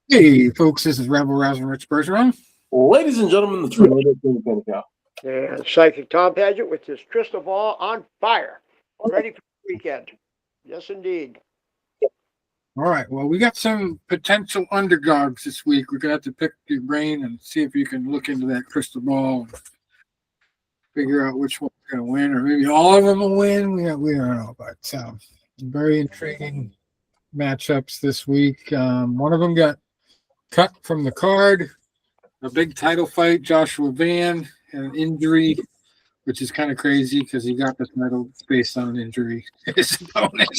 Hey, folks, this is Rebel Rouser Rich Bergeron. Ladies and gentlemen, the tornado King PFL. And Psychic Tom Paget with his crystal ball on fire, ready for the weekend. Yes, indeed. All right, well, we got some potential underdogs this week. We're going to have to pick your brain and see if you can look into that crystal ball and figure out which one's going to win, or maybe all of them will win. We don't know, but very intriguing matchups this week. One of them got cut from the card, a big title fight. Joshua Van had an injury, which is kind of crazy because he got the title based on an injury. His opponent.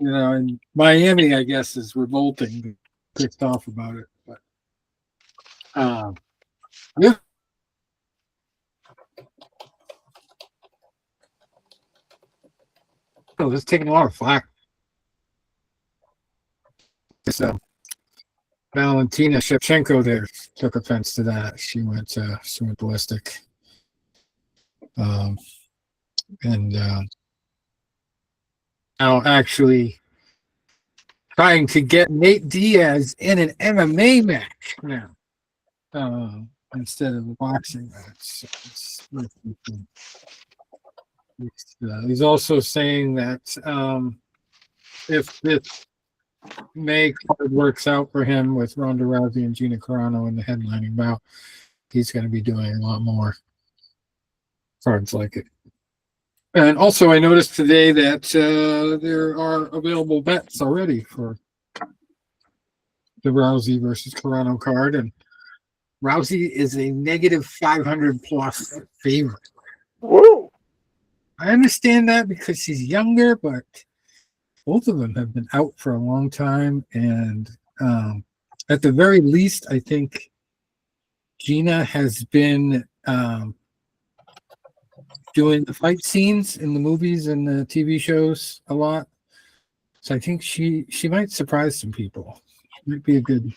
In Miami, I guess, is revolting, pissed off about it. But yeah. Oh, it's taking a lot of flack. So Valentina Shevchenko there took offense to that. She went ballistic. Now actually trying to get Nate Diaz in an MMA match now instead of a boxing match. He's also saying that if this May card works out for him with Ronda Rousey and Gina Carano in the headlining bout, he's going to be doing a lot more cards like it. And also, I noticed today that there are available bets already for the Rousey versus Carano card, and Rousey is a negative 500 plus favorite. Woo! I understand that because she's younger, but both of them have been out for a long time, and at the very least, I think Gina has been doing the fight scenes in the movies and the TV shows a lot. So I think she might surprise some people. She might be a good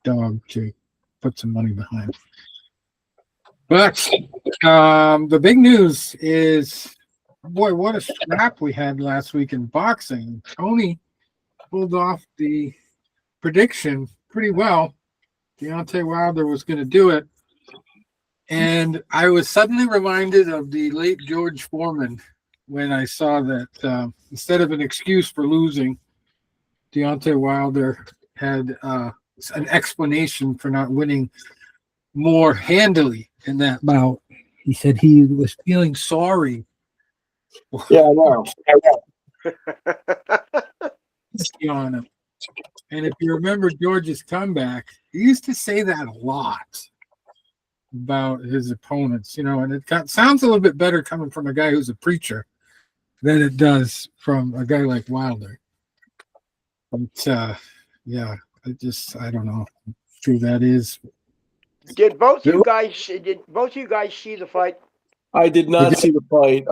dog to put some money behind. But the big news is, boy, what a scrap we had last week in boxing. Tony pulled off the prediction pretty well. Deontay Wilder was going to do it. And I was suddenly reminded of the late George Foreman when I saw that instead of an excuse for losing, Deontay Wilder had an explanation for not winning more handily in that bout. He said he was feeling sorry. Yeah, I know. On him. And if you remember George's comeback, he used to say that a lot about his opponents, and it sounds a little bit better coming from a guy who's a preacher than it does from a guy like Wilder. But I don't know how true that is. Did both you guys see the fight? I did not see the fight.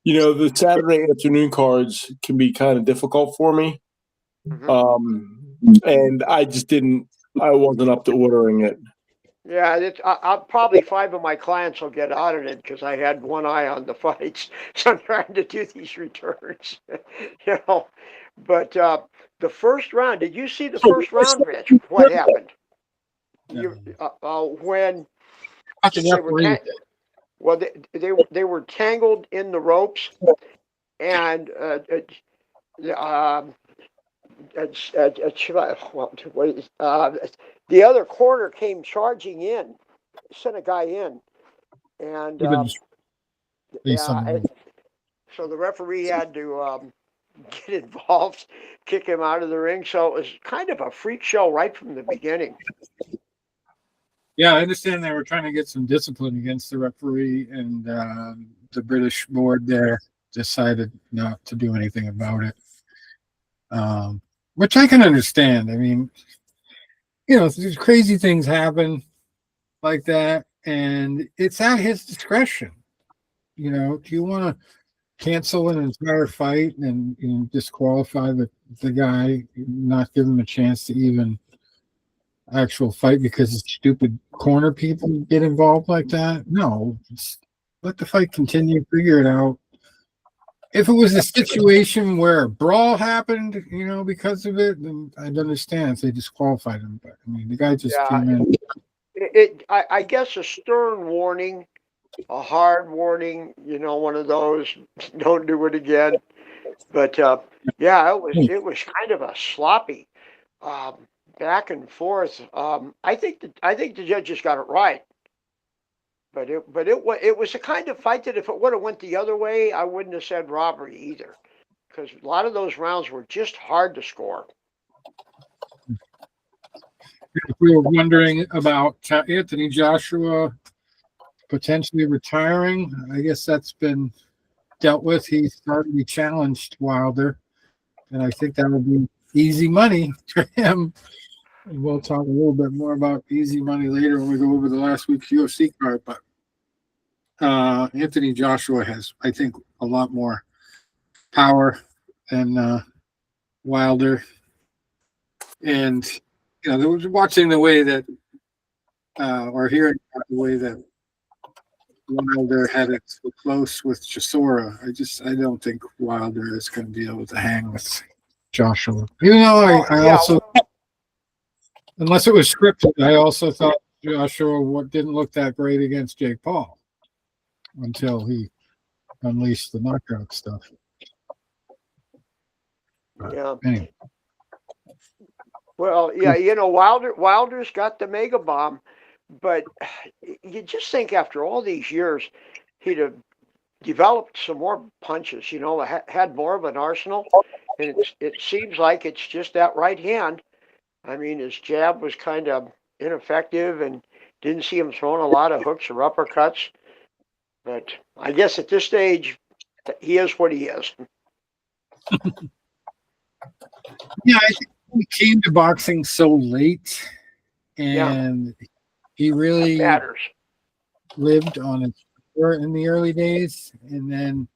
The Saturday afternoon cards can be kind of difficult for me. Mm-hmm. And I wasn't up to ordering it. Yeah, I'll probably 5 of my clients will get audited because I had one eye on the fights. So I'm trying to do these returns, But the first round, did you see the first round, Rich? What happened? When they were tangled in the ropes, and the other corner came charging in, sent a guy in, and so the referee had to get involved, kick him out of the ring. So it was kind of a freak show right from the beginning. Yeah, I understand they were trying to get some discipline against the referee, and the British board there decided not to do anything about it, which I can understand. I mean, these crazy things happen like that, and it's at his discretion. Do you want to cancel an entire fight and disqualify the guy, not give him a chance to even actual fight because stupid corner people get involved like that? No, just let the fight continue, figure it out. if it was a situation where a brawl happened, because of it, then I'd understand if they disqualified him. But I mean, the guy just came in. I guess a stern warning, a hard warning, one of those, don't do it again. But yeah, it was kind of a sloppy um, back and forth. I think the judges got it right. But it was a kind of fight that if it would have went the other way, I wouldn't have said robbery either, because a lot of those rounds were just hard to score. If we were wondering about Anthony Joshua potentially retiring, I guess that's been dealt with. He's already challenged Wilder, and I think that would be easy money for him. And we'll talk a little bit more about easy money later when we go over the last week's UFC card. But Anthony Joshua has, I think, a lot more power than Wilder. And, watching the way that, or hearing the way that Wilder had it so close with Chisora, I don't think Wilder is going to be able to hang with Joshua. Even though I also, unless it was scripted, I also thought Joshua didn't look that great against Jake Paul until he unleashed the knockout stuff. Yeah. Anyway. Well, yeah, Wilder's got the mega bomb, but you just think after all these years, he'd have developed some more punches, had more of an arsenal, and it seems like it's just that right hand. I mean, his jab was kind of ineffective, and didn't see him throwing a lot of hooks or uppercuts. But I guess at this stage, he is what he is. Yeah, I think he came to boxing so late, and he really lived on his sport in the early days, and then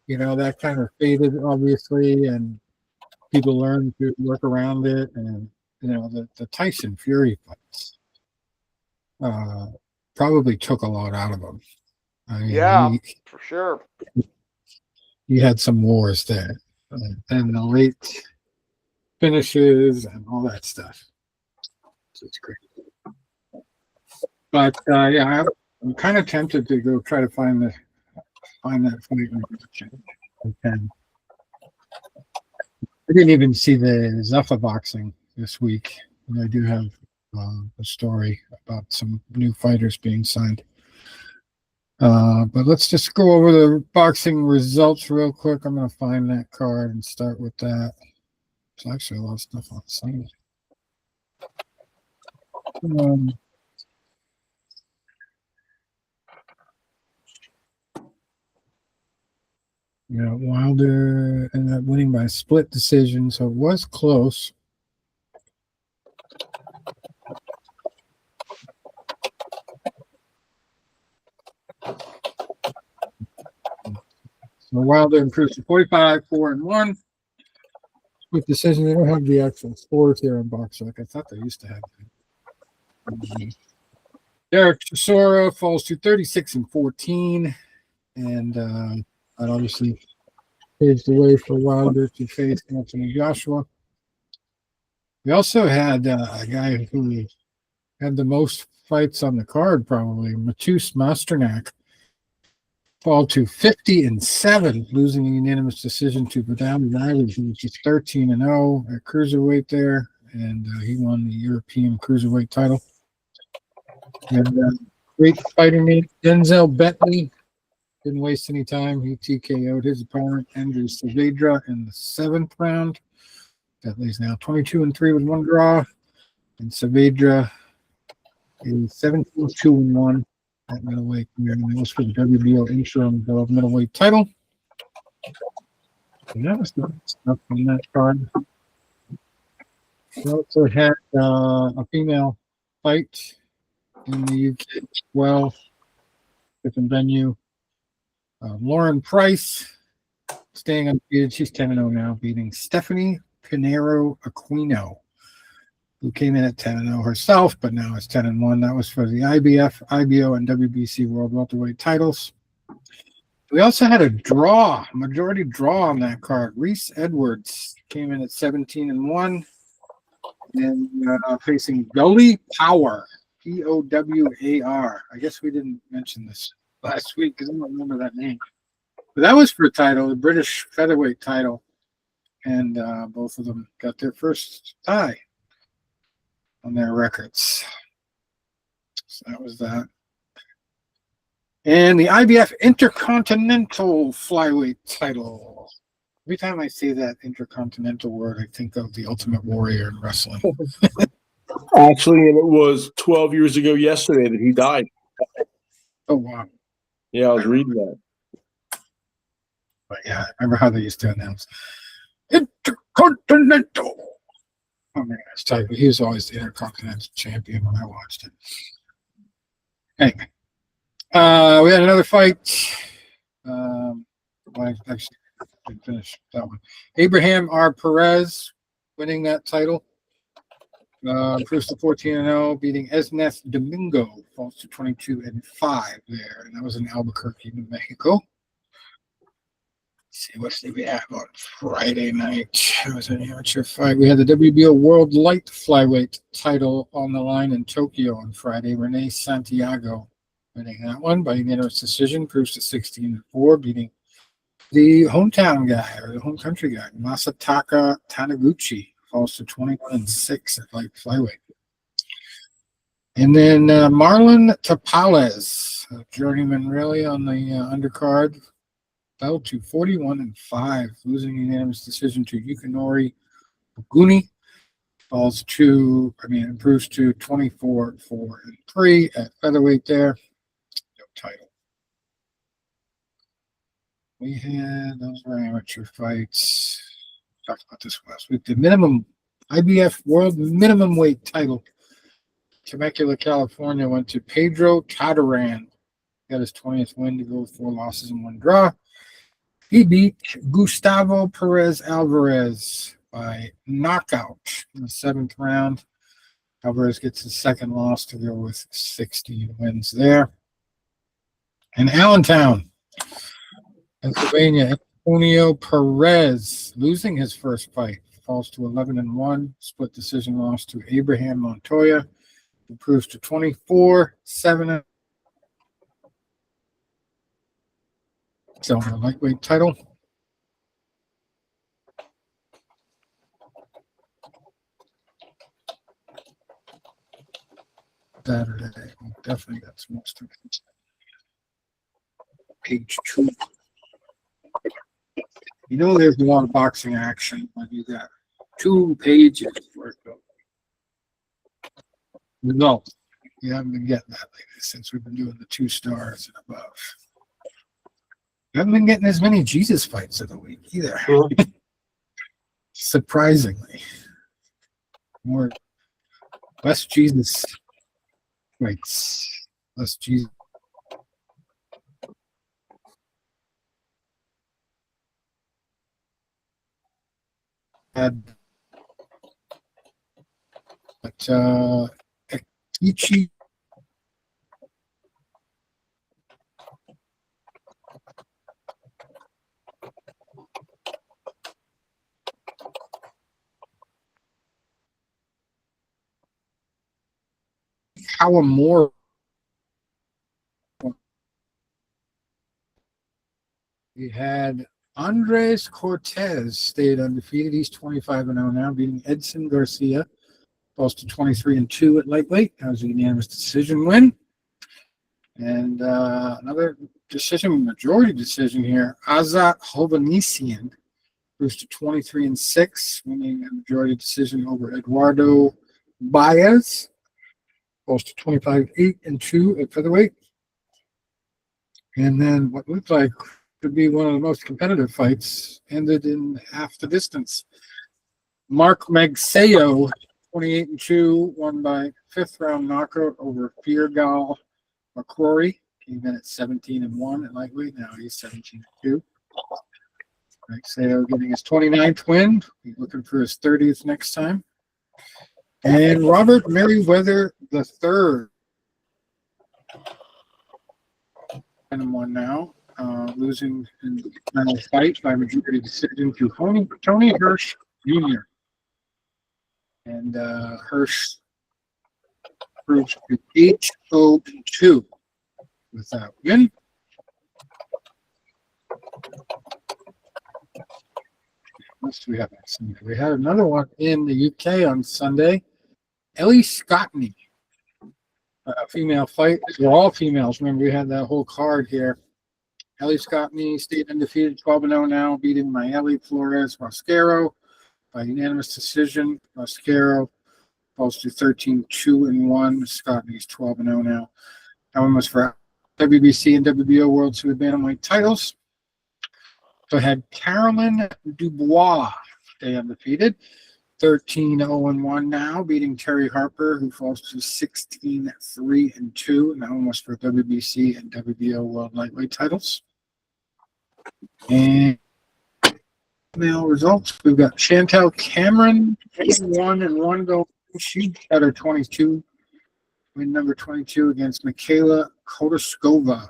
that kind of faded, obviously, and people learned to work around it, and the Tyson Fury fights probably took a lot out of him. I mean, for sure. He had some wars there, and the late finishes and all that stuff. So it's great. But I'm kind of tempted to go try to find that fight. I didn't even see the Zuffa boxing this week, and I do have a story about some new fighters being signed. But let's just go over the boxing results real quick. I'm going to find that card and start with that. There's actually a lot of stuff on the side. Wilder ended up winning by split decision, so it was close. So Wilder improves to 45-4-1 with decision. They don't have the actual scores here in boxing. I thought they used to have them. Derek Chisora falls to 36-14, and that obviously paves the way for Wilder to face Anthony Joshua. We also had a guy who had the most fights on the card, probably Matus Masternak, fall to 50-7, losing a unanimous decision to Badami Riley, who was just 13-0 at cruiserweight there, and he won the European cruiserweight title. And great fighter named Denzel Bentley didn't waste any time. He TKO'd his opponent, Andrew Saavedra, in the 7th round. Bentley's now 22-3 with one draw, and Saavedra is 17-2-1 at middleweight. And that was for the WBO interim middleweight title. And that was the stuff on that card. We also had a female fight in the UK as well, different venue. Lauren Price, staying undefeated. She's 10-0 now, beating Stephanie Pinheiro Aquino, who came in at 10-0 herself, but now is 10-1. That was for the IBF, IBO, and WBC World Welterweight titles. We also had a draw, majority draw on that card. Reese Edwards came in at 17-1, and facing Gully Power, Powar. I guess we didn't mention this last week because I don't remember that name. But that was for a title, the British featherweight title, and both of them got their first tie on their records. So that was that. And the IBF Intercontinental Flyweight title. Every time I say that intercontinental word, I think of the Ultimate Warrior in wrestling. Actually, and it was 12 years ago yesterday that he died. Oh, wow. Yeah, I was reading that. But yeah, I remember how they used to announce Intercontinental. Oh, man, that's tight. He was always the Intercontinental champion when I watched it. Anyway. We had another fight. Well, I actually didn't finish that one. Abraham R. Perez winning that title. Improves to 14-0, beating Esneth Domingo, falls to 22-5 there. And that was in Albuquerque, New Mexico. Let's see, what did we have on Friday night? It was an amateur fight. We had the WBO World Light Flyweight title on the line in Tokyo on Friday. Renee Santiago winning that one by unanimous decision, proves to 16-4, beating the hometown guy or the home country guy, Masataka Taniguchi, falls to 21-6 at light flyweight. And then Marlon Tapales, journeyman really on the undercard, fell to 41-5, losing unanimous decision to Yukinori Oguni. Improves to 24-4-3 at featherweight there. Title. We had those were amateur fights. Talked about this last week. The minimum IBF World Minimum Weight title, Temecula, California, went to Pedro Tadaran. Got his 20th win to go with 4 losses and 1 draw. He beat Gustavo Perez Alvarez by knockout in the 7th round. Alvarez gets his second loss to go with 16 wins there. In Allentown, Pennsylvania, Antonio Perez losing his first fight, falls to 11-1, split decision loss to Abraham Montoya, improves to 24-7. So the lightweight title. Saturday, definitely got some most of it. Page 2. You know there's a lot of boxing action when you got 2 pages worth of results. You haven't been getting that lately since we've been doing the 2 stars and above. You haven't been getting as many Jesus fights of the week either. Surprisingly. Less Jesus fights. Less Jesus. Ichi Kawamura. We had Andres Cortez stayed undefeated. He's 25-0 now, beating Edson Garcia. Falls to 23-2 at lightweight. That was a unanimous decision win. And another decision, majority decision here. Azat Hovhannissian moves to 23-6, winning a majority decision over Eduardo Baez. Falls to 25-8-2 at featherweight. And then what looked like could be one of the most competitive fights ended in half the distance. Mark Magsayo, 28-2, won by 5th round knockout over Firgal McCrory. Came in at 17-1 at lightweight. Now he's 17-2. Magsayo getting his 29th win. He's looking for his 30th next time. And Robert Merriweather III. 10-1 now. losing in the final fight by majority decision to Tony Hirsch Jr. And Hirsch proves to 8-0-2 with that win. What else do we have next Sunday? We had another one in the UK on Sunday. Ellie Scottney, a female fight. We're all females. Remember, we had that whole card here. Ellie Scottney stayed undefeated, 12-0 now, beating Mayeli Flores Mosquero by unanimous decision. Mosquero falls to 13-2-1. Scottney's 12-0 now. That one was for WBC and WBO World Super Bantamweight titles. So I had Carolyn Dubois stay undefeated, 13-0-1 now, beating Terry Harper, who falls to 16-3-2. And that one was for WBC and WBO World Lightweight titles. And male results, we've got Chantel Cameron, 1-1 go. She had her 22, win number 22 against Michaela Kotoskova,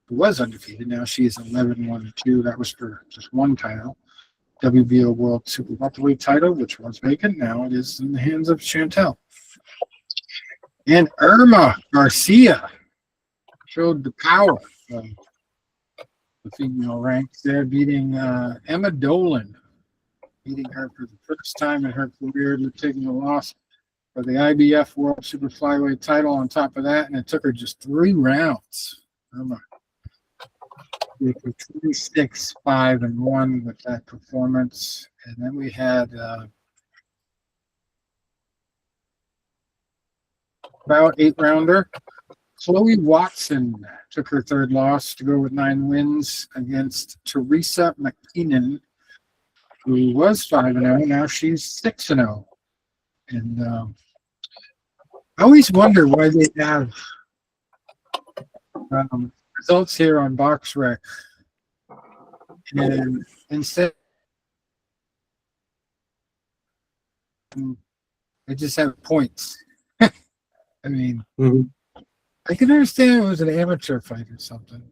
who was undefeated. Now she is 11-1-2. That was for just one title. WBO World Super Welterweight title, which was vacant. Now it is in the hands of Chantel. And Irma Garcia showed the power of the female ranks there, beating Emma Dolan, beating her for the first time in her career, taking a loss for the IBF World Super Flyweight title on top of that, and it took her just 3 rounds. Irma 26-5-1 with that performance. And then we had about 8-rounder. Chloe Watson took her 3rd loss to go with 9 wins against Teresa McKinnon, who was 5-0. Now she's 6-0. And I always wonder why they have results here on BoxRec, and instead they just have points. I mean, I can understand it was an amateur fight or something.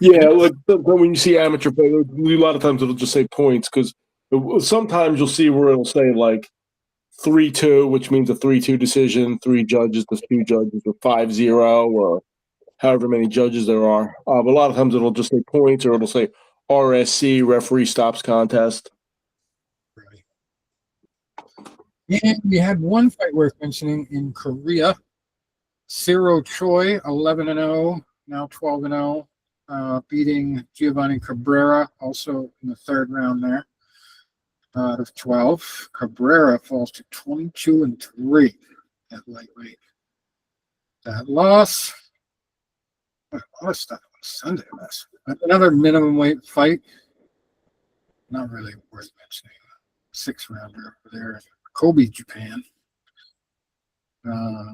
Yeah, like when you see amateur fight, a lot of times it'll just say points, because sometimes you'll see where it'll say like 3-2, which means a 3-2 decision, 3 judges, the 2 judges, or 5-0, or however many judges there are. But a lot of times it'll just say points, or it'll say RSC, referee stops contest. Right. And we had one fight worth mentioning in Korea. Ciro Choi, 11-0, now 12-0, beating Giovanni Cabrera, also in the 3rd round there. Out of 12, Cabrera falls to 22-3 at lightweight. That loss. A lot of stuff on Sunday. Another minimum weight fight. Not really worth mentioning. 6-rounder over there in Kobe, Japan.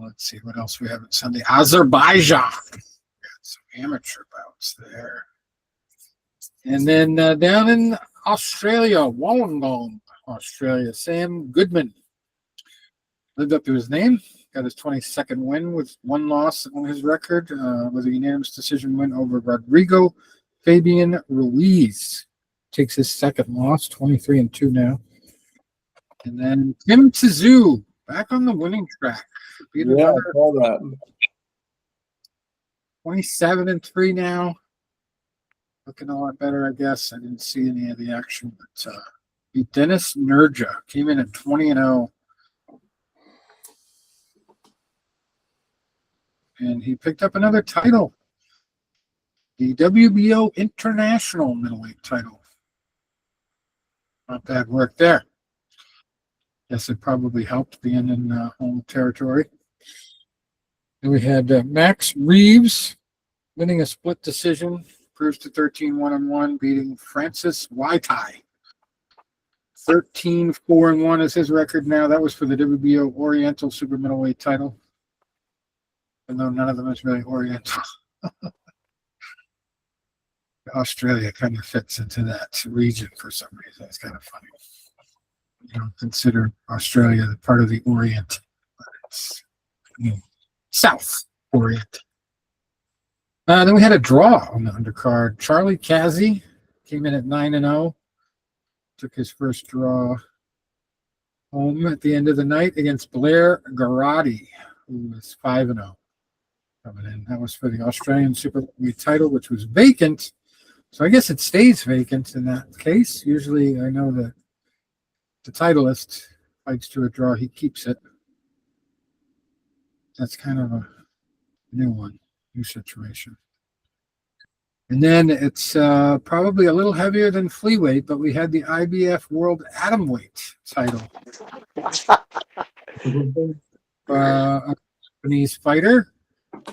Let's see what else we have on Sunday. Azerbaijan. Got some amateur bouts there. And then down in Australia, Wollongong, Australia, Sam Goodman lived up to his name. Got his 22nd win with 1 loss on his record, with a unanimous decision win over Rodrigo Fabian Ruiz. Takes his 2nd loss, 23-2 now. And then Tim Tszyu back on the winning track. Beat Yeah, I saw that. 27-3 now. Looking a lot better, I guess. I didn't see any of the action, but beat Dennis Nurja. Came in at 20-0. And he picked up another title, the WBO International Middleweight title. Not bad work there. Guess it probably helped being in home territory. And we had Max Reeves winning a split decision, proves to 13-1-1, beating Francis Waitai. 13-4-1 is his record now. That was for the WBO Oriental Super Middleweight title. Even though none of them is really Oriental. Australia kind of fits into that region for some reason. It's kind of funny. You don't consider Australia the part of the Orient, but it's South Orient. Then we had a draw on the undercard. Charlie Kazzy came in at 9-0. Took his first draw home at the end of the night against Blair Garati, who was 5-0 coming in. That was for the Australian Super League title, which was vacant. So I guess it stays vacant in that case. Usually I know that the titleist fights to a draw, he keeps it. That's kind of a new situation. And then it's probably a little heavier than flyweight, but we had the IBF World Atomweight title. A Japanese fighter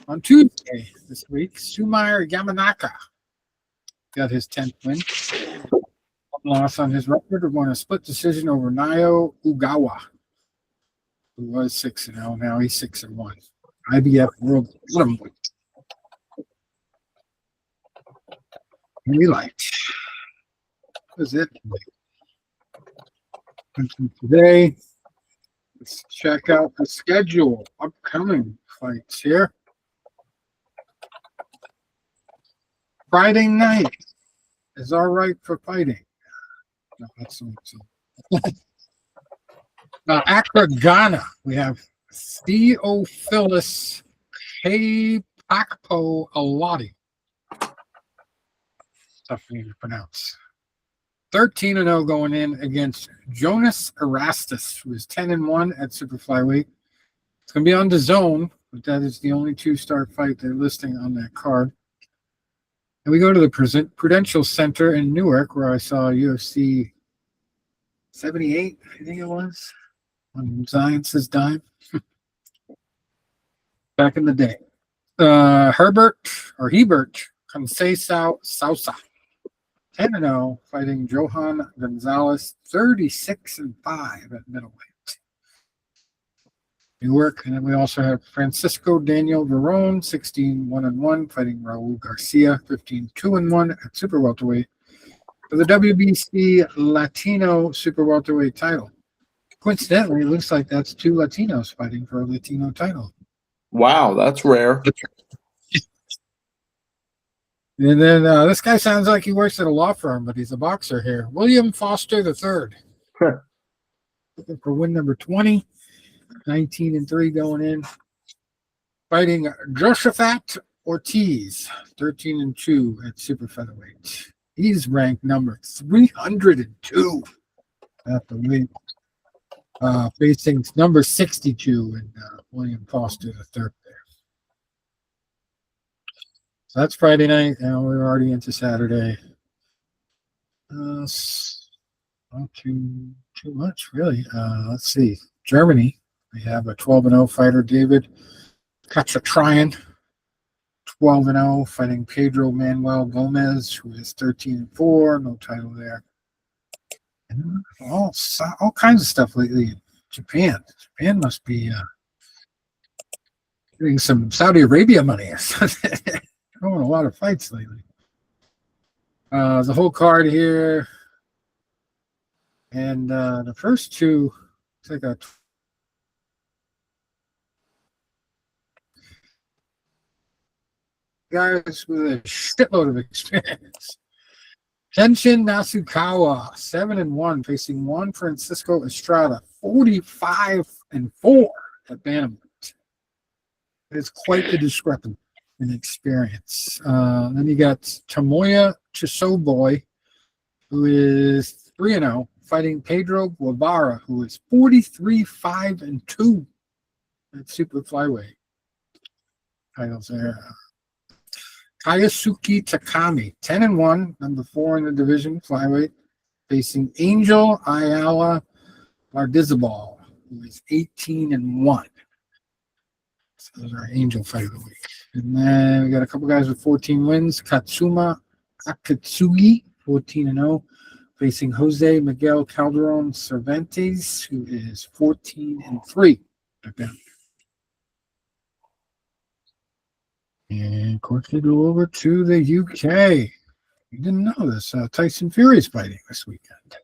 on Tuesday this week, Sumair Yamanaka got his 10th win. One loss on his record, won a split decision over Nayo Ugawa, who was 6-0. Now he's 6-1. IBF World Atomweight. And we liked. That was it. Today, let's check out the schedule. Upcoming fights here. Friday night is all right for fighting. No, that's so. Accra, Ghana. We have Theophilus K. Pakpo Alati. Tough name to pronounce. 13-0 going in against Jonas Erastus, who is 10-1 at super flyweight. It's going to be on the zone, but that is the only 2-star fight they're listing on that card. And we go to the Prudential Center in Newark, where I saw UFC 78, I think it was, on Science's dime. Back in the day. Hebert Conceição Sousa. 10-0, fighting Johan Gonzalez, 36-5 at middleweight. Newark, and then we also have Francisco Daniel Verón, 16-1-1, fighting Raul Garcia, 15-2-1 at super welterweight for the WBC Latino super welterweight title. Coincidentally, it looks like that's 2 Latinos fighting for a Latino title. Wow, that's rare. And then this guy sounds like he works at a law firm, but he's a boxer here. William Foster III. Looking for win number 20. 19-3 going in. Fighting Josaphat Ortiz. 13-2 at super featherweight. He's ranked number 302 at the weight. Facing number 62 in William Foster III there. So that's Friday night, and we're already into Saturday. Not too much, really. Let's see. Germany, we have a 12-0 fighter, David Kachatryan. 12-0, fighting Pedro Manuel Gomez, who is 13-4. No title there. And all kinds of stuff lately. Japan must be getting some Saudi Arabia money or something. Throwing a lot of fights lately. The whole card here. And the first two, it's like a guys with a shitload of experience. Kenshin Nasukawa, 7-1, facing Juan Francisco Estrada, 45-4 at bantamweight. It's quite the discrepancy in experience. Then you got Tomoya Chisoboy, who is 3-0, fighting Pedro Guevara, who is 43-5-2 at super flyweight. Titles there. Kayasuke Takami, 10-1, number 4 in the division, flyweight, facing Angel Ayala Lardizabal, who is 18-1. So those are Angel fight of the week. And then we got a couple guys with 14 wins. Katsuma Akatsugi, 14-0, facing Jose Miguel Calderon Cervantes, who is 14-3. And quickly go over to the UK. You didn't know this. Tyson Fury is fighting this weekend.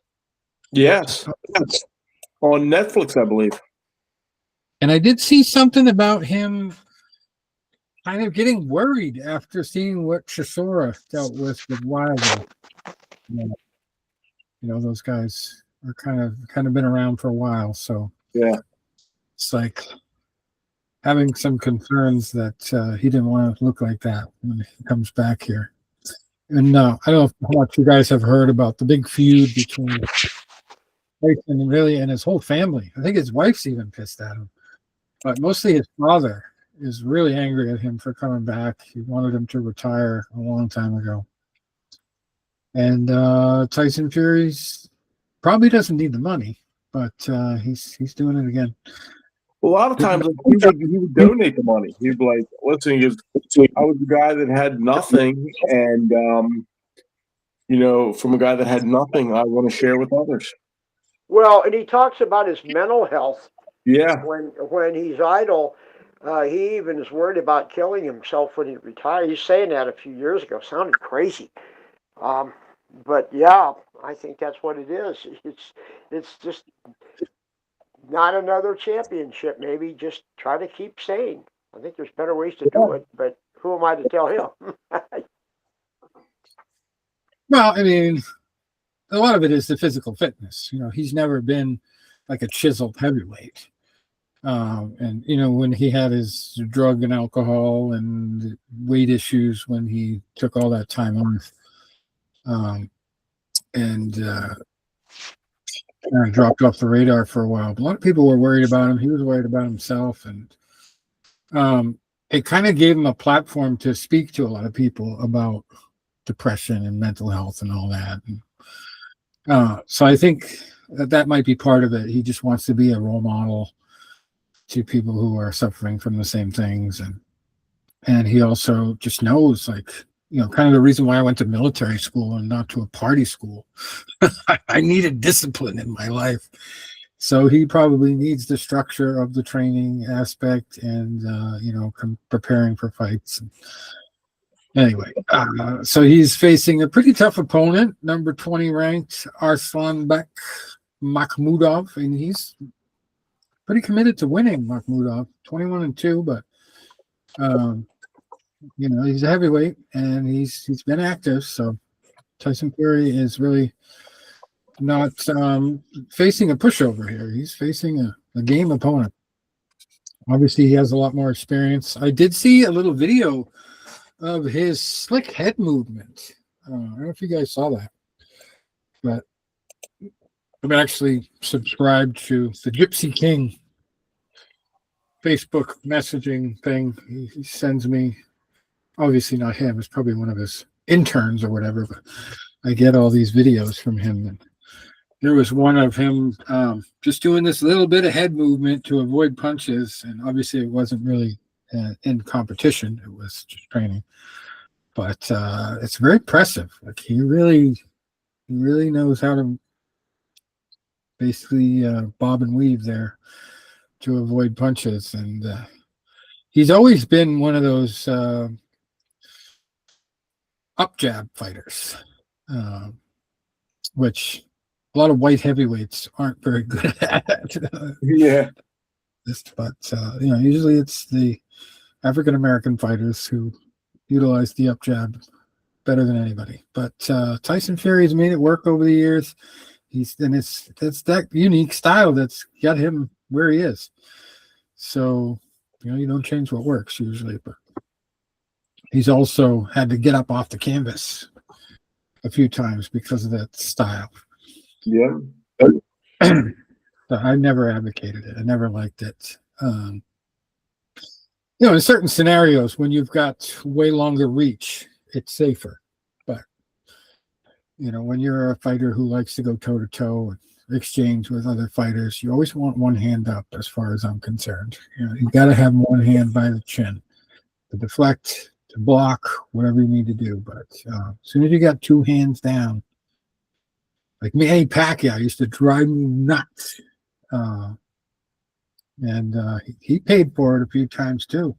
Yes. On Netflix, I believe. And I did see something about him kind of getting worried after seeing what Chisora dealt with Wilder. Those guys are kind of been around for a while, so Yeah. it's like having some concerns that he didn't want to look like that when he comes back here. And I don't know how much you guys have heard about the big feud between Tyson and his whole family. I think his wife's even pissed at him, but mostly his father is really angry at him for coming back. He wanted him to retire a long time ago. And Tyson Fury's probably doesn't need the money, but he's doing it again. A lot of times he would donate the money. He'd be like, listen, I was the guy that had nothing, and from a guy that had nothing, I want to share with others. Well, and he talks about his mental health. Yeah. When he's idle, he even is worried about killing himself when he retires. He's saying that a few years ago. Sounded crazy. But yeah, I think that's what it is. It's just not another championship. Maybe just try to keep sane. I think there's better ways to do it, but who am I to tell him? Well, I mean, a lot of it is the physical fitness. He's never been like a chiseled heavyweight. And when he had his drug and alcohol and weight issues when he took all that time off, and dropped off the radar for a while. But a lot of people were worried about him. He was worried about himself, and it kind of gave him a platform to speak to a lot of people about depression and mental health and all that. And, so I think that might be part of it. He just wants to be a role model to people who are suffering from the same things, and he also just knows, like, kind of the reason why I went to military school and not to a party school. I needed discipline in my life. So he probably needs the structure of the training aspect and, preparing for fights. Anyway, so he's facing a pretty tough opponent, number 20 ranked Arslanbek Makhmudov, and he's pretty committed to winning. Makhmudov, 21-2, but he's a heavyweight and he's been active. So Tyson Fury is really not facing a pushover here. He's facing a game opponent. Obviously, he has a lot more experience. I did see a little video of his slick head movement. I don't know if you guys saw that, but I'm actually subscribed to the Gypsy King Facebook messaging thing. He sends me, obviously not him, it's probably one of his interns or whatever, but I get all these videos from him. And there was one of him just doing this little bit of head movement to avoid punches, and obviously it wasn't really in competition, it was just training, but it's very impressive. Like, he really knows how to basically bob and weave there to avoid punches, and he's always been one of those up jab fighters, which a lot of white heavyweights aren't very good at. Yeah. But usually it's the African American fighters who utilize the up jab better than anybody. But Tyson Fury's made it work over the years. It's that unique style that's got him where he is. So you don't change what works usually, but he's also had to get up off the canvas a few times because of that style. Yeah. I never advocated it. I never liked it. In certain scenarios, when you've got way longer reach, it's safer. But, when you're a fighter who likes to go toe-to-toe and exchange with other fighters, you always want one hand up, as far as I'm concerned. You got to have one hand by the chin to deflect, to block, whatever you need to do. But as soon as you got two hands down, like Manny Pacquiao used to drive me nuts. And he paid for it a few times too.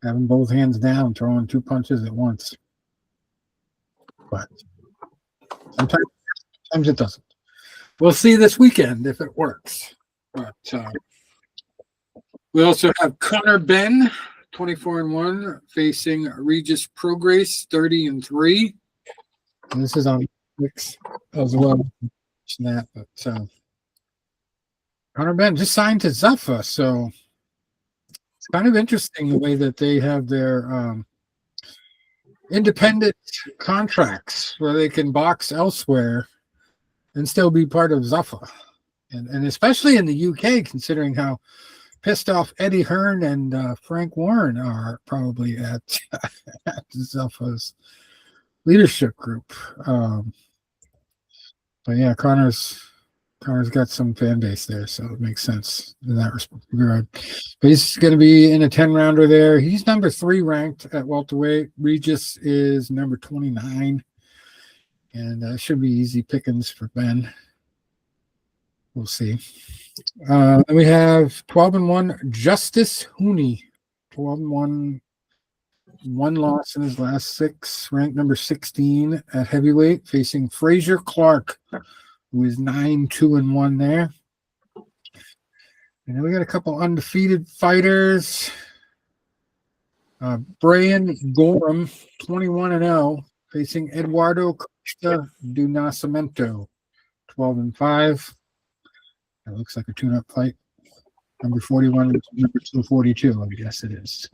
Having both hands down, throwing two punches at once. But sometimes it doesn't. We'll see this weekend if it works. But we also have Conor Ben 24-1, facing Regis Prograis, 30-3. And this is on Netflix as well. That, but Conor Ben just signed to Zuffa, so it's kind of interesting the way that they have their independent contracts where they can box elsewhere and still be part of Zuffa. And especially in the UK, considering how pissed off Eddie Hearn and Frank Warren are probably at Zuffa's leadership group. But yeah, Connor's got some fan base there, so it makes sense in that regard. But he's going to be in a 10-rounder there. He's number 3 ranked at welterweight. Regis is number 29, and should be easy pickings for Ben. We'll see. And we have 12-1 Justice Hooney, 12-1, 1 loss in his last 6, ranked number 16 at heavyweight, facing Frazier Clark, who is 9-2-1 there. And then we got a couple undefeated fighters. Brian Gorham, 21-0, facing Eduardo Costa do Nascimento, 12-5. That looks like a tune-up fight. Number 41, number 242, I guess it is.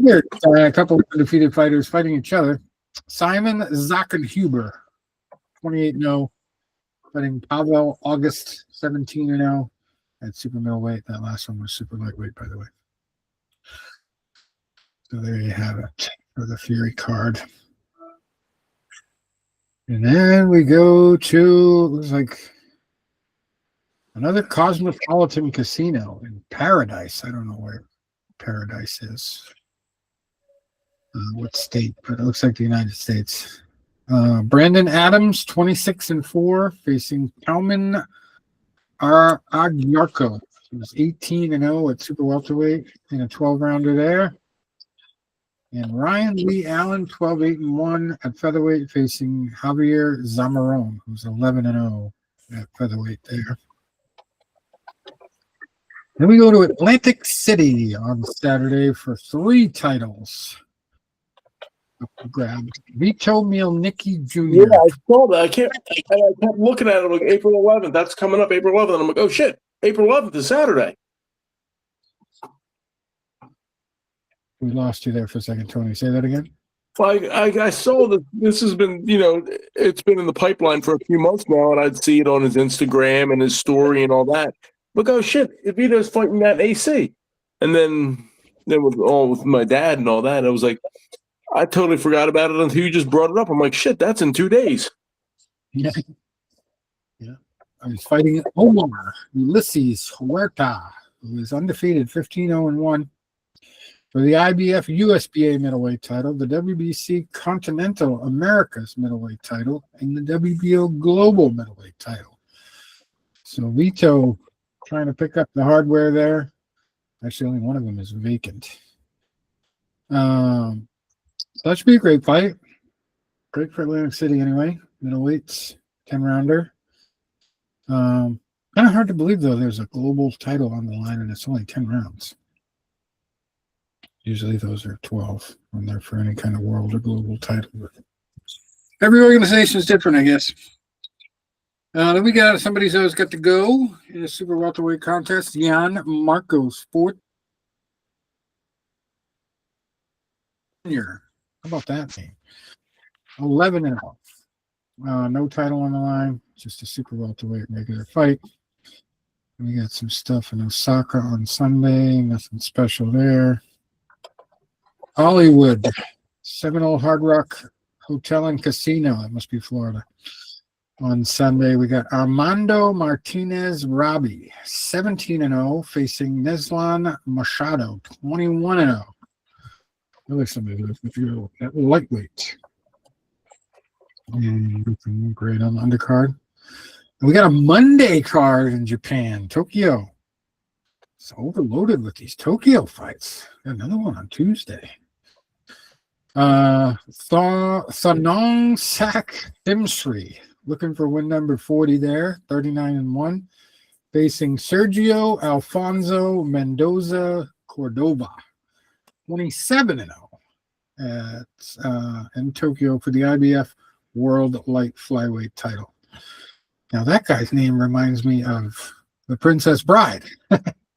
Here, a couple of undefeated fighters fighting each other. Simon Zackenhuber, 28-0, fighting Pavel August, 17-0 at super middleweight. That last one was super lightweight, by the way. So there you have it for the Fury card. And then we go to, looks like, another Cosmopolitan Casino in Paradise. I don't know where Paradise is. What state, but it looks like the United States. Brandon Adams, 26-4, facing Kalman Agyarko. He was 18-0 at super welterweight in a 12-rounder there. And Ryan Lee Allen, 12-8-1 at featherweight, facing Javier Zamarón, who's 11-0 at featherweight there. Then we go to Atlantic City on Saturday for 3 titles. Grab Vito Mielnicki Jr. Yeah, I saw that. I kept looking at it like April 11th. That's coming up April 11th. And I'm like, oh shit, April 11th is Saturday. We lost you there for a second, Tony. Say that again. I saw that this has been, it's been in the pipeline for a few months now, and I'd see it on his Instagram and his story and all that. Look, oh shit, Vito's fighting that AC. And then with my dad and all that, I was like, I totally forgot about it until you just brought it up. I'm like, shit, that's in 2 days. Yeah. I was fighting Omar Ulysses Huerta, who is undefeated, 15-0-1 for the IBF USBA middleweight title, the WBC Continental Americas middleweight title, and the WBO Global middleweight title. So Vito trying to pick up the hardware there. Actually, only one of them is vacant. So that should be a great fight. Great for Atlantic City anyway. Middleweights, 10-rounder. Kind of hard to believe, though, there's a global title on the line and it's only 10 rounds. Usually those are 12 when they're for any kind of world or global title. Every organization is different, I guess. Then we got somebody's always got to go in a super welterweight contest. Jan Marcos, 4th. How about that name? 11-0. No title on the line, just a super welterweight regular fight. We got some stuff in Osaka on Sunday, nothing special there. Hollywood, Seminole Hard Rock Hotel and Casino, that must be Florida. On Sunday, we got Armando Martinez Robbie, 17-0, facing Neslan Machado, 21-0. Really somebody who's at lightweight. And great on the undercard. And we got a Monday card in Japan, Tokyo. It's overloaded with these Tokyo fights. Got another one on Tuesday. Thanong Sak Dimsri, looking for win number 40 there, 39-1. Facing Sergio Alfonso Mendoza Cordova, 27-0 in Tokyo for the IBF World Light Flyweight title. Now that guy's name reminds me of The Princess Bride,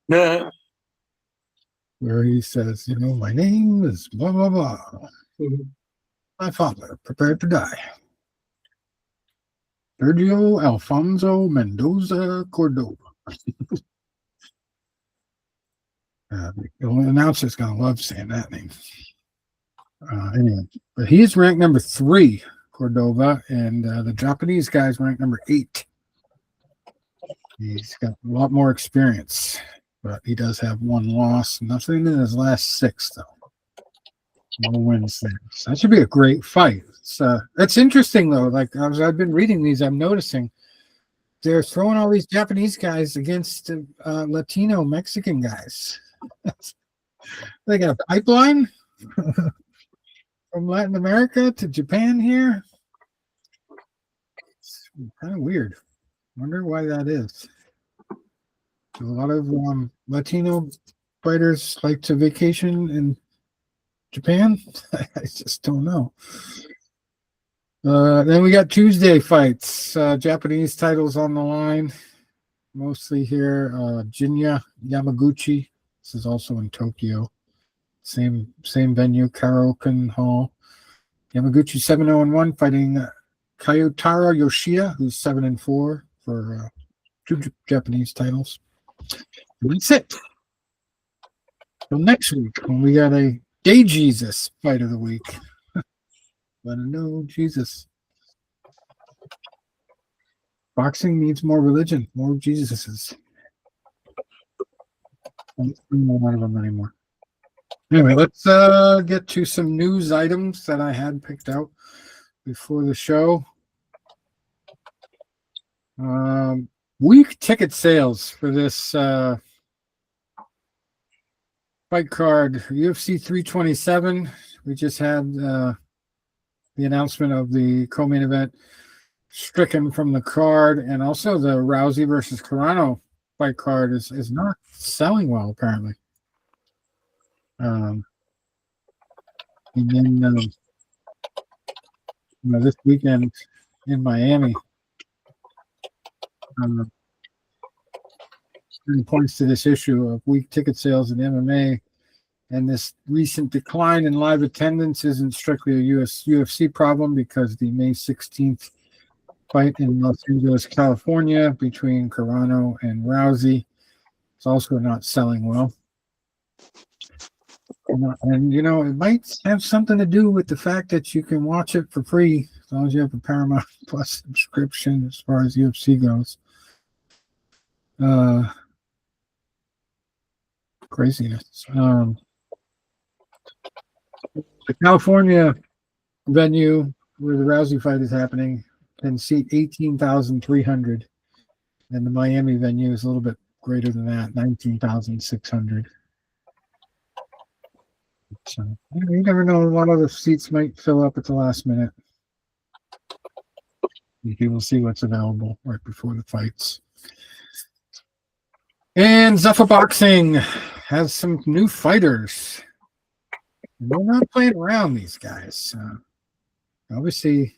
Yeah. where he says, my name is blah, blah, blah. My father prepared to die. Sergio Alfonso Mendoza Cordova. The announcer's going to love saying that name. Anyway, but he is ranked number 3, Cordova, and the Japanese guy's ranked number 8. He's got a lot more experience, but he does have 1 loss. Nothing in his last 6, though. No wins there. So that should be a great fight. It's interesting, though. Like, as I've been reading these, I'm noticing they're throwing all these Japanese guys against Latino Mexican guys. They got a pipeline from Latin America to Japan here. It's kind of weird. Wonder why that is. Do a lot of Latino fighters like to vacation in Japan? I just don't know. Then we got Tuesday fights. Japanese titles on the line. Mostly here. Jinya Yamaguchi. This is also in Tokyo. Same venue, Karoken Hall. Yamaguchi 7-0-1 fighting Kyotaro Yoshida, who's 7-4 for 2 Japanese titles. And that's it. So next week, when we got a Day Jesus fight of the week. Let him know Jesus. Boxing needs more religion, more Jesuses. Don't see one of them anymore. Anyway, let's get to some news items that I had picked out before the show. Week ticket sales for this fight card, UFC 327. We just had the announcement of the co-main event stricken from the card, and also the Rousey versus Carano fight card is not selling well, apparently. And then this weekend in Miami, it points to this issue of weak ticket sales in MMA, and this recent decline in live attendance isn't strictly a UFC problem, because the May 16th fight in Los Angeles, California between Carano and Rousey is also not selling well. And it might have something to do with the fact that you can watch it for free as long as you have a Paramount Plus subscription as far as UFC goes. Craziness. The California venue where the Rousey fight is happening can seat 18,300, and the Miami venue is a little bit greater than that, 19,600. So you never know. A lot of the seats might fill up at the last minute. People see what's available right before the fights. And Zuffa Boxing has some new fighters. They're not playing around, these guys. Obviously,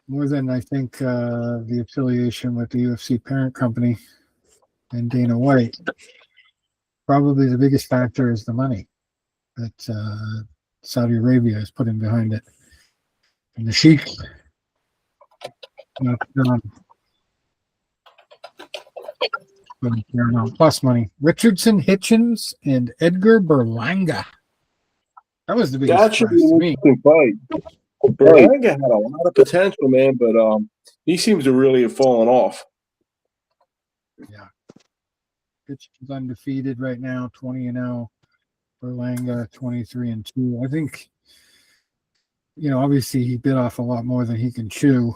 more than I think the affiliation with the UFC parent company and Dana White, probably the biggest factor is the money that Saudi Arabia is putting behind it. And the Sheikh, plus money. Richardson Hitchens and Edgar Berlanga. That was the biggest That should surprise be to an me. interesting fight. Berlanga had a lot of potential, man, but he seems to really have fallen off. Yeah. Hitchens undefeated right now, 20-0. Berlanga 23-2. I think, obviously he bit off a lot more than he can chew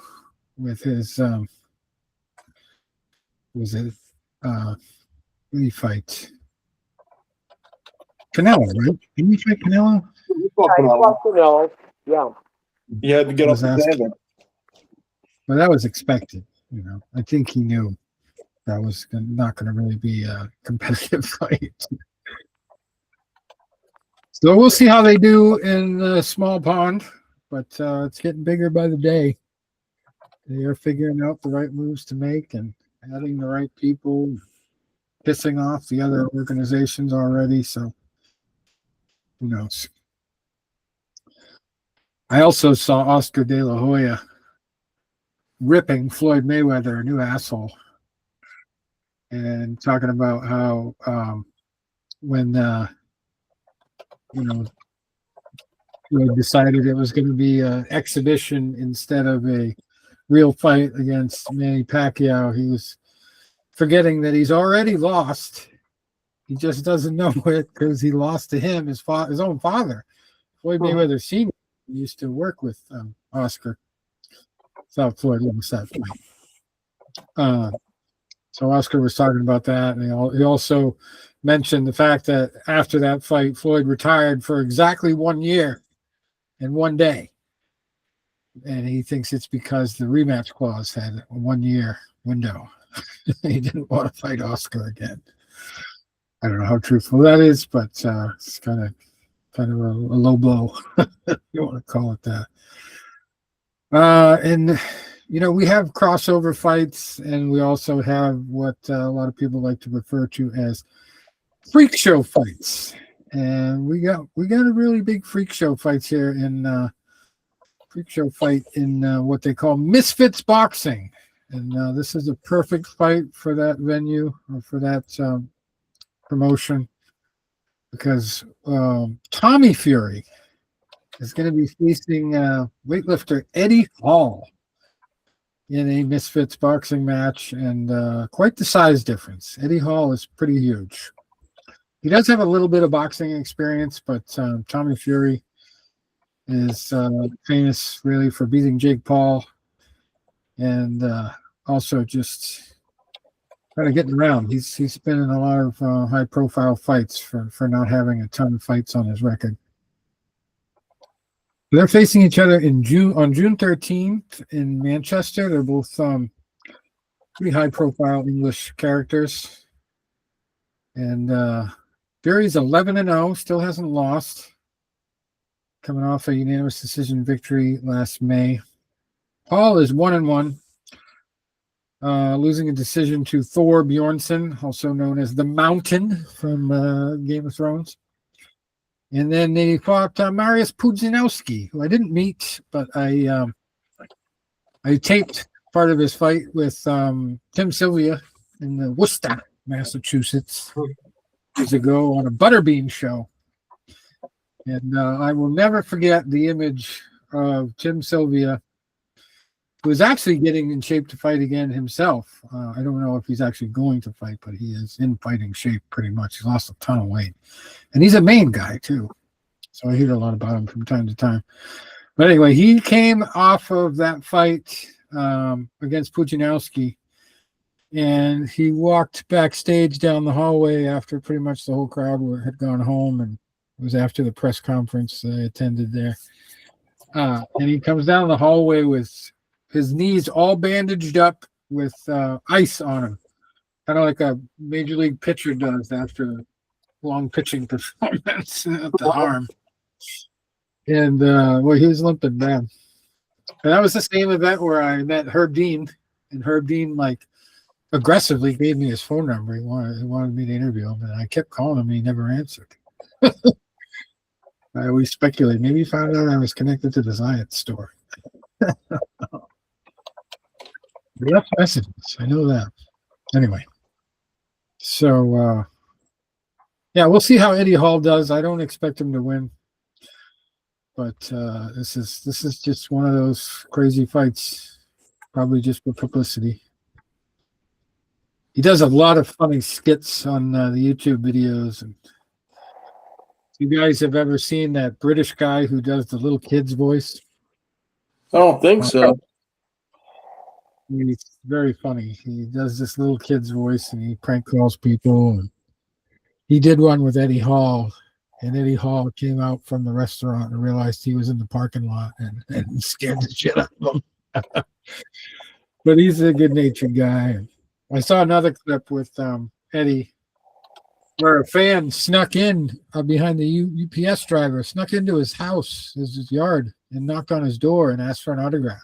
with his he fight Canelo, right? Didn't he fight Canelo? Yeah. He had to get off the table. Well, that was expected. I think he knew that was not going to really be a competitive fight. So we'll see how they do in the small pond, but it's getting bigger by the day. They are figuring out the right moves to make and adding the right people, pissing off the other organizations already. So who knows? I also saw Oscar De La Hoya ripping Floyd Mayweather a new asshole and talking about how when Floyd decided it was going to be an exhibition instead of a real fight against Manny Pacquiao, he was forgetting that he's already lost. He just doesn't know it because he lost to him, his own father, Floyd Mayweather Sr. used to work with Oscar. Thought Floyd lost that fight. So Oscar was talking about that, and he also mentioned the fact that after that fight, Floyd retired for exactly 1 year and 1 day. And he thinks it's because the rematch clause had a 1 year window. He didn't want to fight Oscar again. I don't know how truthful that is, but it's kind of a low blow. You want to call it that. And we have crossover fights, and we also have what a lot of people like to refer to as freak show fights. And we got a really big freak show fights here in what they call Misfits Boxing. And this is a perfect fight for that venue or for that promotion, because Tommy Fury is going to be facing weightlifter Eddie Hall in a Misfits boxing match, and quite the size difference. Eddie Hall is pretty huge. He does have a little bit of boxing experience, but Tommy Fury is famous really for beating Jake Paul, and also just kind of getting around. He's been in a lot of high-profile fights for not having a ton of fights on his record. They're facing each other on June 13th in Manchester. They're both pretty high-profile English characters. And Fury's 11-0, still hasn't lost, coming off a unanimous decision victory last May. Paul is 1-1, losing a decision to Thor Bjornsson, also known as the Mountain from Game of Thrones. And then they fought Mariusz Pudzianowski, who I didn't meet, but I taped part of his fight with Tim Sylvia in Worcester, Massachusetts, years ago on a Butterbean show. And I will never forget the image of Tim Sylvia, who is actually getting in shape to fight again himself. I don't know if he's actually going to fight, but he is in fighting shape pretty much. He's lost a ton of weight. And he's a Maine guy, too. So I hear a lot about him from time to time. But anyway, he came off of that fight against Pudzianowski, and he walked backstage down the hallway after pretty much the whole crowd had gone home, and it was after the press conference I attended there. And he comes down the hallway with his knees all bandaged up with ice on him, kind of like a major league pitcher does after a long pitching performance at the arm. And he was limping bad. And that was the same event where I met Herb Dean, and Herb Dean aggressively gave me his phone number. He wanted me to interview him, and I kept calling him, and he never answered. I always speculate. Maybe he found out I was connected to the Zayat store. They left messages. I know that. Anyway, so we'll see how Eddie Hall does. I don't expect him to win, but this is just one of those crazy fights, probably just for publicity. He does a lot of funny skits on the YouTube videos. And you guys have ever seen that British guy who does the little kid's voice? I don't think so. He's very funny. He does this little kid's voice, and he prank calls people. And he did one with Eddie Hall, and Eddie Hall came out from the restaurant and realized he was in the parking lot and scared the shit out of him. But he's a good-natured guy. I saw another clip with Eddie where a fan snuck in behind the UPS driver, snuck into his house, his yard, and knocked on his door and asked for an autograph.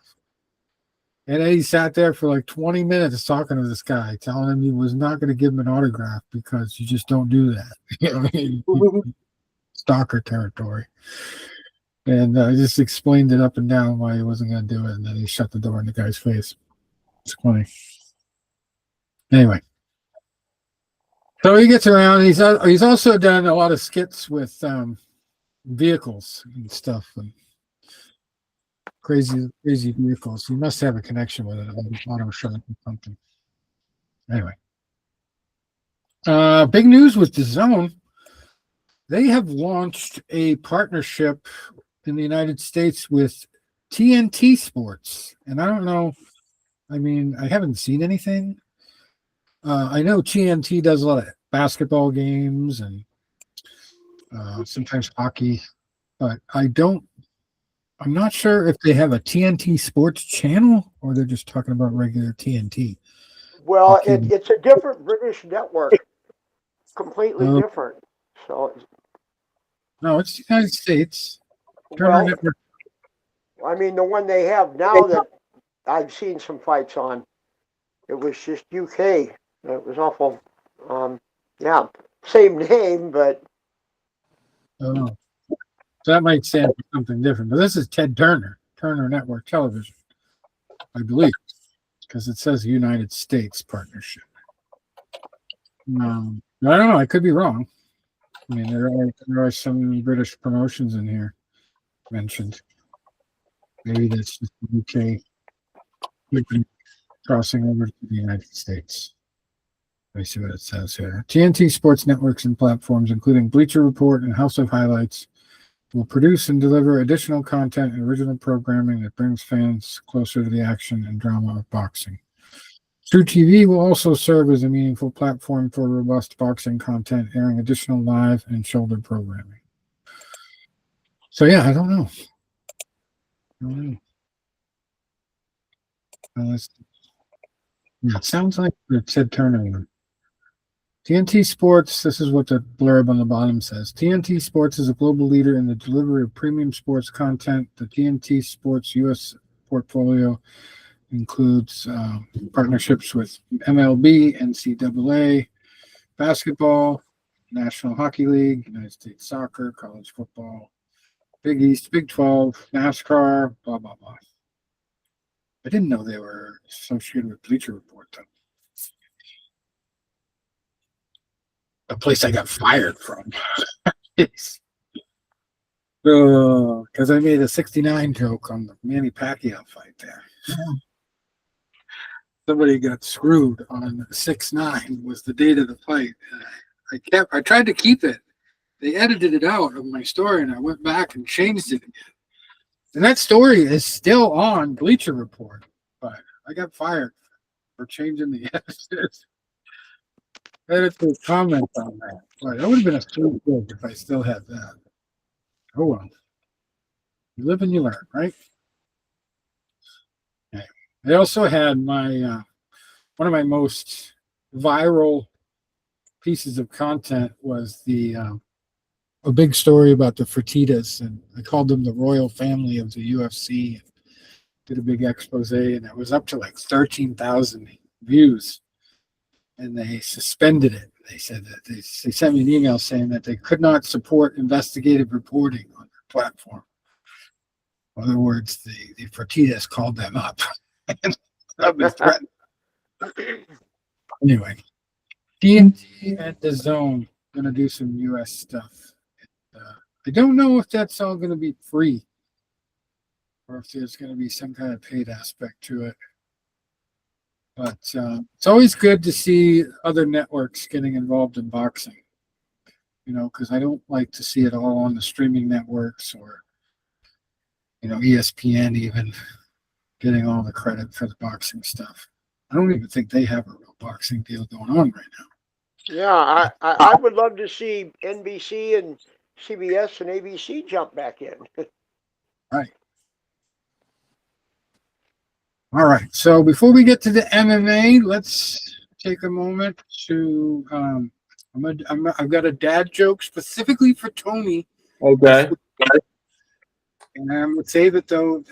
And Eddie sat there for like 20 minutes talking to this guy, telling him he was not going to give him an autograph because you just don't do that. Stalker territory. And I just explained it up and down why he wasn't going to do it. And then he shut the door in the guy's face. It's funny. Anyway. So he gets around. He's also done a lot of skits with vehicles and stuff. And crazy vehicles. He must have a connection with it. Auto shop or something. Anyway. Big news with DAZN. They have launched a partnership in the United States with TNT Sports. And I don't know. I mean, I haven't seen anything. I know TNT does a lot of basketball games and sometimes hockey, but I'm not sure if they have a TNT Sports channel or they're just talking about regular TNT. Well, it's a different British network, completely different. So, no, it's the United States. Turner Network. I mean, the one they have now that I've seen some fights on, it was just UK. It was awful. Yeah, same name, but. Oh, so that might stand for something different. But this is Ted Turner Network Television, I believe, because it says United States partnership. I don't know. I could be wrong. I mean, there are some British promotions in here mentioned. Maybe that's just the UK crossing over to the United States. Let me see what it says here. TNT Sports networks and platforms, including Bleacher Report and House of Highlights, will produce and deliver additional content and original programming that brings fans closer to the action and drama of boxing. True TV will also serve as a meaningful platform for robust boxing content, airing additional live and shoulder programming. So, yeah, I don't know. It sounds like Ted Turner. TNT Sports, this is what the blurb on the bottom says. TNT Sports is a global leader in the delivery of premium sports content. The TNT Sports U.S. portfolio includes partnerships with MLB, NCAA, basketball, National Hockey League, United States Soccer, college football, Big East, Big 12, NASCAR, blah, blah, blah. I didn't know they were associated with Bleacher Report, though. A place I got fired from. Because I made a 69 joke on the Manny Pacquiao fight there. Somebody got screwed on 6/9 was the date of the fight. I tried to keep it. They edited it out of my story, and I went back and changed it again. And that story is still on Bleacher Report, but I got fired for changing the editors. Editor comment on that. Right, that would have been a sweet joke if I still had that. Oh well. You live and you learn, right? Okay. I also had my one of my most viral pieces of content was a big story about the Fertittas, and I called them the royal family of the UFC. Did a big expose, and it was up to like 13,000 views. And they suspended it. They said that they sent me an email saying that they could not support investigative reporting on their platform. In other words, the Fertittas called them up. Anyway, TNT and DAZN going to do some U.S. stuff. I don't know if that's all going to be free or if there's going to be some kind of paid aspect to it. But it's always good to see other networks getting involved in boxing, because I don't like to see it all on the streaming networks or, ESPN even getting all the credit for the boxing stuff. I don't even think they have a real boxing deal going on right now. Yeah, I would love to see NBC and CBS and ABC jump back in. Right. All right. So before we get to the MMA, let's take a moment to I've got a dad joke specifically for Tony, Okay. and I'm gonna save it though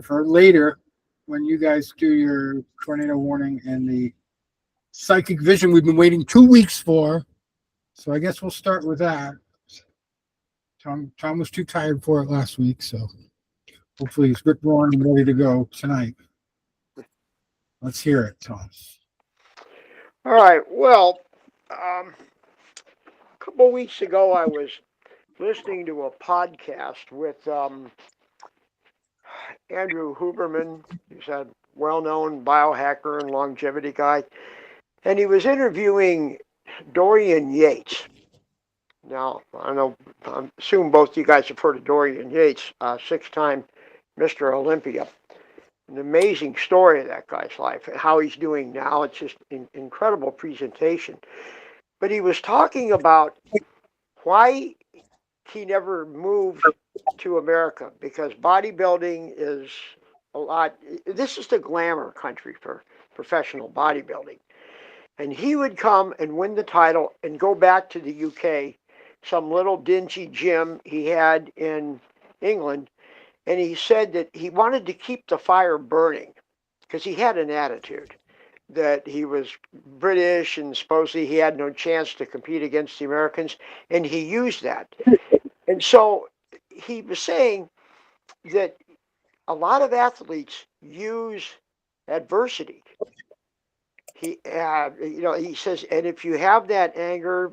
for later when you guys do your tornado warning and the psychic vision we've been waiting 2 weeks for. So I guess we'll start with that. Tom was too tired for it last week, so hopefully he's rip roaring and ready to go tonight. Let's hear it, Tom. All right. Well, a couple weeks ago, I was listening to a podcast with Andrew Huberman. He's a well-known biohacker and longevity guy, and he was interviewing Dorian Yates. Now, I assume both you guys have heard of Dorian Yates, 6-time Mr. Olympia. An amazing story of that guy's life and how he's doing now. It's just an incredible presentation. But he was talking about why he never moved to America, because bodybuilding is a lot. This is the glamour country for professional bodybuilding. And he would come and win the title and go back to the UK, some little dingy gym he had in England. And he said that he wanted to keep the fire burning because he had an attitude that he was British and supposedly he had no chance to compete against the Americans. And he used that. And so he was saying that a lot of athletes use adversity. He says, and if you have that anger,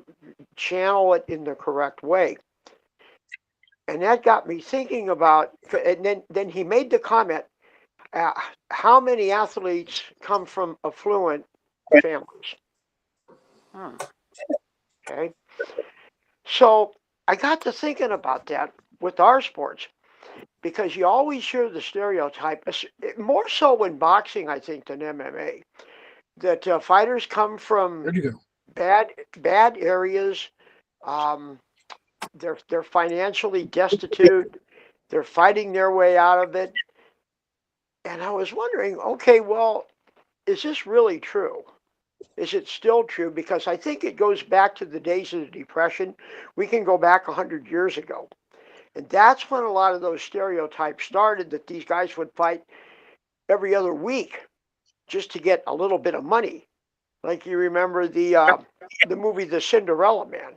channel it in the correct way. And that got me thinking about, and then he made the comment, how many athletes come from affluent families? Okay. So I got to thinking about that with our sports, because you always hear the stereotype, more so in boxing, I think, than MMA, that fighters come from bad areas. They're financially destitute. They're fighting their way out of it. And I was wondering, okay, well, is this really true? Is it still true? Because I think it goes back to the days of the Depression. We can go back 100 years ago. And that's when a lot of those stereotypes started, that these guys would fight every other week just to get a little bit of money. Like you remember the movie The Cinderella Man.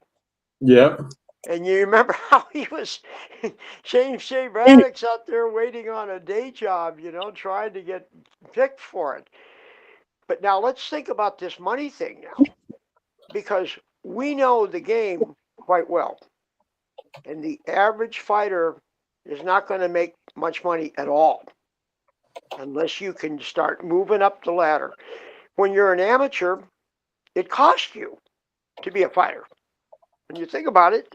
Yeah. And you remember how he was, Shane Braddock's out there waiting on a day job, trying to get picked for it. But now let's think about this money thing now, because we know the game quite well. And the average fighter is not going to make much money at all unless you can start moving up the ladder. When you're an amateur, it costs you to be a fighter. When you think about it,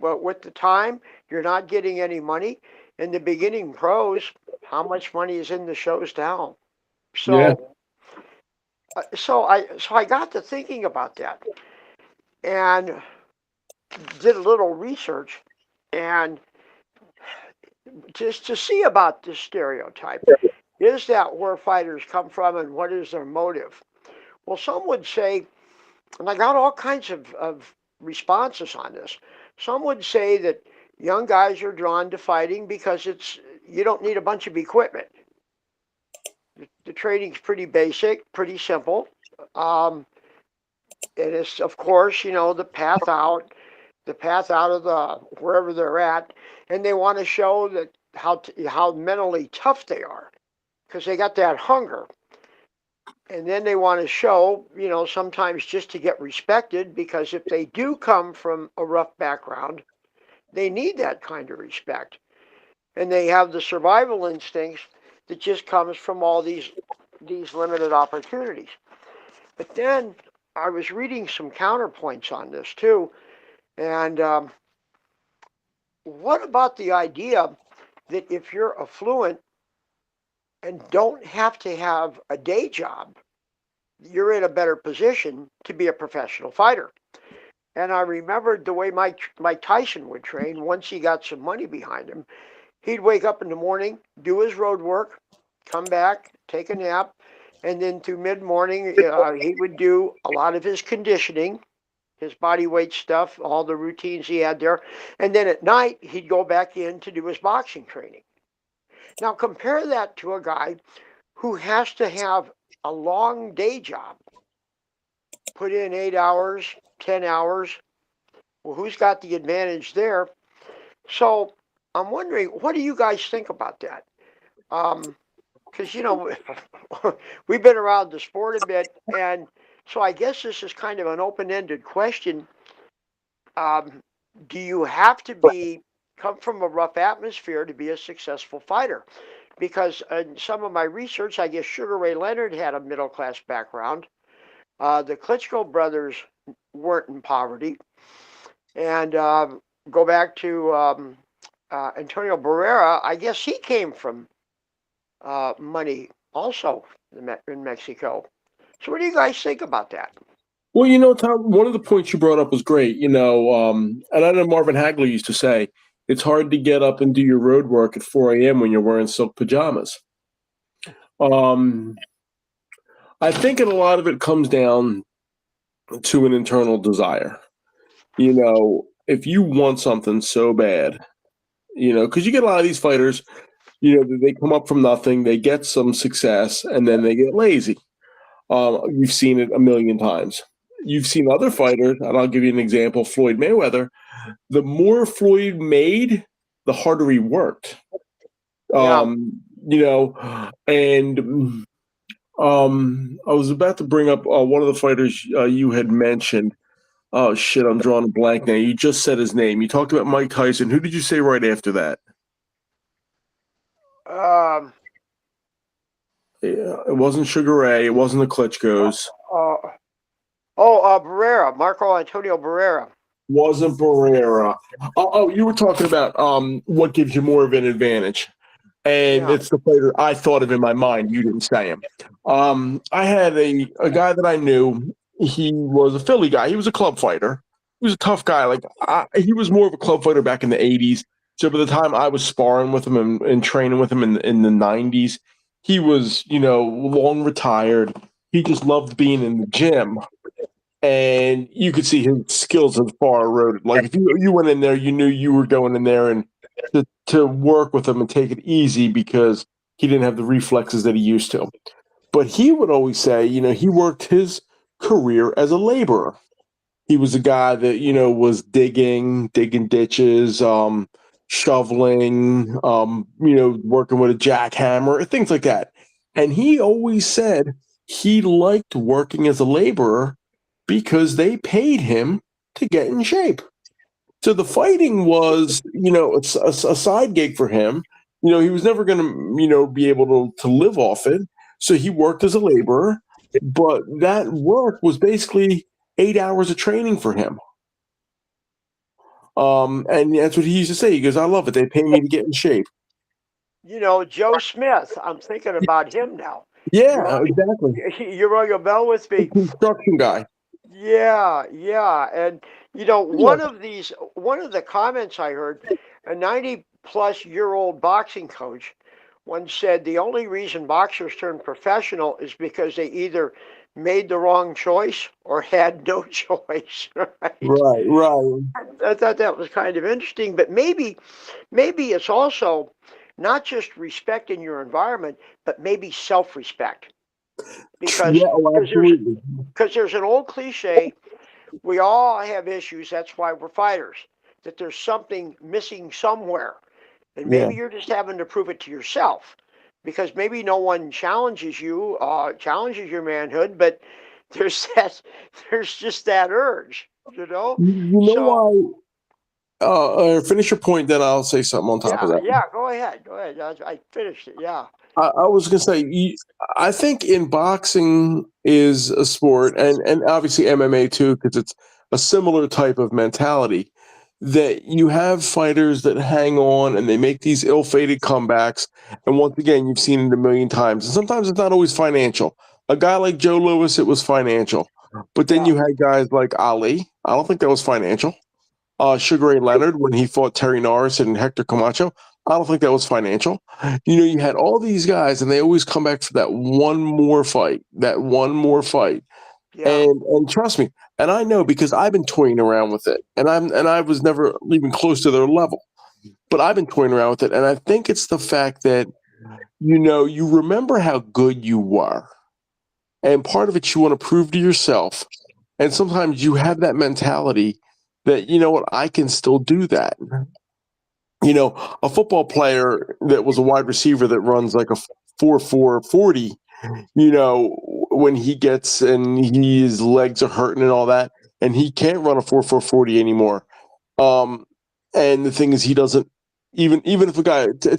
but with the time, you're not getting any money. In the beginning pros, how much money is in the shows now? So, so I got to thinking about that, and did a little research, and just to see about this stereotype. Is that where fighters come from, and what is their motive? Well, some would say, and I got all kinds of responses on this. Some would say that young guys are drawn to fighting because you don't need a bunch of equipment. The training's pretty basic, pretty simple. And it's, of course, the path out of the wherever they're at, and they want to show that how mentally tough they are, because they got that hunger. And then they want to show, sometimes just to get respected, because if they do come from a rough background, they need that kind of respect. And they have the survival instincts that just comes from all these limited opportunities. But then I was reading some counterpoints on this too. And what about the idea that if you're affluent and don't have to have a day job, you're in a better position to be a professional fighter? And I remembered the way Mike Tyson would train once he got some money behind him. He'd wake up in the morning, do his road work, come back, take a nap, and then through mid-morning, he would do a lot of his conditioning, his body weight stuff, all the routines he had there. And then at night, he'd go back in to do his boxing training. Now, compare that to a guy who has to have a long day job, put in 8 hours, 10 hours. Well, who's got the advantage there? So I'm wondering, what do you guys think about that? Because, we've been around the sport a bit, and so I guess this is kind of an open-ended question. Do you have to come from a rough atmosphere to be a successful fighter? Because in some of my research, I guess Sugar Ray Leonard had a middle-class background. The Klitschko brothers weren't in poverty. And go back to Antonio Barrera, I guess he came from money also in Mexico. So what do you guys think about that? Well, Tom, one of the points you brought up was great, and I know Marvin Hagler used to say, it's hard to get up and do your road work at 4 a.m. when you're wearing silk pajamas. I think a lot of it comes down to an internal desire. If you want something so bad, because you get a lot of these fighters, they come up from nothing, they get some success, and then they get lazy. You've seen it a million times. You've seen other fighters, and I'll give you an example, Floyd Mayweather. The more Floyd made, the harder he worked. Yeah. I was about to bring up one of the fighters you had mentioned. Oh, shit, I'm drawing a blank now. You just said his name. You talked about Mike Tyson. Who did you say right after that? Yeah, it wasn't Sugar Ray. It wasn't the Klitschkos. Barrera, Marco Antonio Barrera. Wasn't Barrera. Oh, you were talking about what gives you more of an advantage. And it's the fighter I thought of in my mind. You didn't say him. I had a guy that I knew. He was a Philly guy. He was a club fighter. He was a tough guy. He was more of a club fighter back in the 80s. So by the time I was sparring with him and training with him in the 90s, he was, long retired. He just loved being in the gym. And you could see his skills had far eroded. Like if you went in there, you knew you were going in there and to work with him and take it easy because he didn't have the reflexes that he used to. But he would always say, he worked his career as a laborer. He was a guy that, was digging ditches, shoveling, working with a jackhammer, things like that. And he always said he liked working as a laborer because they paid him to get in shape. So the fighting was, a side gig for him. He was never going to, be able to live off it. So he worked as a laborer, but that work was basically 8 hours of training for him. And that's what he used to say. He goes, I love it. They pay me to get in shape. Joe Smith, I'm thinking about him now. Yeah, exactly. You rung a bell with me. Construction guy. Yeah. And, one of the comments I heard, a 90-plus-year-old boxing coach once said the only reason boxers turn professional is because they either made the wrong choice or had no choice. Right. I thought that was kind of interesting, but maybe it's also not just respect in your environment, but maybe self-respect. Because there's an old cliche, we all have issues, that's why we're fighters, that there's something missing somewhere. And maybe you're just having to prove it to yourself, because maybe no one challenges you, challenges your manhood, but there's just that urge, why? Finish your point, then I'll say something on top of that. Yeah, go ahead. I finished it. Yeah. I was going to say, I think in boxing is a sport, and obviously MMA too, because it's a similar type of mentality, that you have fighters that hang on and they make these ill-fated comebacks. And once again, you've seen it a million times. And sometimes it's not always financial. A guy like Joe Louis, it was financial. But then you had guys like Ali. I don't think that was financial. Sugar Ray Leonard, when he fought Terry Norris and Hector Camacho, I don't think that was financial. You had all these guys, and they always come back for that one more fight. Yeah. And trust me, and I know because I've been toying around with it, and I was never even close to their level, but I've been toying around with it, and I think it's the fact that you remember how good you were, and part of it you want to prove to yourself, and sometimes you have that mentality that you know what, I can still do that. A football player that was a wide receiver that runs like a 4.4 40, when he gets and his legs are hurting and all that, and he can't run a 4.4 40 anymore. And the thing is, he doesn't even if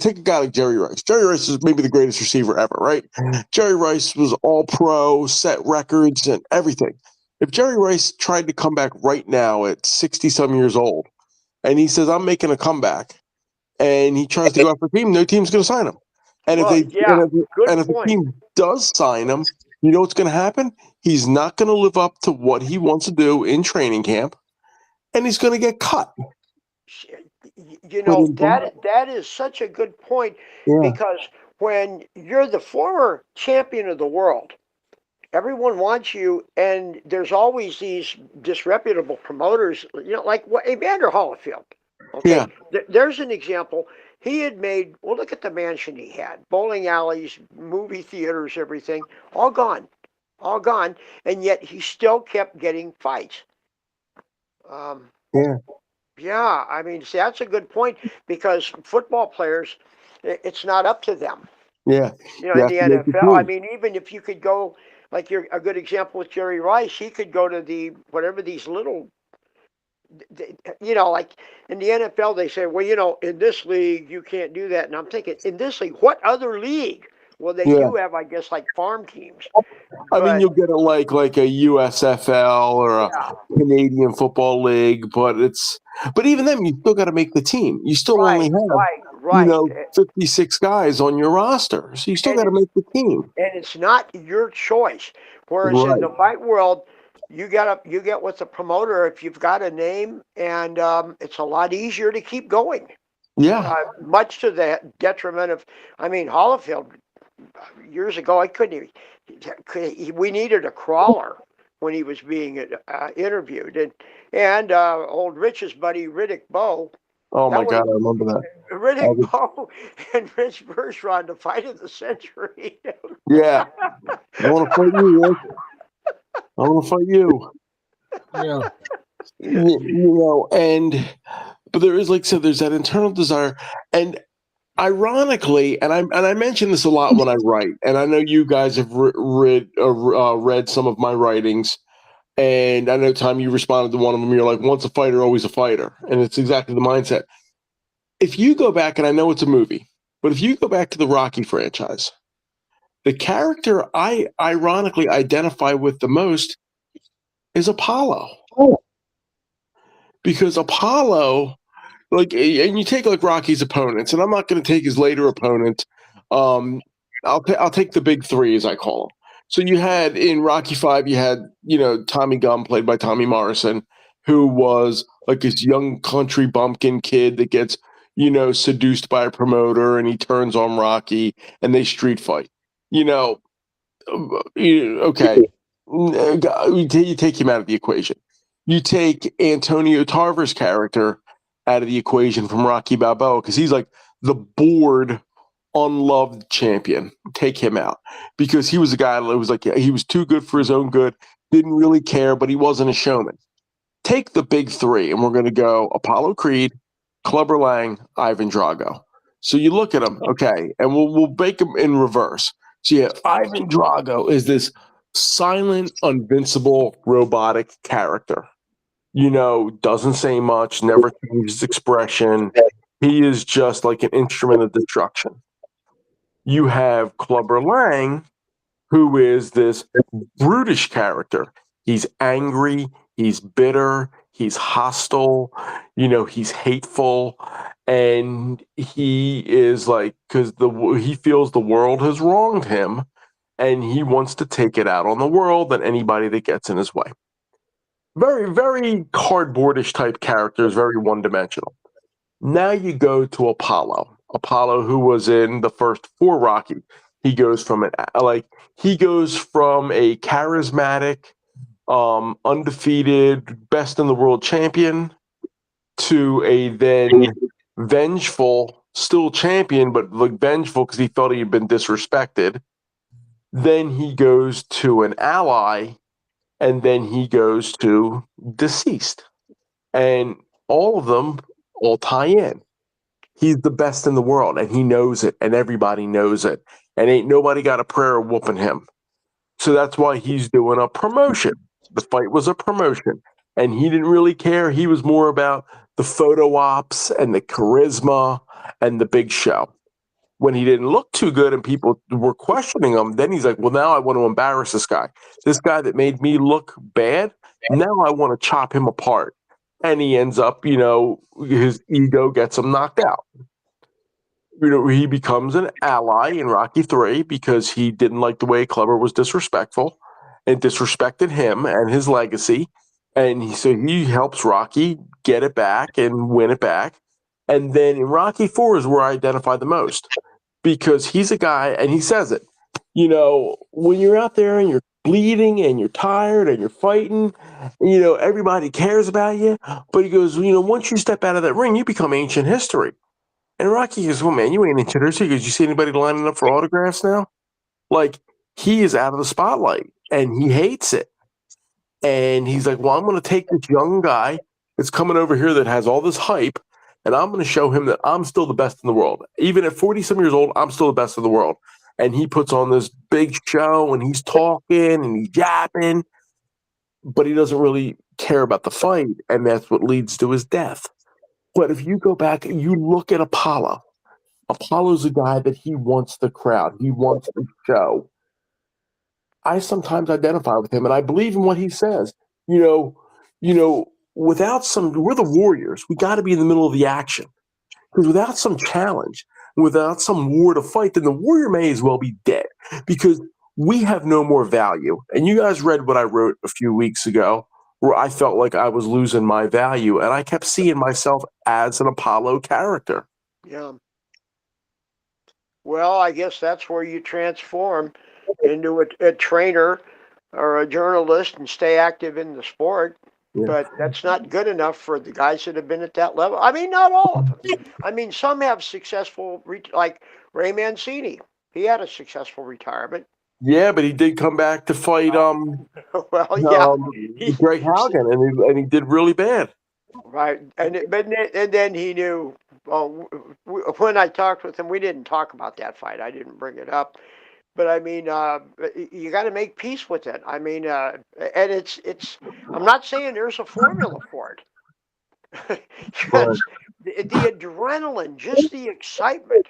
take a guy like Jerry Rice. Jerry Rice is maybe the greatest receiver ever, right? Jerry Rice was all pro, set records and everything. If Jerry Rice tried to come back right now at 60-some years old, and he says, I'm making a comeback, and he tries to go after a team, no team's going to sign him. And Well, yeah, good if a point. team does sign him, you know what's going to happen? He's not going to live up to what he wants to do in training camp, and he's going to get cut. That is such a good point, Yeah, because when you're the former champion of the world, everyone wants you, and there's always these disreputable promoters, like Evander Holyfield. Okay, yeah, there's an example. He had made, well, look at the mansion he had, bowling alleys, movie theaters, everything, all gone, and yet he still kept getting fights. Um, yeah, yeah, I mean, see, that's a good point, because football players, it's not up to them. yeah. You In have the to make the NFL, I team. mean, even if you could go, like you're a good example with Jerry Rice, he could go to the whatever these little, like in the NFL, they say, well, in this league you can't do that, and I'm thinking, in this league, what other league? Well, they Yeah. do have, I guess, like farm teams, I mean, but you'll get it like a USFL or a yeah, Canadian Football League, but even then, you still got to make the team. You still only right, have, right, right, 56 guys on your roster, so you still and got to make the team. it's not your choice. Whereas in Right. the fight world, you get with the promoter if you've got a name, and it's a lot easier to keep going. Yeah. Much to the detriment of, I mean, Holyfield years ago, I couldn't even. We needed a crawler when he was being interviewed, and old Rich's buddy Riddick Bowe. Oh That my was God, I remember that. Riddick Bowe and Rich Bergeron, the fight of the century. Yeah. I want to fight you, Rick. I want to fight you. Yeah. But there is, like I said, there's that internal desire, and ironically, and I mention this a lot when I write, and I know you guys have read some of my writings, and I know, Tom, you responded to one of them. You're like, once a fighter, always a fighter, and it's exactly the mindset. If you go back, and I know it's a movie, but if you go back to the Rocky franchise, the character I ironically identify with the most is Apollo. Because Apollo, and you take like Rocky's opponents, and I'm not going to take his later opponent. I'll take the big three, as I call them. So you had in Rocky V, you had Tommy Gunn, played by Tommy Morrison, who was like this young country bumpkin kid that gets seduced by a promoter, and he turns on Rocky, and they street fight. Okay, you take him out of the equation. You take Antonio Tarver's character out of the equation from Rocky Balboa, because he's like the bored, unloved champion. Take him out, because he was a guy that was like, he was too good for his own good, didn't really care, but he wasn't a showman. Take the big three, and we're going to go Apollo Creed, Clubber Lang, Ivan Drago. So you look at them, okay, and we'll make them in reverse. So yeah, Ivan Drago is this silent, invincible, robotic character. Doesn't say much, never changes expression. He is just like an instrument of destruction. You have Clubber Lang, who is this brutish character. He's angry, he's bitter, he's hostile, he's hateful, and he is like, because he feels the world has wronged him, and he wants to take it out on the world and anybody that gets in his way. Very, very cardboardish type characters, very one-dimensional. Now you go to Apollo. Apollo, who was in the first 4 Rocky. He goes from a charismatic, undefeated, best in the world champion, to a then vengeful, still champion, but like vengeful because he felt he had been disrespected. Then he goes to an ally, and then he goes to deceased. And all of them all tie in. He's the best in the world, and he knows it, and everybody knows it. And ain't nobody got a prayer whooping him. So that's why he's doing a promotion. The fight was a promotion, and he didn't really care. He was more about the photo ops and the charisma and the big show. When he didn't look too good and people were questioning him, then he's like, well, now I want to embarrass this guy. This guy that made me look bad, now I want to chop him apart. And he ends up, his ego gets him knocked out. He becomes an ally in Rocky III because he didn't like the way Clubber was disrespectful and disrespected him and his legacy. And so he helps Rocky get it back and win it back. And then in Rocky IV is where I identify the most because he's a guy, and he says it, when you're out there and you're bleeding and you're tired and you're fighting, everybody cares about you. But he goes, once you step out of that ring, you become ancient history. And Rocky goes, well, man, you ain't ancient history. He goes, you see anybody lining up for autographs now? Like, he is out of the spotlight, and he hates it. And he's like, well, I'm going to take this young guy that's coming over here that has all this hype, and I'm going to show him that I'm still the best in the world. Even at 40-some years old, I'm still the best in the world. And he puts on this big show, and he's talking, and he's yapping, but he doesn't really care about the fight, and that's what leads to his death. But if you go back and you look at Apollo's a guy that he wants the crowd. He wants the show. I sometimes identify with him, and I believe in what he says. We're the warriors. We got to be in the middle of the action. Because without some challenge, without some war to fight, then the warrior may as well be dead. Because we have no more value. And you guys read what I wrote a few weeks ago, where I felt like I was losing my value, and I kept seeing myself as an Apollo character. Yeah. Well, I guess that's where you transform into a trainer or a journalist and stay active in the sport. Yeah. But that's not good enough for the guys that have been at that level. I mean, not all of them. I mean, some have successful, like Ray Mancini. He had a successful retirement. Yeah, but he did come back to fight Greg Haugen, and he did really bad. Right, and then he knew. Well, when I talked with him, we didn't talk about that fight. I didn't bring it up, but I mean, you got to make peace with it. I mean, and it's. I'm not saying there's a formula for it. Because the adrenaline, just the excitement.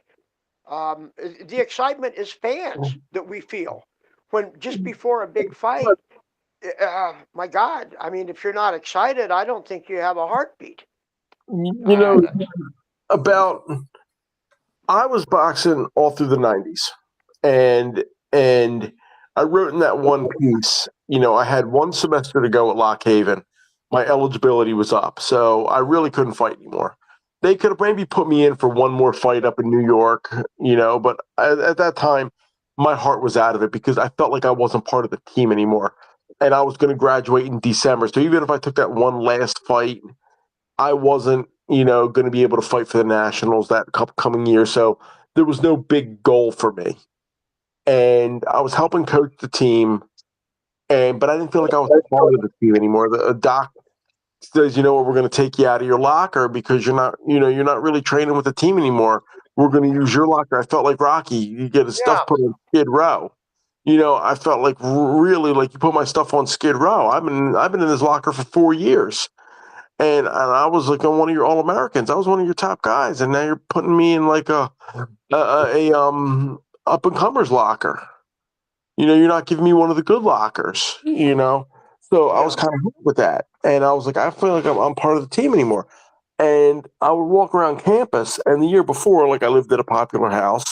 The excitement is fans that we feel when just before a big fight. My God, I mean, if you're not excited, I don't think you have a heartbeat. I was boxing all through the 90s, and I wrote in that one piece, I had one semester to go at Lock Haven. My eligibility was up, so I really couldn't fight anymore. They could have maybe put me in for one more fight up in New York, but at that time, my heart was out of it because I felt like I wasn't part of the team anymore. And I was going to graduate in December. So even if I took that one last fight, I wasn't, going to be able to fight for the Nationals that coming year. So there was no big goal for me. And I was helping coach the team, but I didn't feel like I was part of the team anymore. The doc says, we're going to take you out of your locker because you're not really training with the team anymore. We're going to use your locker. I felt like Rocky. You get his stuff put on Skid Row. I felt like really like you put my stuff on Skid Row. I've been in this locker for 4 years, and I was like one of your All-Americans. I was one of your top guys, and now you're putting me in like a up and comers locker. You're not giving me one of the good lockers. So I was kind of hurt with that, and I was like, I feel like I'm part of the team anymore. And I would walk around campus, and the year before, like I lived at a popular house.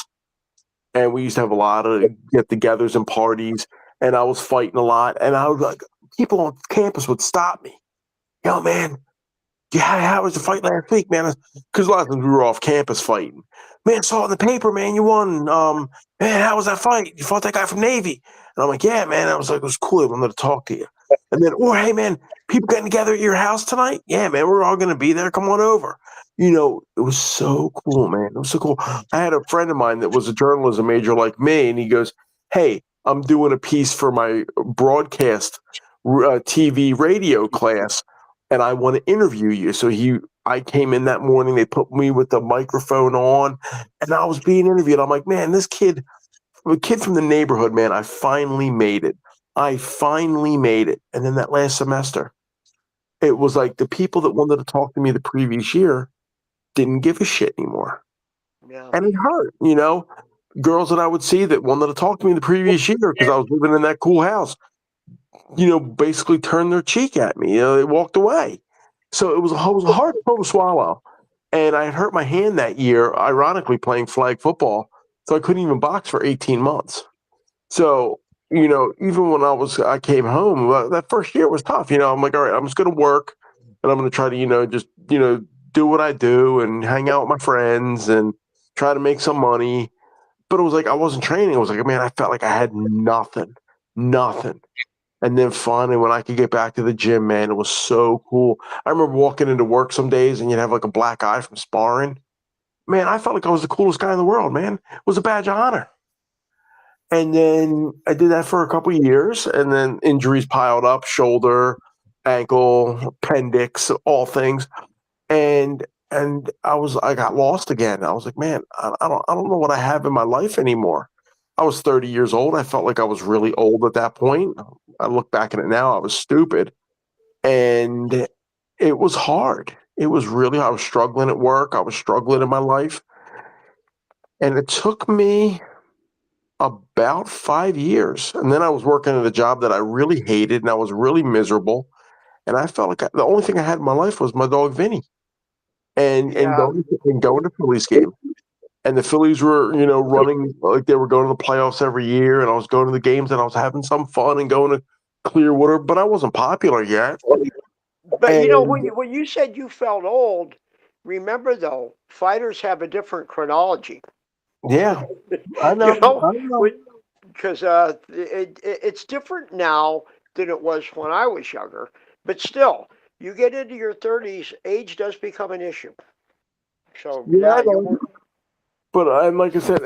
And we used to have a lot of get-togethers and parties, and I was fighting a lot. And I was like, people on campus would stop me. Yo, man, how was the fight last week, man? Because a lot of times we were off campus fighting. Man, saw it in the paper, man. You won. Man, how was that fight? You fought that guy from Navy. And I'm like, yeah, man. I was like, it was cool. I wanted to talk to you. And then, oh, hey, man, people getting together at your house tonight? Yeah, man, we're all going to be there. Come on over. It was so cool, man. It was so cool. I had a friend of mine that was a journalism major like me, and he goes, hey, I'm doing a piece for my broadcast TV radio class, and I want to interview you. So I came in that morning. They put me with the microphone on, and I was being interviewed. I'm like, man, a kid from the neighborhood, man, I finally made it. And then that last semester, it was like the people that wanted to talk to me the previous year didn't give a shit anymore. Yeah. And it hurt, girls that I would see that wanted to talk to me the previous year because I was living in that cool house, basically turned their cheek at me. They walked away. So it was a hard pill to swallow. And I had hurt my hand that year, ironically, playing flag football. So I couldn't even box for 18 months. So, even when I came home, that first year was tough. I'm like, all right, I'm just going to work and I'm going to try to, just, do what I do and hang out with my friends and try to make some money. But it was like, I wasn't training. It was like, man, I felt like I had nothing. And then finally, when I could get back to the gym, man, it was so cool. I remember walking into work some days and you'd have like a black eye from sparring. Man, I felt like I was the coolest guy in the world, man. It was a badge of honor. And then I did that for a couple of years, and then injuries piled up, shoulder, ankle, appendix, all things. And I got lost again. I was like, man, I don't know what I have in my life anymore. I was 30 years old. I felt like I was really old at that point. I look back at it now, I was stupid. And it was hard. It was really, I was struggling at work. I was struggling in my life. And it took me about 5 years. And then I was working at a job that I really hated and I was really miserable. And I felt like the only thing I had in my life was my dog, Vinny. And going to Phillies game. And the Phillies were, running like they were going to the playoffs every year. And I was going to the games and I was having some fun and going to Clearwater, but I wasn't popular yet. But when you said you felt old, remember though, fighters have a different chronology. Yeah, I know. Because it's different now than it was when I was younger. But still, you get into your 30s, age does become an issue. So yeah, but like I said,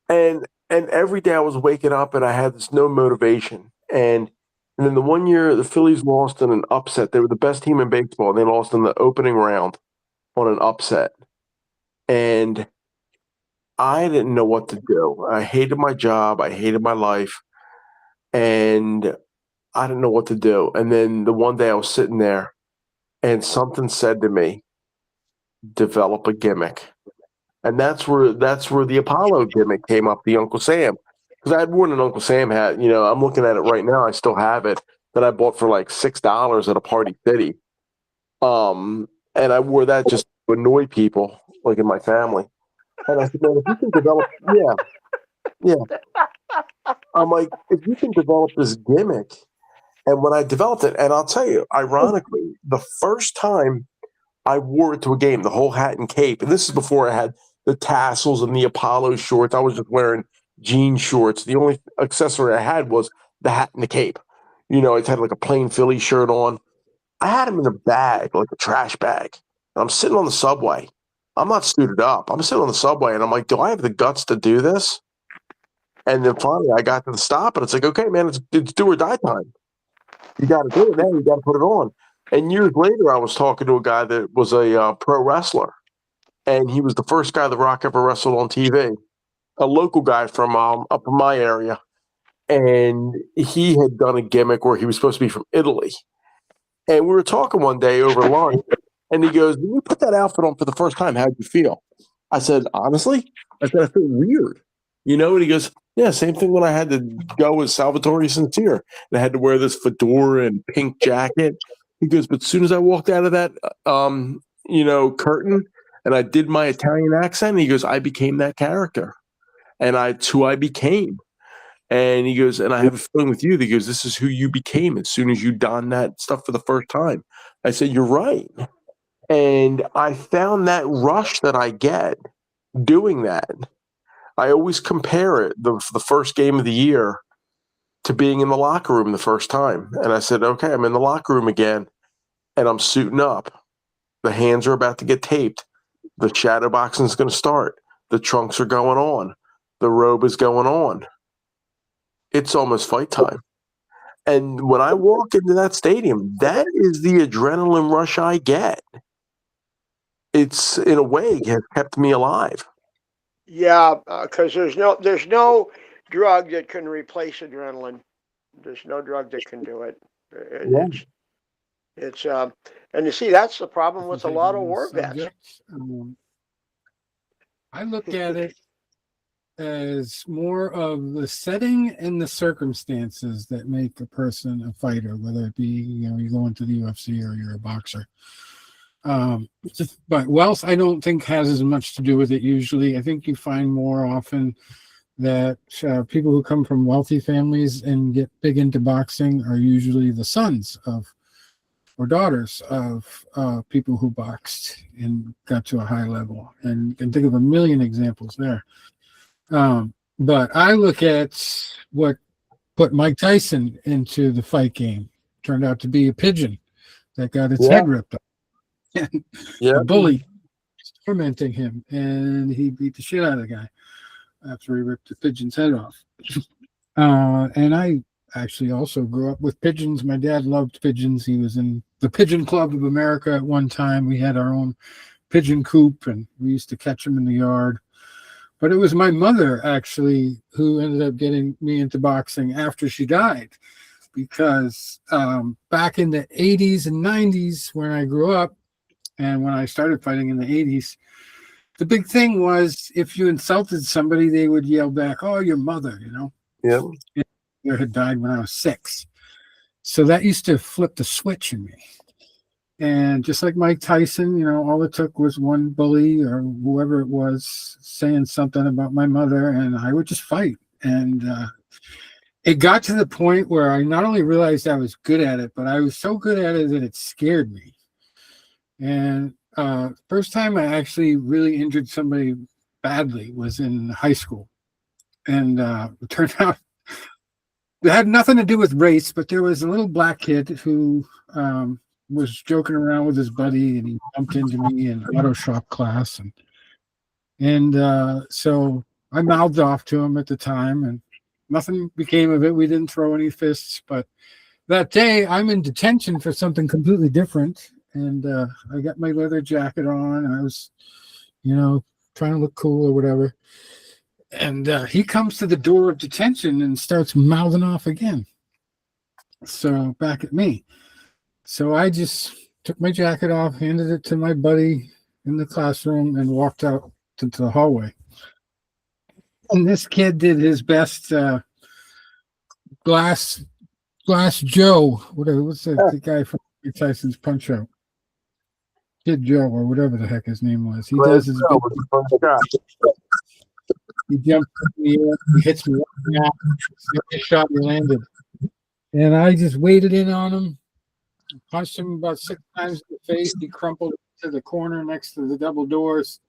and every day I was waking up and I had this no motivation. And then the one year the Phillies lost in an upset. They were the best team in baseball. And they lost in the opening round on an upset. And I didn't know what to do. I hated my job. I hated my life. And I didn't know what to do. And then the one day I was sitting there and something said to me, develop a gimmick. And that's where the Apollo gimmick came up, the Uncle Sam. Because I had worn an Uncle Sam hat. I'm looking at it right now. I still have it that I bought for like $6 at a Party City. And I wore that just to annoy people, like in my family. And I said, man, if you can develop, yeah. I'm like, if you can develop this gimmick, and when I developed it, and I'll tell you, ironically, the first time I wore it to a game, the whole hat and cape, and this is before I had the tassels and the Apollo shorts. I was just wearing jean shorts. The only accessory I had was the hat and the cape. I just had like a plain Philly shirt on. I had them in a bag, like a trash bag. And I'm sitting on the subway. I'm not suited up. I'm sitting on the subway, and I'm like, do I have the guts to do this? And then finally I got to the stop, and it's like, okay, man, it's do or die time. You got to do it now. You got to put it on. And years later, I was talking to a guy that was a pro wrestler, and he was the first guy The Rock ever wrestled on TV, a local guy from up in my area. And he had done a gimmick where he was supposed to be from Italy. And we were talking one day over lunch, and he goes, when you put that outfit on for the first time, how'd you feel? I said, honestly? I feel weird. And he goes, yeah, same thing when I had to go with Salvatore Sincere. And I had to wear this fedora and pink jacket. He goes, but as soon as I walked out of that, curtain and I did my Italian accent, he goes, I became that character. And it's who I became. And he goes, and I have a feeling with you. He goes, this is who you became as soon as you donned that stuff for the first time. I said, you're right. And I found that rush that I get doing that. I always compare it, the first game of the year, to being in the locker room the first time. And I said, okay, I'm in the locker room again, and I'm suiting up. The hands are about to get taped. The shadow boxing is going to start. The trunks are going on. The robe is going on. It's almost fight time. And when I walk into that stadium, that is the adrenaline rush I get. It's, in a way, has kept me alive. Yeah, because there's no drug that can replace adrenaline. There's no drug that can do it. Yeah. It's and you see that's the problem with a Take lot on of this war vets. subject. I look at it as more of the setting and the circumstances that make a person a fighter, whether it be, you go into the UFC or you're a boxer. But wealth, I don't think has as much to do with it usually. I think you find more often that people who come from wealthy families and get big into boxing are usually the sons of or daughters of people who boxed and got to a high level. And you can think of a million examples there. But I look at what put Mike Tyson into the fight game. Turned out to be a pigeon that got its head ripped off. And a bully tormenting him, and he beat the shit out of the guy after he ripped the pigeon's head off. And I actually also grew up with pigeons. My dad loved pigeons. He was in the Pigeon Club of America at one time. We had our own pigeon coop, and we used to catch them in the yard. But it was my mother, actually, who ended up getting me into boxing after she died. Because back in the 80s and 90s, when I grew up, and when I started fighting in the 80s, the big thing was if you insulted somebody, they would yell back, "Oh, your mother," Yeah. Mother had died when I was 6. So that used to flip the switch in me. And just like Mike Tyson, all it took was one bully or whoever it was saying something about my mother, and I would just fight. And it got to the point where I not only realized I was good at it, but I was so good at it that it scared me. And first time I actually really injured somebody badly was in high school. And it turned out it had nothing to do with race, but there was a little black kid who was joking around with his buddy, and he bumped into me in auto shop class. And so I mouthed off to him at the time, and nothing became of it. We didn't throw any fists, but that day I'm in detention for something completely different. And I got my leather jacket on, and I was, trying to look cool or whatever. And he comes to the door of detention and starts mouthing off again. So back at me. So I just took my jacket off, handed it to my buddy in the classroom, and walked out into the hallway. And this kid did his best Glass Joe, whatever. What's the guy from Tyson's Punch Out? Kid Joe, or whatever the heck his name was. He does his best. He jumps in the air, he hits me right now. The shot he landed. And I just waded in on him, punched him about 6 times in the face. He crumpled to the corner next to the double doors.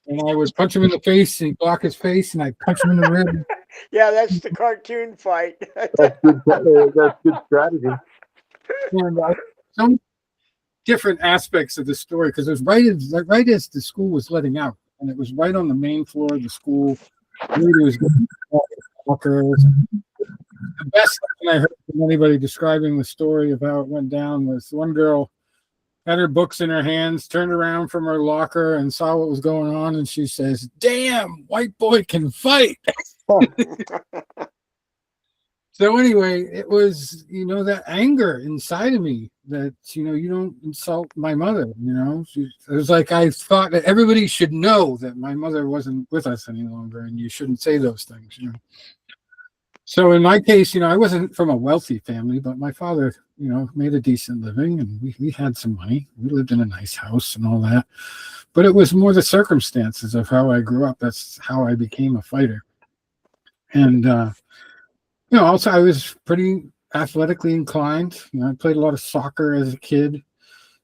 And I would punch him in the face, and he'd block his face, and I'd punch him in the rib. Yeah, that's the cartoon fight. That's good strategy. And some different aspects of the story, because it was right as the school was letting out, and it was right on the main floor of the school. It was walkers. The best thing I heard from anybody describing the story of how it went down was one girl had her books in her hands, turned around from her locker and saw what was going on, and she says, "Damn, white boy can fight." So anyway, it was, that anger inside of me that, you don't insult my mother, it was like I thought that everybody should know that my mother wasn't with us any longer, and you shouldn't say those things, So in my case, I wasn't from a wealthy family, but my father, made a decent living, and we had some money. We lived in a nice house and all that. But it was more the circumstances of how I grew up. That's how I became a fighter. And, also I was pretty athletically inclined. I played a lot of soccer as a kid.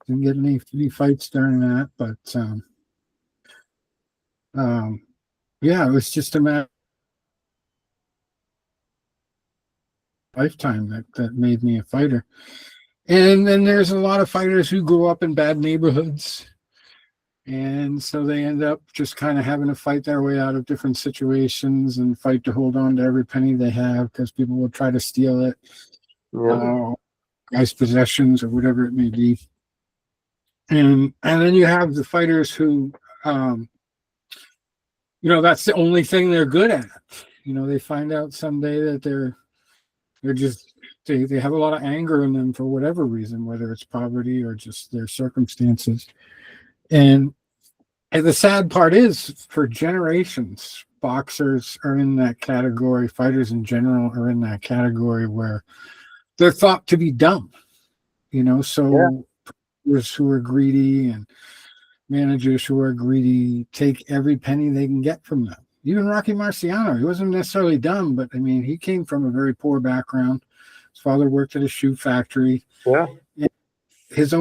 Didn't get any fights during that. But, it was just a matter. lifetime that made me a fighter. And then there's a lot of fighters who grew up in bad neighborhoods. And so they end up just kind of having to fight their way out of different situations and fight to hold on to every penny they have because people will try to steal it, guy's possessions or whatever it may be. And then you have the fighters who, that's the only thing they're good at. They find out someday that they're just they have a lot of anger in them for whatever reason, whether it's poverty or just their circumstances. And the sad part is, for generations, boxers are in that category, fighters in general are in that category where they're thought to be dumb, players who are greedy and managers who are greedy take every penny they can get from them. Even Rocky Marciano, he wasn't necessarily dumb, but he came from a very poor background. His father worked at a shoe factory. Yeah. And his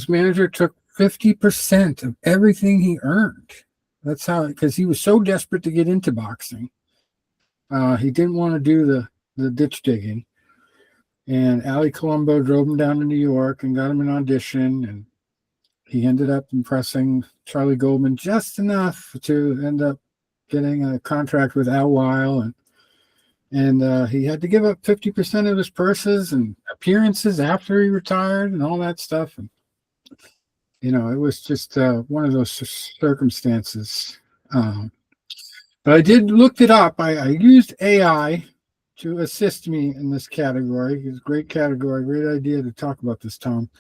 manager took 50% of everything he earned. That's how, because he was so desperate to get into boxing. He didn't want to do the ditch digging. And Ali Colombo drove him down to New York and got him an audition. And he ended up impressing Charlie Goldman just enough to end up getting a contract with Al Weil. And he had to give up 50% of his purses and appearances after he retired and all that stuff. And it was just one of those circumstances. But I did look it up. I used AI to assist me in this category. It's a great category, great idea to talk about this, Tom.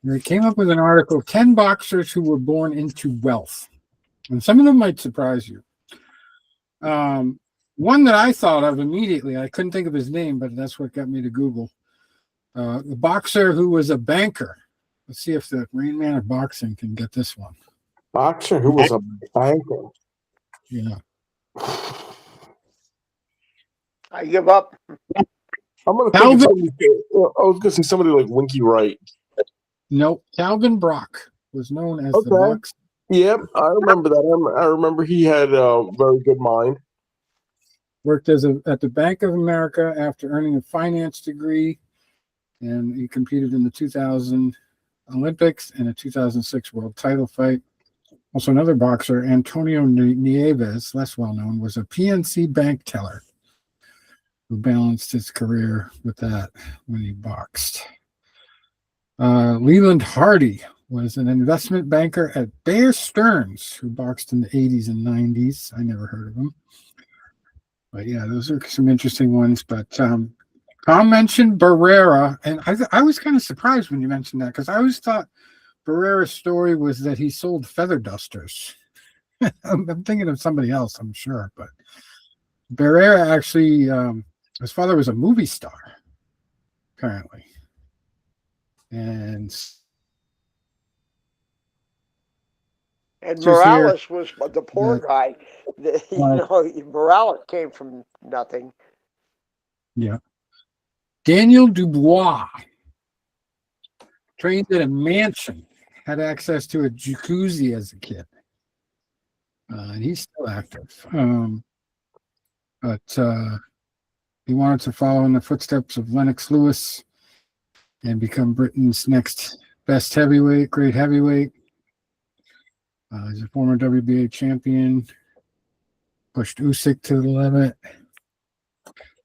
And they came up with an article, 10 boxers who were born into wealth. And some of them might surprise you. One that I thought of immediately, I couldn't think of his name, but that's what got me to Google. The boxer who was a banker. Let's see if the Rain Man of boxing can get this one. Boxer who was a banker. Yeah. I give up. I'm going to think of somebody, I was going to say somebody like Winky Wright. Nope. Calvin Brock was known as the boxer. Yep, I remember that. I remember he had a very good mind. Worked at the Bank of America after earning a finance degree, and he competed in the 2000 Olympics and a 2006 world title fight. Also, another boxer, Antonio Nieves, less well known, was a PNC bank teller who balanced his career with that when he boxed. Leland Hardy was an investment banker at Bear Stearns, who boxed in the 80s and 90s. I never heard of him. But yeah, those are some interesting ones. But Tom mentioned Barrera, and I was kind of surprised when you mentioned that, because I always thought Barrera's story was that he sold feather dusters. I'm thinking of somebody else, I'm sure. But Barrera actually, his father was a movie star, apparently. And Morales was the poor guy. Morales came from nothing. Yeah. Daniel Dubois trained at a mansion, had access to a jacuzzi as a kid. And he's still active. But he wanted to follow in the footsteps of Lennox Lewis and become Britain's next best heavyweight, great heavyweight. He's a former WBA champion, pushed Usyk to the limit.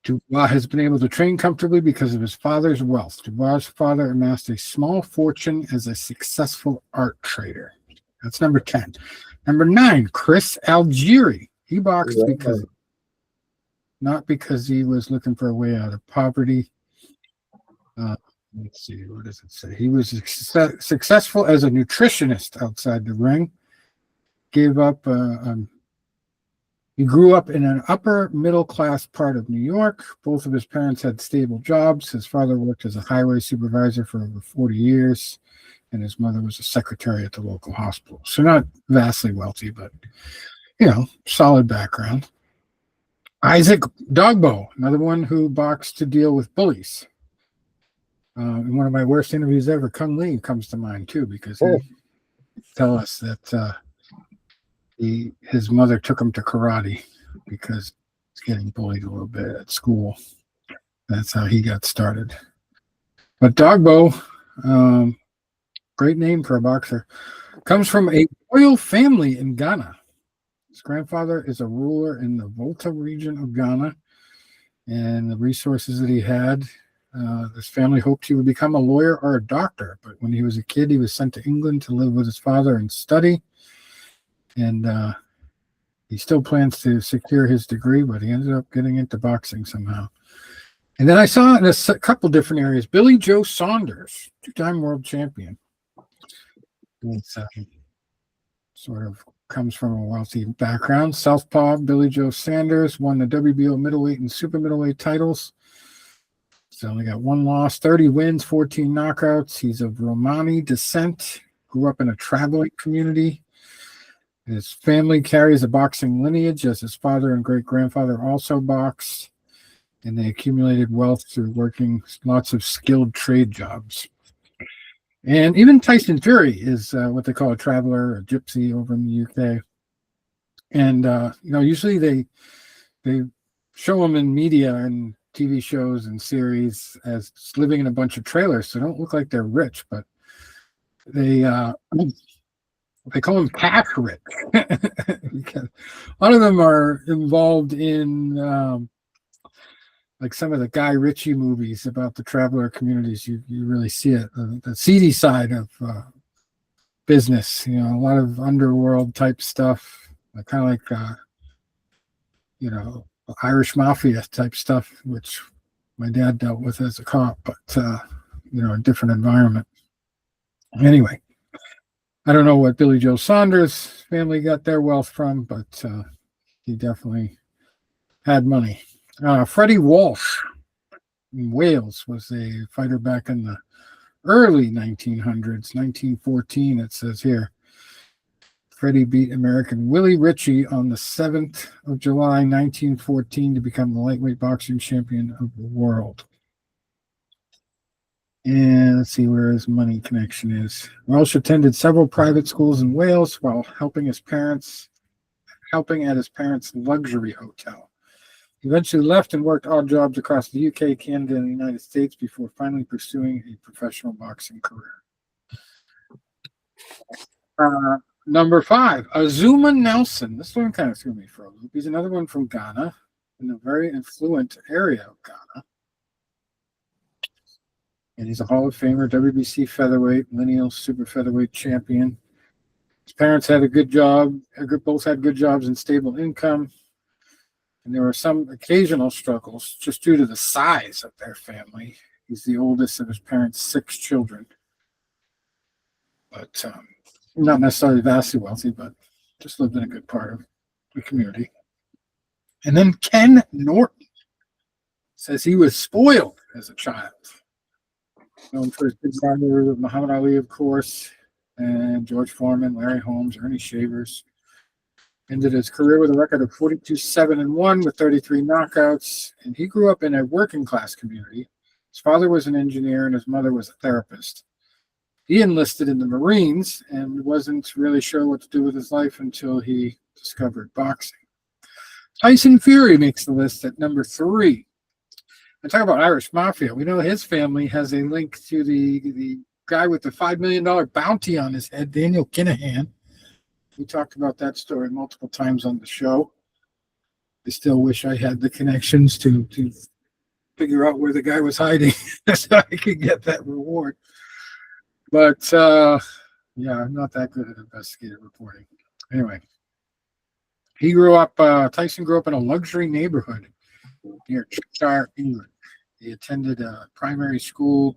Dubois has been able to train comfortably because of his father's wealth. Dubois' father amassed a small fortune as a successful art trader. That's number 10. Number 9, Chris Algieri. He boxed not because he was looking for a way out of poverty. Let's see, what does it say? He was successful as a nutritionist outside the ring. Gave up. He grew up in an upper middle class part of New York. Both of his parents had stable jobs. His father worked as a highway supervisor for over 40 years, and his mother was a secretary at the local hospital. So not vastly wealthy, but solid background. Isaac Dogbo, another one who boxed to deal with bullies. In one of my worst interviews ever, Kung Lee comes to mind too, because he tell us that his mother took him to karate because he's getting bullied a little bit at school. That's how he got started. But Dogbo, great name for a boxer, comes from a royal family in Ghana. His grandfather is a ruler in the Volta region of Ghana, and the resources that he had, this family hoped he would become a lawyer or a doctor. But when he was a kid, he was sent to England to live with his father and study. And he still plans to secure his degree, but he ended up getting into boxing somehow. And then I saw in a couple different areas, Billy Joe Saunders, two-time world champion. It's sort of comes from a wealthy background. Southpaw Billy Joe Saunders won the WBO middleweight and super middleweight titles. He's only got one loss, 30 wins, 14 knockouts. He's of Romani descent, grew up in a traveling community. His family carries a boxing lineage, as his father and great-grandfather also boxed, and they accumulated wealth through working lots of skilled trade jobs. And even Tyson Fury is what they call a traveler, a gypsy over in the UK. And, usually they show them in media and TV shows and series as living in a bunch of trailers, so they don't look like they're rich, but they call them cash rich. Because a lot of them are involved in like some of the Guy Ritchie movies about the traveler communities. You really see it, the seedy side of business. A lot of underworld type stuff, kind of like Irish mafia type stuff, which my dad dealt with as a cop, but a different environment. Anyway, I don't know what Billy Joe Saunders' family got their wealth from, but he definitely had money. Freddie Walsh in Wales was a fighter back in the early 1900s, 1914, it says here. Freddie beat American Willie Ritchie on the 7th of July, 1914, to become the lightweight boxing champion of the world. And let's see where his money connection is. Walsh attended several private schools in Wales while helping at his parents' luxury hotel. He eventually left and worked odd jobs across the UK, Canada, and the United States before finally pursuing a professional boxing career. Number 5, Azuma Nelson. This one kind of threw me for a loop. He's another one from Ghana, in a very affluent area of Ghana. And he's a Hall of Famer, WBC featherweight, lineal super featherweight champion. His parents had a good job. Both had good jobs and stable income. And there were some occasional struggles just due to the size of their family. He's the oldest of his parents' 6 children. But not necessarily vastly wealthy, but just lived in a good part of the community. And then Ken Norton says he was spoiled as a child. Known for his big brother with Muhammad Ali, of course, and George Foreman, Larry Holmes, Ernie Shavers. Ended his career with a record of 42-7-1 with 33 knockouts. And he grew up in a working class community. His father was an engineer and his mother was a therapist. He enlisted in the Marines and wasn't really sure what to do with his life until he discovered boxing. Tyson Fury makes the list at number 3. I talk about Irish Mafia. We know his family has a link to the guy with the $5 million bounty on his head, Daniel Kinahan. We talked about that story multiple times on the show. I still wish I had the connections to figure out where the guy was hiding so I could get that reward. But, I'm not that good at investigative reporting. Anyway, Tyson grew up in a luxury neighborhood near Cheshire, England. He attended a primary school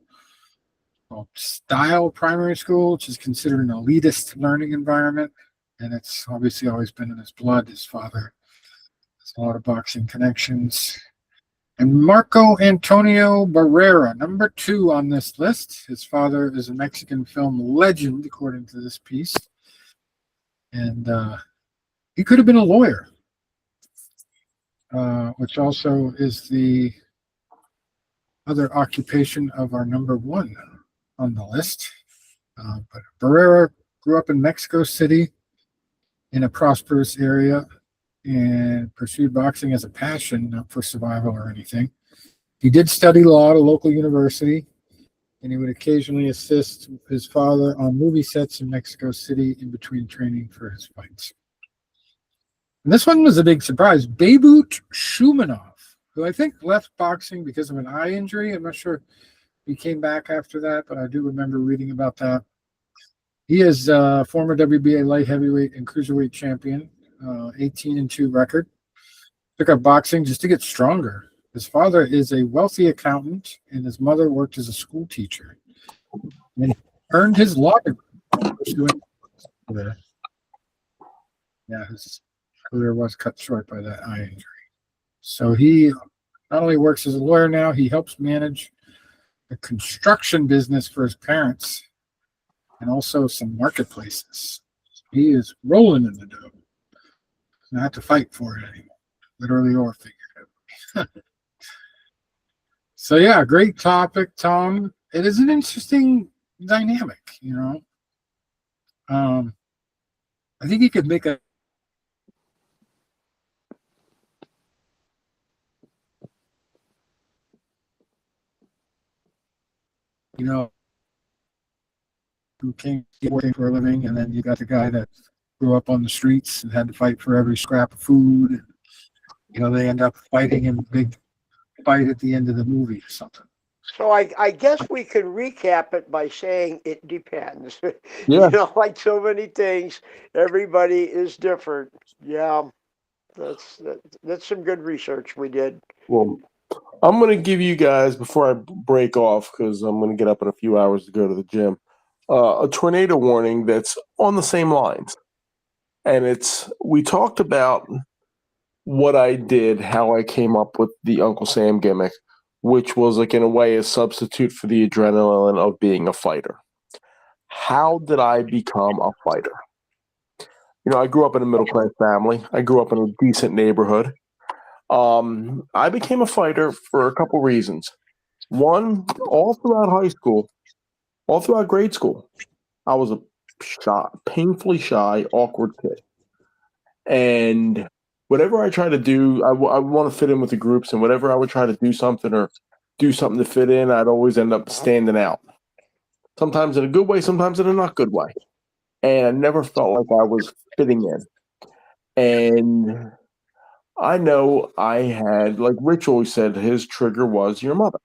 called Style Primary School, which is considered an elitist learning environment. And it's obviously always been in his blood. His father has a lot of boxing connections. And Marco Antonio Barrera, number 2 on this list. His father is a Mexican film legend, according to this piece. And he could have been a lawyer, which also is the other occupation of our number 1 on the list. But Barrera grew up in Mexico City in a prosperous area and pursued boxing as a passion, not for survival or anything. He did study law at a local university, and he would occasionally assist his father on movie sets in Mexico City in between training for his fights. And this one was a big surprise. Beirut Shumanov, who I think left boxing because of an eye injury. I'm not sure he came back after that, but I do remember reading about that. He is a former WBA light heavyweight and cruiserweight champion, 18-2 record. Took up boxing just to get stronger. His father is a wealthy accountant, and his mother worked as a school teacher. And he earned his law degree. Yeah, his career was cut short by that eye injury. So he not only works as a lawyer now, he helps manage a construction business for his parents and also some marketplaces. He is rolling in the dough. Doesn't have to fight for it anymore, literally or figuratively. So yeah, great topic, Tom. It is an interesting dynamic, you know. I think you could make a who came working for a living, and then you got the guy that grew up on the streets and had to fight for every scrap of food. You know, they end up fighting in a big fight at the end of the movie or something. So I guess we could recap it by saying it depends. Yeah. You know, like so many things, everybody is different. Yeah, that's some good research we did. Well, I'm going to give you guys, before I break off, because I'm going to get up in a few hours to go to the gym, a tornado warning that's on the same lines. And we talked about what I did, how I came up with the Uncle Sam gimmick, which was like in a way a substitute for the adrenaline of being a fighter. How did I become a fighter? You know, I grew up in a middle-class family. I grew up in a decent neighborhood. I became a fighter for a couple reasons. One, all throughout high school, all throughout grade school, I was a painfully shy, awkward kid. And whatever I try to do, I want to fit in with the groups, and whatever I would try to do something to fit in, I'd always end up standing out. Sometimes in a good way, sometimes in a not good way. And I never felt like I was fitting in. And I know I had, like Rich always said, his trigger was your mother.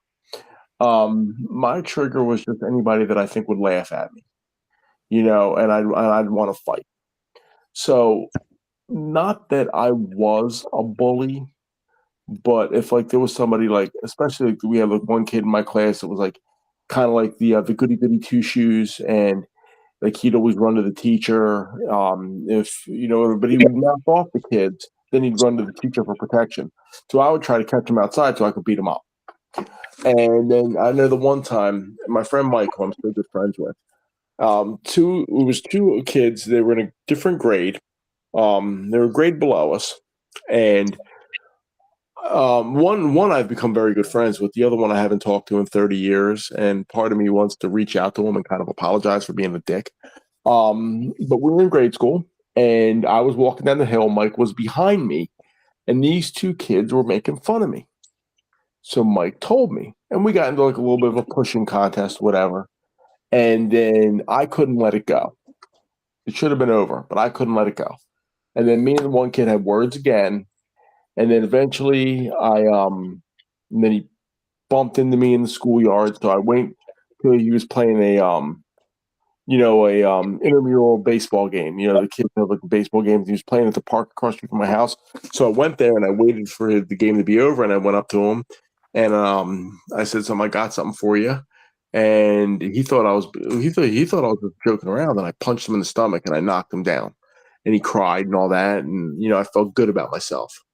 My trigger was just anybody that I think would laugh at me, you know, and I'd want to fight. So not that I was a bully, but if like there was somebody like, especially like we had like one kid in my class that was like kind of like the goody goody two shoes, and like he'd always run to the teacher. If you know, but he would knock off the kids, then he'd run to the teacher for protection. So I would try to catch him outside so I could beat him up. And then I know the one time my friend Mike, who I'm still good friends with, two kids. They were in a different grade. They were a grade below us, and one I've become very good friends with. The other one I haven't talked to in 30 years, and part of me wants to reach out to him and kind of apologize for being a dick. But we were in grade school, and I was walking down the hill. Mike was behind me, and these two kids were making fun of me. So Mike told me, and we got into like a little bit of a pushing contest, whatever. And then I couldn't let it go. It should have been over, but I couldn't let it go. And then me and the one kid had words again. And then eventually and then he bumped into me in the schoolyard. So I went till he was playing a intramural baseball game. You know, the kids have like baseball games. He was playing at the park across the street from my house. So I went there and I waited for the game to be over, and I went up to him and I said, I got something for you. And he thought I was just joking around, and I punched him in the stomach and I knocked him down. And he cried and all that, and you know, I felt good about myself.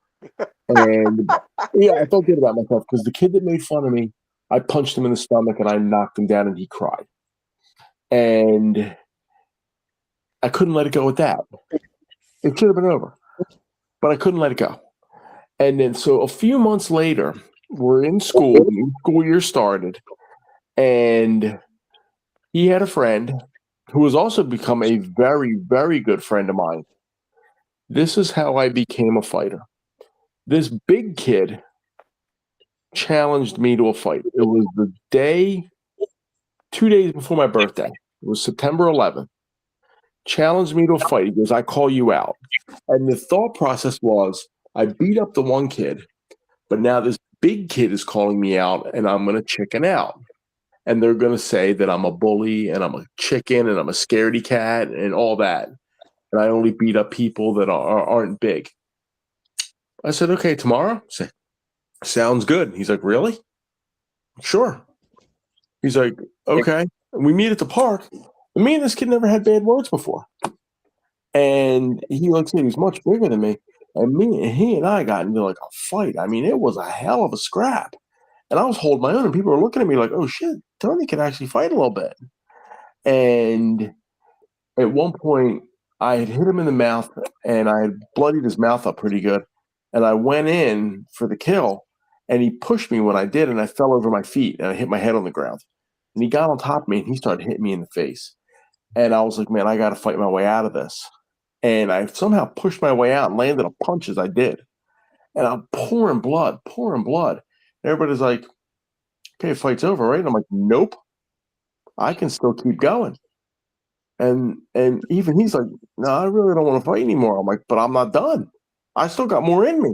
And yeah, I felt good about myself because the kid that made fun of me, I punched him in the stomach and I knocked him down and he cried. And I couldn't let it go with that. It should have been over, but I couldn't let it go. And then so a few months later, we're in school, the new school year started, and he had a friend who has also become a very, very good friend of mine. This is how I became a fighter. This big kid challenged me to a fight. It was the day, 2 days before my birthday. It was September 11th. Challenged me to a fight. He goes, I call you out. And the thought process was, I beat up the one kid, but now this big kid is calling me out, and I'm going to chicken out. And they're going to say that I'm a bully, and I'm a chicken, and I'm a scaredy cat, and all that. And I only beat up people that aren't big. I said, okay, tomorrow? I said, sounds good. He's like, really? Sure. He's like, okay. And we meet at the park. And me and this kid never had bad words before. And he looks at me, he's much bigger than me. And he and I got into like a fight. I mean, it was a hell of a scrap. And I was holding my own, and people were looking at me like, oh shit, Tony can actually fight a little bit. And at one point, I had hit him in the mouth, and I had bloodied his mouth up pretty good. And I went in for the kill, and he pushed me when I did, and I fell over my feet, and I hit my head on the ground. And he got on top of me, and he started hitting me in the face. And I was like, man, I got to fight my way out of this. And I somehow pushed my way out and landed a punch as I did. And I'm pouring blood. And everybody's like, okay, fight's over, right? And I'm like, nope, I can still keep going. And even he's like, no, I really don't want to fight anymore. I'm like, but I'm not done. I still got more in me.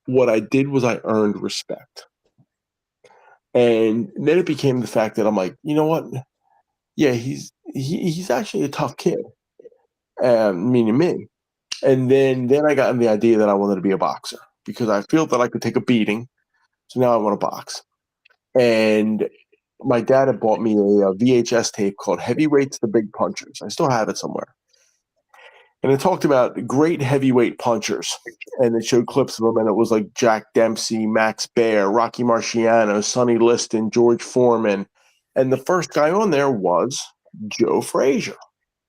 What I did was I earned respect. And then it became the fact that I'm like, you know what? Yeah, he's actually a tough kid, meaning me. And then I got in the idea that I wanted to be a boxer because I feel that I could take a beating. So now I want to box. And my dad had bought me a VHS tape called Heavyweights, the Big Punchers. I still have it somewhere. And it talked about great heavyweight punchers. And it showed clips of them. And it was like Jack Dempsey, Max Baer, Rocky Marciano, Sonny Liston, George Foreman. And the first guy on there was Joe Frazier.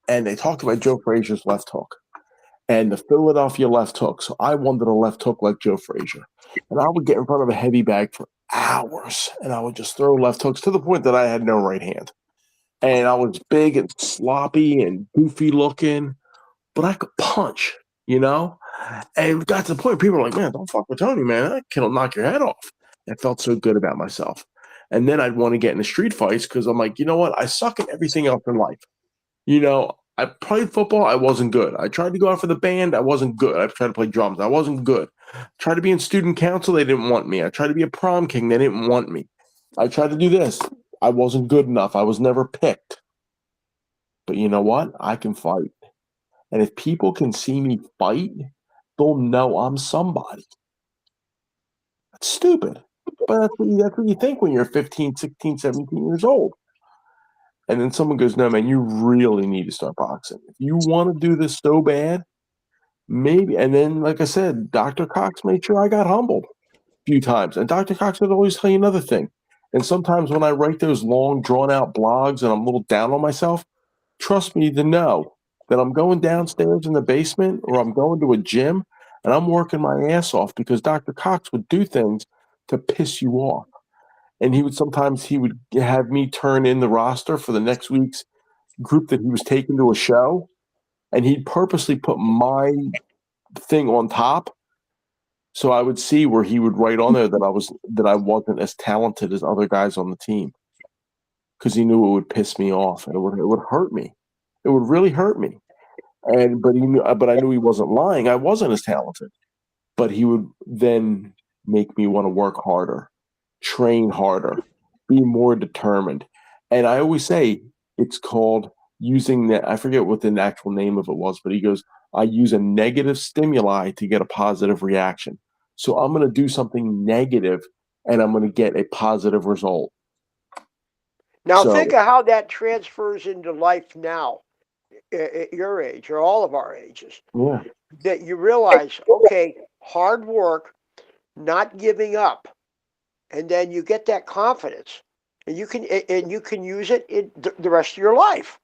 And they talked about Joe Frazier's left hook and the Philadelphia left hook. So I wanted a left hook like Joe Frazier. And I would get in front of a heavy bag for hours. And I would just throw left hooks to the point that I had no right hand. And I was big and sloppy and goofy looking, but I could punch, you know? And it got to the point where people were like, man, don't fuck with Tony, man. That kid will knock your head off. I felt so good about myself. And then I'd want to get into street fights because I'm like, you know what? I suck at everything else in life. You know, I played football. I wasn't good. I tried to go out for the band. I wasn't good. I tried to play drums. I wasn't good. I tried to be in student council. They didn't want me. I tried to be a prom king. They didn't want me. I tried to do this. I wasn't good enough. I was never picked. But you know what? I can fight. And if people can see me fight, they'll know I'm somebody. That's stupid. But that's what you think when you're 15, 16, 17 years old. And then someone goes, no, man, you really need to start boxing. If you want to do this so bad, maybe. And then, like I said, Dr. Cox made sure I got humbled a few times. And Dr. Cox would always tell you another thing. And sometimes when I write those long, drawn-out blogs and I'm a little down on myself, trust me to know that I'm going downstairs in the basement or I'm going to a gym and I'm working my ass off because Dr. Cox would do things to piss you off. And he would have me turn in the roster for the next week's group that he was taking to a show. And he'd purposely put my thing on top. So I would see where he would write on there that I wasn't as talented as other guys on the team. Because he knew it would piss me off and it would hurt me. It would really hurt me. But I knew he wasn't lying. I wasn't as talented. But he would then make me want to work harder, train harder, be more determined. And I always say it's called using that. I forget what the actual name of it was, but he goes, I use a negative stimuli to get a positive reaction. So I'm going to do something negative and I'm going to get a positive result. Now think of how that transfers into life now at your age or all of our ages. Yeah. That you realize, okay, hard work, not giving up, and then you get that confidence, and you can use it in the rest of your life.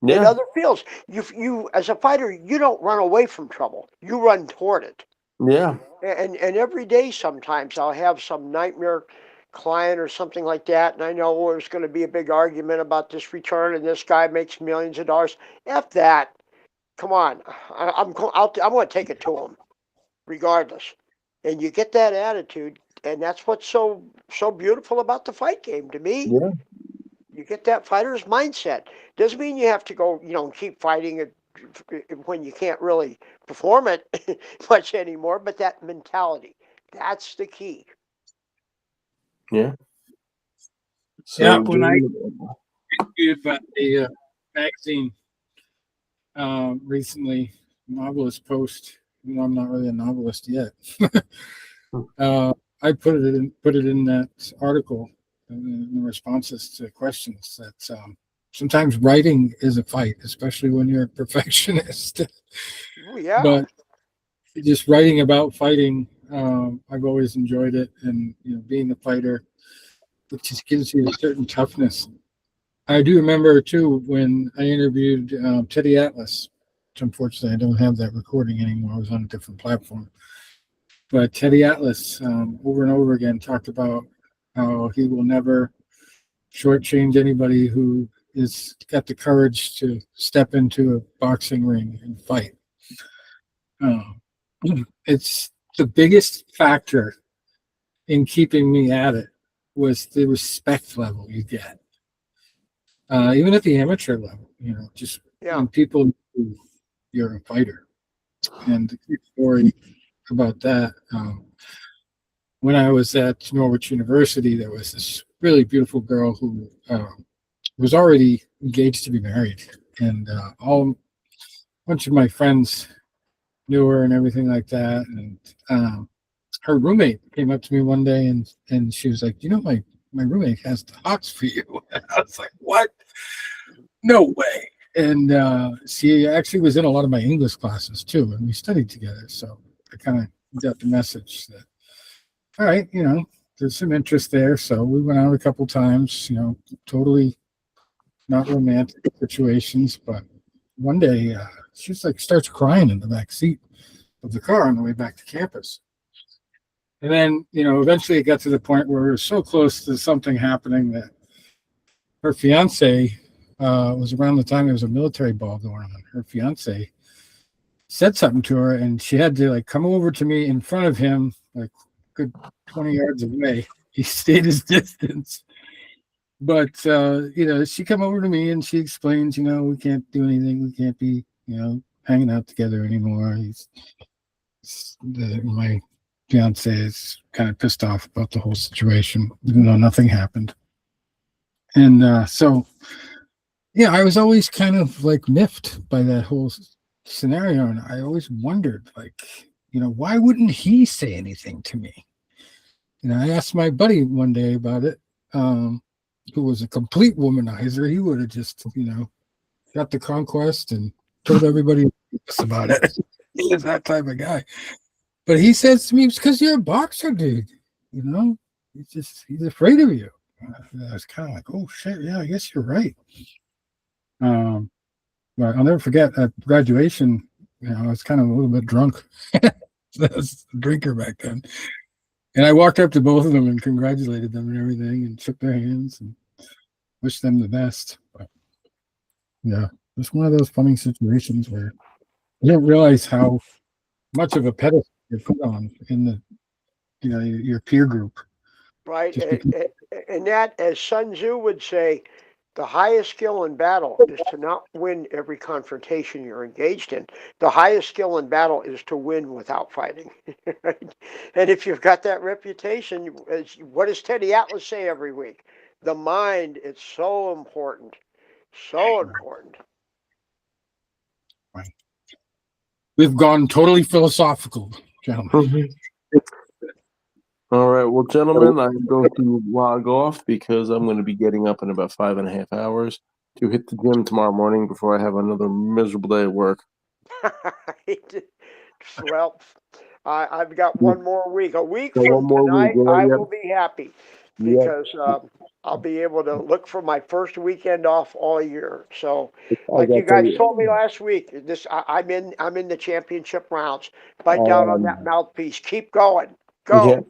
In other fields. You as a fighter, you don't run away from trouble. You run toward it. Yeah. And every day sometimes I'll have some nightmare client or something like that, and I know there's going to be a big argument about this return, and this guy makes millions of dollars. F that. Come on. I'm going to take it to him, regardless. And you get that attitude, that's what's so beautiful about the fight game to me. Yeah. You get that fighter's mindset. Doesn't mean you have to go, keep fighting it when you can't really perform it much anymore, but that mentality, that's the key. Yeah. So Yeah, when I reviewed a magazine recently, Novelist Post, even though I'm not really a novelist yet, I put it in that article in the responses to questions that sometimes writing is a fight, especially when you're a perfectionist. Yeah. But just writing about fighting, I've always enjoyed it, and being a fighter, it just gives you a certain toughness. I do remember too when I interviewed Teddy Atlas, which unfortunately I don't have that recording anymore. I was on a different platform. But Teddy Atlas, over and over again, talked about how he will never shortchange anybody who is got the courage to step into a boxing ring and fight. It's the biggest factor in keeping me at it was the respect level you get, even at the amateur level. Just when people know you're a fighter. And the quick story about that. When I was at Norwich University, there was this really beautiful girl who was already engaged to be married, and a bunch of my friends knew her and everything like that. And her roommate came up to me one day, and she was like, my roommate has the hots for you." I was like, "What? No way!" And she actually was in a lot of my English classes too, and we studied together. So I kind of got the message that, all right, there's some interest there. So we went out a couple times, totally not romantic situations. But one day she just starts crying in the back seat of the car on the way back to campus. And then, eventually it got to the point where we were so close to something happening that her fiance was around the time there was a military ball going on. Her fiance said something to her, and she had to come over to me in front of him, good 20 yards away. He stayed his distance. But, she come over to me and she explains, we can't do anything. We can't be, hanging out together anymore. My fiance is kind of pissed off about the whole situation, even though nothing happened. And so, yeah, I was always kind of miffed by that whole scenario. And I always wondered, why wouldn't he say anything to me? I asked my buddy one day about it, who was a complete womanizer. He would have just, got the conquest and told everybody about it. He was that type of guy. But he says to me, "It's because you're a boxer, dude. He's afraid of you." I was kind of like, "Oh shit, yeah, I guess you're right." But I'll never forget at graduation, I was kind of a little bit drunk. I was a drinker back then. And I walked up to both of them and congratulated them and everything and shook their hands and wished them the best. But yeah, it's one of those funny situations where you don't realize how much of a pedestal you're put on in the, your peer group. Right. And that, as Sun Tzu would say, the highest skill in battle is to not win every confrontation you're engaged in. The highest skill in battle is to win without fighting. Right? And if you've got that reputation, what does Teddy Atlas say every week? The mind is so important. So important. Right. We've gone totally philosophical, gentlemen. All right. Well, gentlemen, I'm going to log off because I'm going to be getting up in about 5.5 hours to hit the gym tomorrow morning before I have another miserable day at work. Well, I've got one more week. A week So from tonight, I will be happy Yep. because I'll be able to look for my first weekend off all year. So, I like you got guys told me last week, I'm in the championship rounds. Bite down on that mouthpiece. Keep going. Go. Yeah.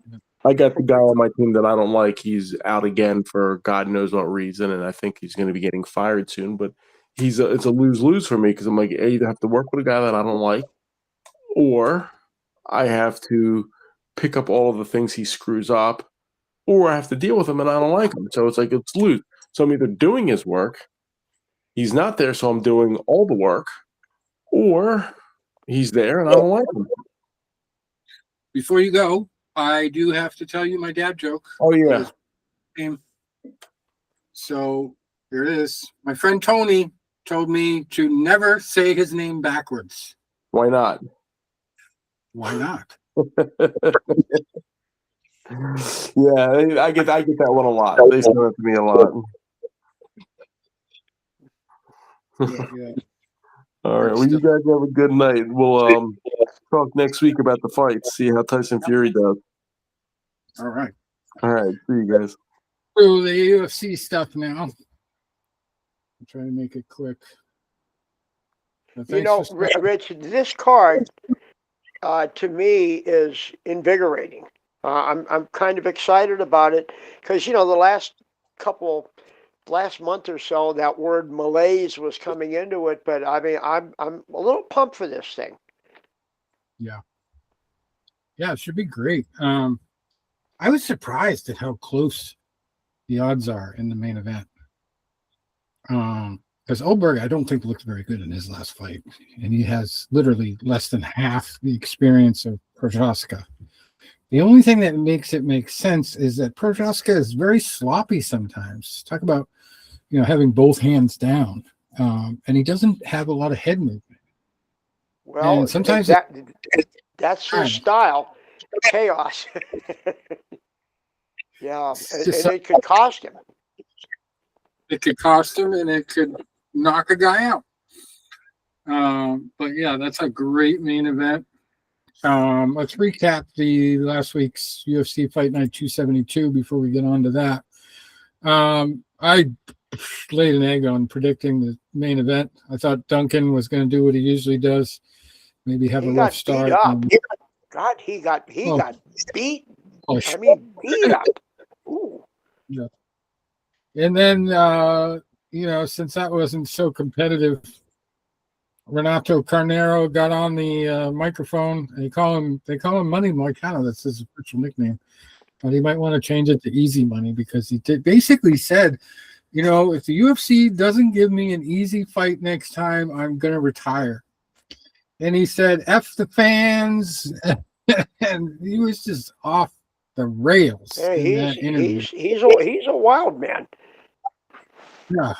I got the guy on my team that I don't like. He's out again for God knows what reason, and I think he's going to be getting fired soon. But it's a lose-lose for me because I'm like, I either have to work with a guy that I don't like, or I have to pick up all of the things he screws up, or I have to deal with him and I don't like him. So it's like it's lose. So I'm either doing his work, he's not there, so I'm doing all the work, or he's there and I don't like him. Before you go, I do have to tell you my dad joke. Oh yeah. So here it is. My friend Tony told me to never say his name backwards. Why not? Why not? Yeah, I get that one a lot. They say that to me a lot. Yeah. All right. Well, you guys have a good night. We'll talk next week about the fights. See how Tyson Fury does. All right. All right. See you guys. So the UFC stuff now. I'm trying to make it quick. You know, Rich, this card to me is invigorating. I'm kind of excited about it because the last month or so, that word malaise was coming into it. But I mean, I'm a little pumped for this thing. Yeah, it should be great. I was surprised at how close the odds are in the main event. Because Oldberg, I don't think looked very good in his last fight, and he has literally less than half the experience of Prochazka. The only thing that makes it make sense is that Prochazka is very sloppy sometimes. Talk about having both hands down, and he doesn't have a lot of head movement. Well, and sometimes that's his style, chaos. Yeah, and it could cost him. It could cost him, and it could knock a guy out. But yeah, that's a great main event. Let's recap the last week's UFC Fight Night 272 before we get on to that. I laid an egg on predicting the main event. I thought Duncan was going to do what he usually does, maybe have a rough start. God, he got beat. Pushed. I mean, beat up. Ooh. Yeah. And then, since that wasn't so competitive, Renato Carneiro got on the microphone. And they call him Money Moicano. That's his official nickname. But he might want to change it to Easy Money because he basically said, if the UFC doesn't give me an easy fight next time, I'm going to retire. And he said, F the fans. And he was just off the rails. Hey, he's a wild man. Yeah.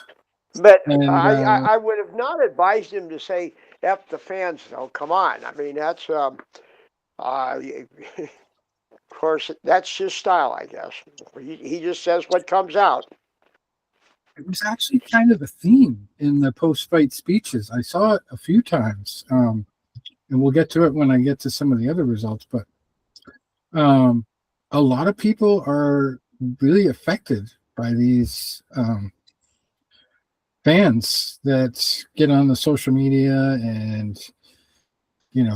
But I would have not advised him to say F the fans, though. Come on. I mean, that's, of course, that's his style, I guess. He just says what comes out. It was actually kind of a theme in the post-fight speeches. I saw it a few times, and we'll get to it when I get to some of the other results. But a lot of people are really affected by these fans that get on the social media and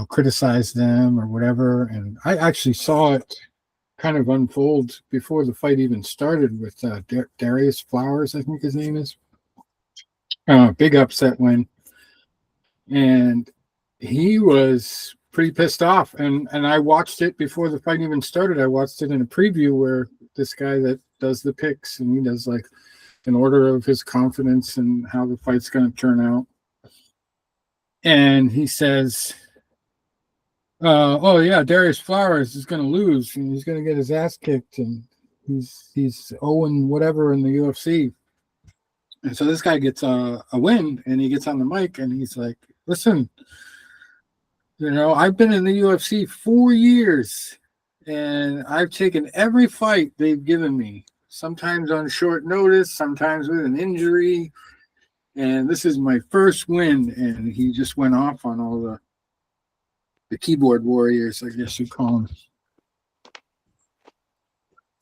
criticize them or whatever. And I actually saw it kind of unfold before the fight even started with Darius Flowers, I think his name is. Big upset win. And he was pretty pissed off. And I watched it before the fight even started. I watched it in a preview where this guy that does the picks, and he does like an order of his confidence and how the fight's going to turn out. And he says, Darius Flowers is going to lose, and he's going to get his ass kicked, and he's 0 whatever in the UFC. And so this guy gets a win, and he gets on the mic, and he's like, listen, I've been in the UFC 4 years, and I've taken every fight they've given me, sometimes on short notice, sometimes with an injury, and this is my first win. And he just went off on all the keyboard warriors, I guess you call them.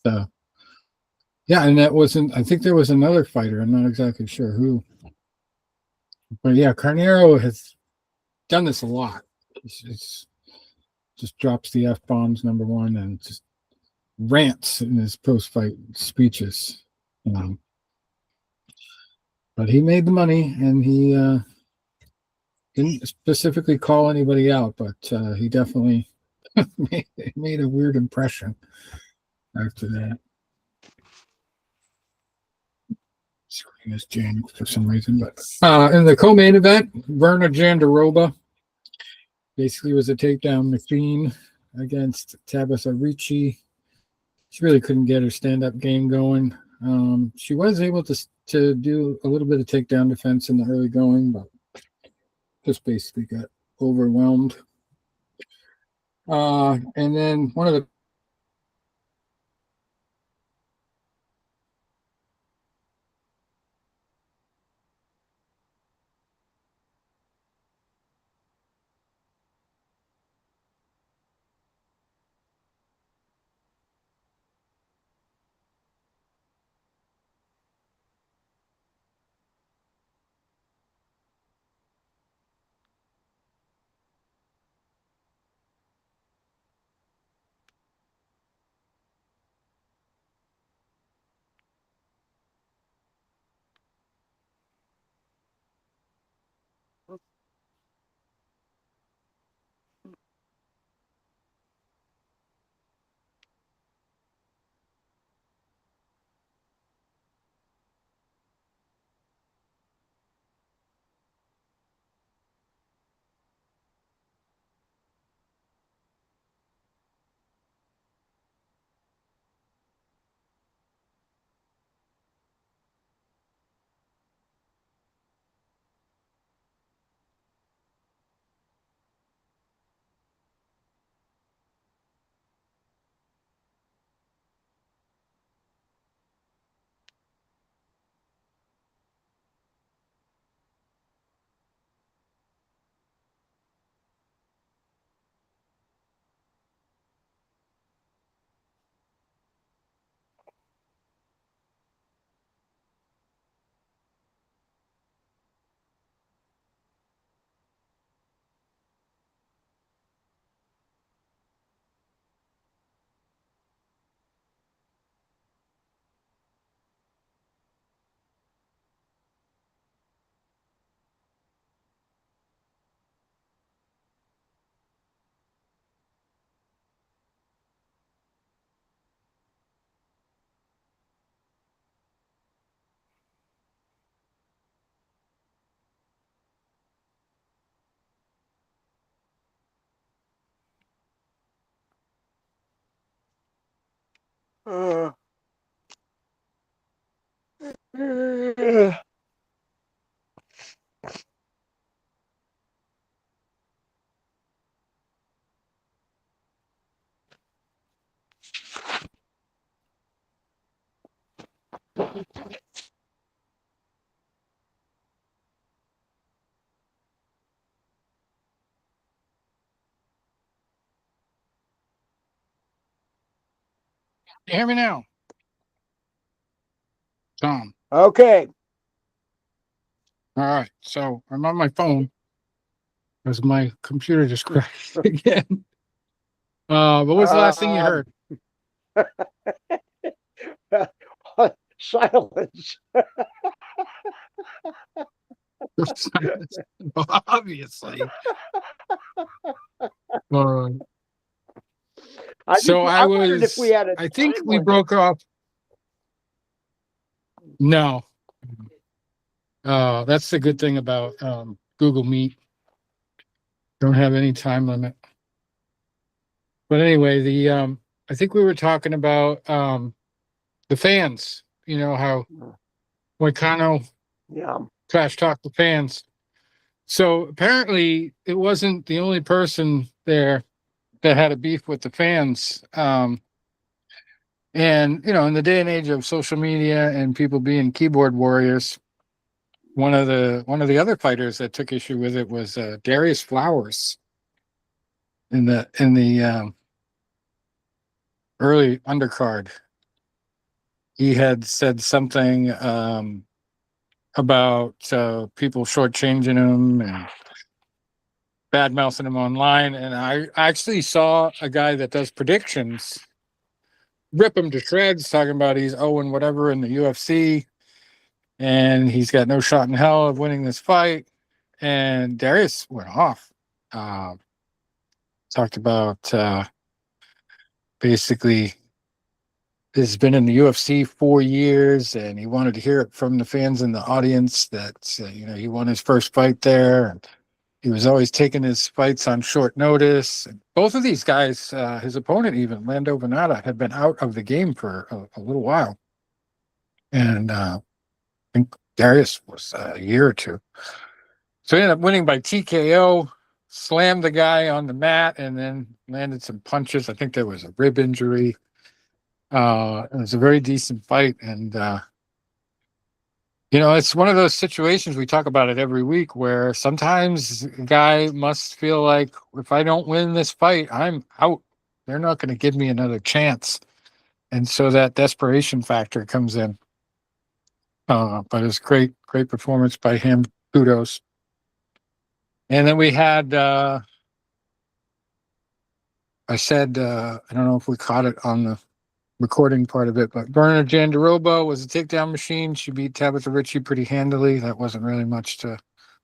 So, yeah, and that wasn't, I think there was another fighter. I'm not exactly sure who. But yeah, Carneiro has done this a lot. It's just drops the F-bombs, number one, and just rants in his post-fight speeches. But he made the money, and he didn't specifically call anybody out, but he definitely It made a weird impression after that. Screen is jammed for some reason, but in the co-main event, Verna Jandiroba basically was a takedown machine against Tabitha Ricci. She really couldn't get her stand-up game going. She was able to do a little bit of takedown defense in the early going, but just basically got overwhelmed. And then one of the Uh, you hear me now, Tom? okay. All right, so I'm on my phone because my computer just crashed again. But what's the last thing you heard? Silence. Obviously. I wondered if we had a I think time we limit. broke off. No. That's the good thing about Google Meet. Don't have any time limit. But anyway, I think we were talking about the fans. You know how Moicano Yeah. trash talked the fans. So apparently, it wasn't the only person there that had a beef with the fans. And you know, in the day and age of social media and people being keyboard warriors, one of the other fighters that took issue with it was Darius Flowers in the early undercard. He had said something about people shortchanging him and bad mouthing him online. And I actually saw a guy that does predictions rip him to shreds, talking about he's 0 and whatever in the UFC, and he's got no shot in hell of winning this fight. And Darius went off. talked about basically has been in the UFC 4 years, and he wanted to hear it from the fans in the audience that he won his first fight there, and he was always taking his fights on short notice. And both of these guys, his opponent even Lando Venata, had been out of the game for a little while, and I think Darius was a year or two. So he ended up winning by TKO, slammed the guy on the mat, and then landed some punches. I think there was a rib injury. It was a very decent fight, and it's one of those situations, we talk about it every week, where sometimes a guy must feel like, if I don't win this fight, I'm out. They're not going to give me another chance, and so that desperation factor comes in. But it was great performance by him. Kudos. And then we had, I said, I don't know if we caught it on the recording part of it, but Berna Jandiroba was a takedown machine. She beat Tabitha Ritchie pretty handily. That wasn't really much to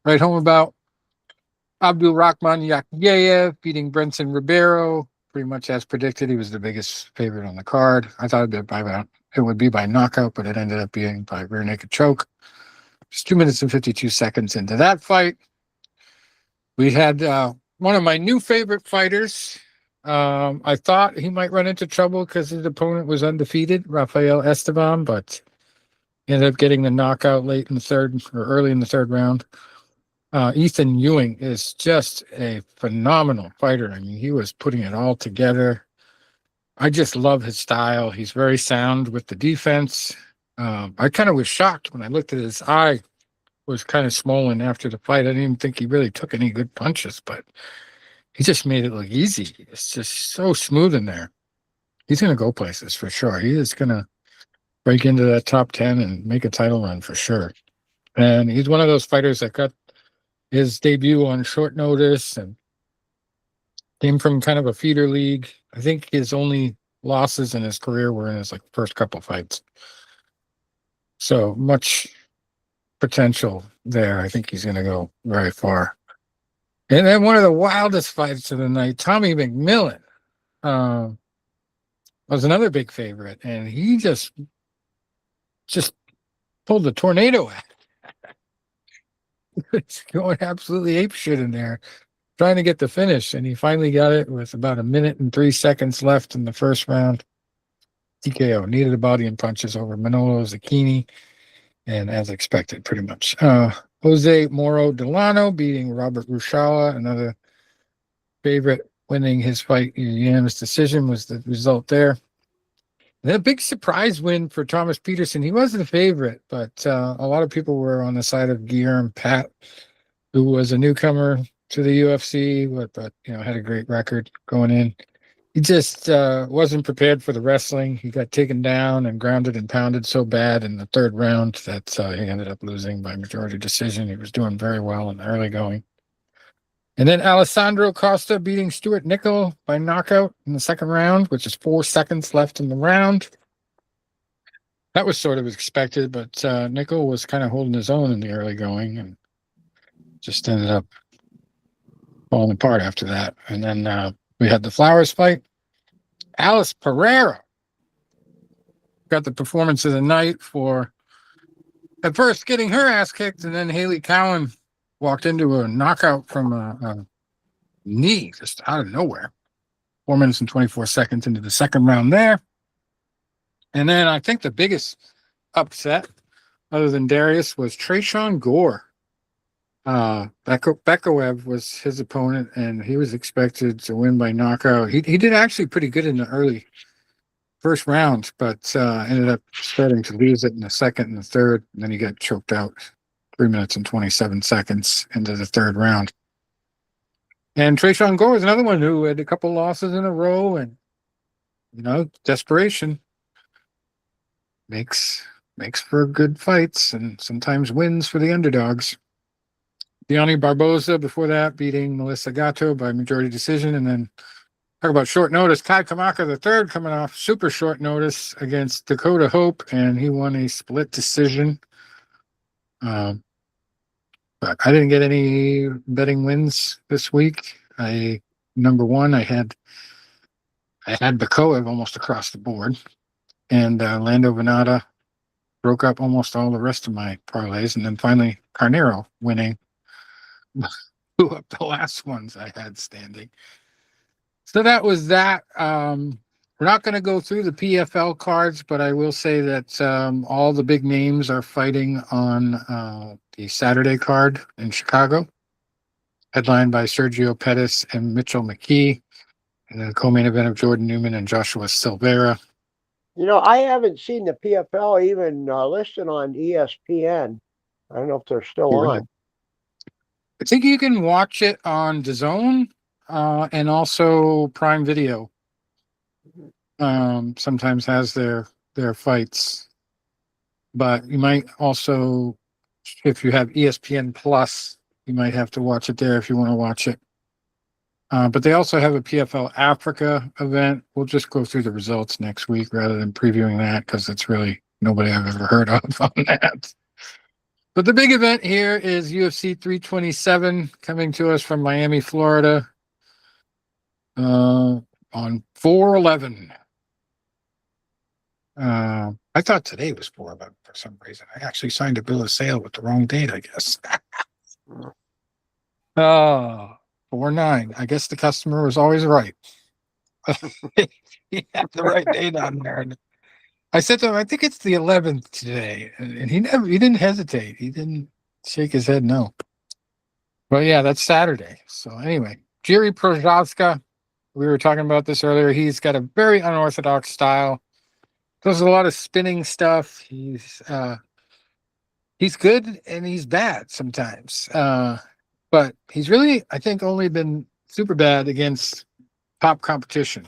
write home about. Abdul Rahman Yakhyayev beating Brenson Ribeiro, pretty much as predicted. He was the biggest favorite on the card. I thought it would be by knockout, but it ended up being by rear naked choke. Just 2 minutes and 52 seconds into that fight, we had one of my new favorite fighters. I thought he might run into trouble because his opponent was undefeated, Rafael Esteban, but ended up getting the knockout late in the third or early in the third round. Ethan Ewing is just a phenomenal fighter. I mean, he was putting it all together. I just love his style. He's very sound with the defense. I kind of was shocked when I looked at his eye. Was kind of swollen after the fight. I didn't even think he really took any good punches, but he just made it look easy. It's just so smooth in there. He's going to go places for sure. He is going to break into that top 10 and make a title run for sure. And he's one of those fighters that got his debut on short notice and came from kind of a feeder league. I think his only losses in his career were in his first couple fights. So much potential there. I think he's going to go very far. And then one of the wildest fights of the night, Tommy McMillan was another big favorite, and he just pulled the tornado out. He was going absolutely apeshit in there, trying to get the finish, and he finally got it with about 1 minute and 3 seconds left in the first round. TKO, needed a body and punches over Manolo Zucchini. And as expected, pretty much. Jose Moro Delano beating Robert Rushala, another favorite, winning his fight unanimous decision was the result there. And then a big surprise win for Thomas Peterson. He wasn't a favorite, but a lot of people were on the side of Guillermo Pat, who was a newcomer to the UFC, but had a great record going in. He just wasn't prepared for the wrestling. He got taken down and grounded and pounded so bad in the third round that he ended up losing by majority decision. He was doing very well in the early going. And then Alessandro Costa beating Stuart Nickel by knockout in the second round, which is 4 seconds left in the round. That was sort of expected, but Nickel was kind of holding his own in the early going and just ended up falling apart after that. And then we had the Flowers fight. Alice Pereira got the performance of the night for at first getting her ass kicked, and then Haley Cowan walked into a knockout from a knee just out of nowhere. 4 minutes and 24 seconds into the second round there. And then I think the biggest upset, other than Darius, was Tresean Gore. Bekaev was his opponent, and he was expected to win by knockout. He did actually pretty good in the early first round, but ended up starting to lose it in the second and the third, and then he got choked out 3 minutes and 27 seconds into the third round. And Tresean Gore is another one who had a couple losses in a row, and desperation makes for good fights and sometimes wins for the underdogs. Deani Barboza before that beating Melissa Gatto by majority decision. And then talk about short notice. Kai Kamaka III coming off super short notice against Dakota Hope, and he won a split decision. But I didn't get any betting wins this week. I number one, I had Bakoev almost across the board, and Lando Venata broke up almost all the rest of my parlays, and then finally Carnero winning blew up the last ones I had standing. So that was that. We're not going to go through the PFL cards, but I will say that all the big names are fighting on the Saturday card in Chicago, headlined by Sergio Pettis and Mitchell McKee, and then the co-main event of Jordan Newman and Joshua Silveira. I haven't seen the PFL even listed on ESPN. I don't know if they're still on. I think you can watch it on DAZN and also Prime Video. Sometimes has their fights, but you might also, if you have ESPN Plus, you might have to watch it there if you want to watch it. But they also have a PFL Africa event. We'll just go through the results next week rather than previewing that, because it's really nobody I've ever heard of on that. But the big event here is UFC 327 coming to us from Miami, Florida on 4/11. I thought today was 4/11 for some reason. I actually signed a bill of sale with the wrong date, I guess. 4/9. I guess the customer was always right. He had the right date on there. And I said to him, I think it's the 11th today. And he didn't hesitate. He didn't shake his head no. But yeah, that's Saturday. So anyway, Jiri Prochazka, we were talking about this earlier. He's got a very unorthodox style. Does a lot of spinning stuff. He's good and he's bad sometimes. But he's really, I think, only been super bad against top competition.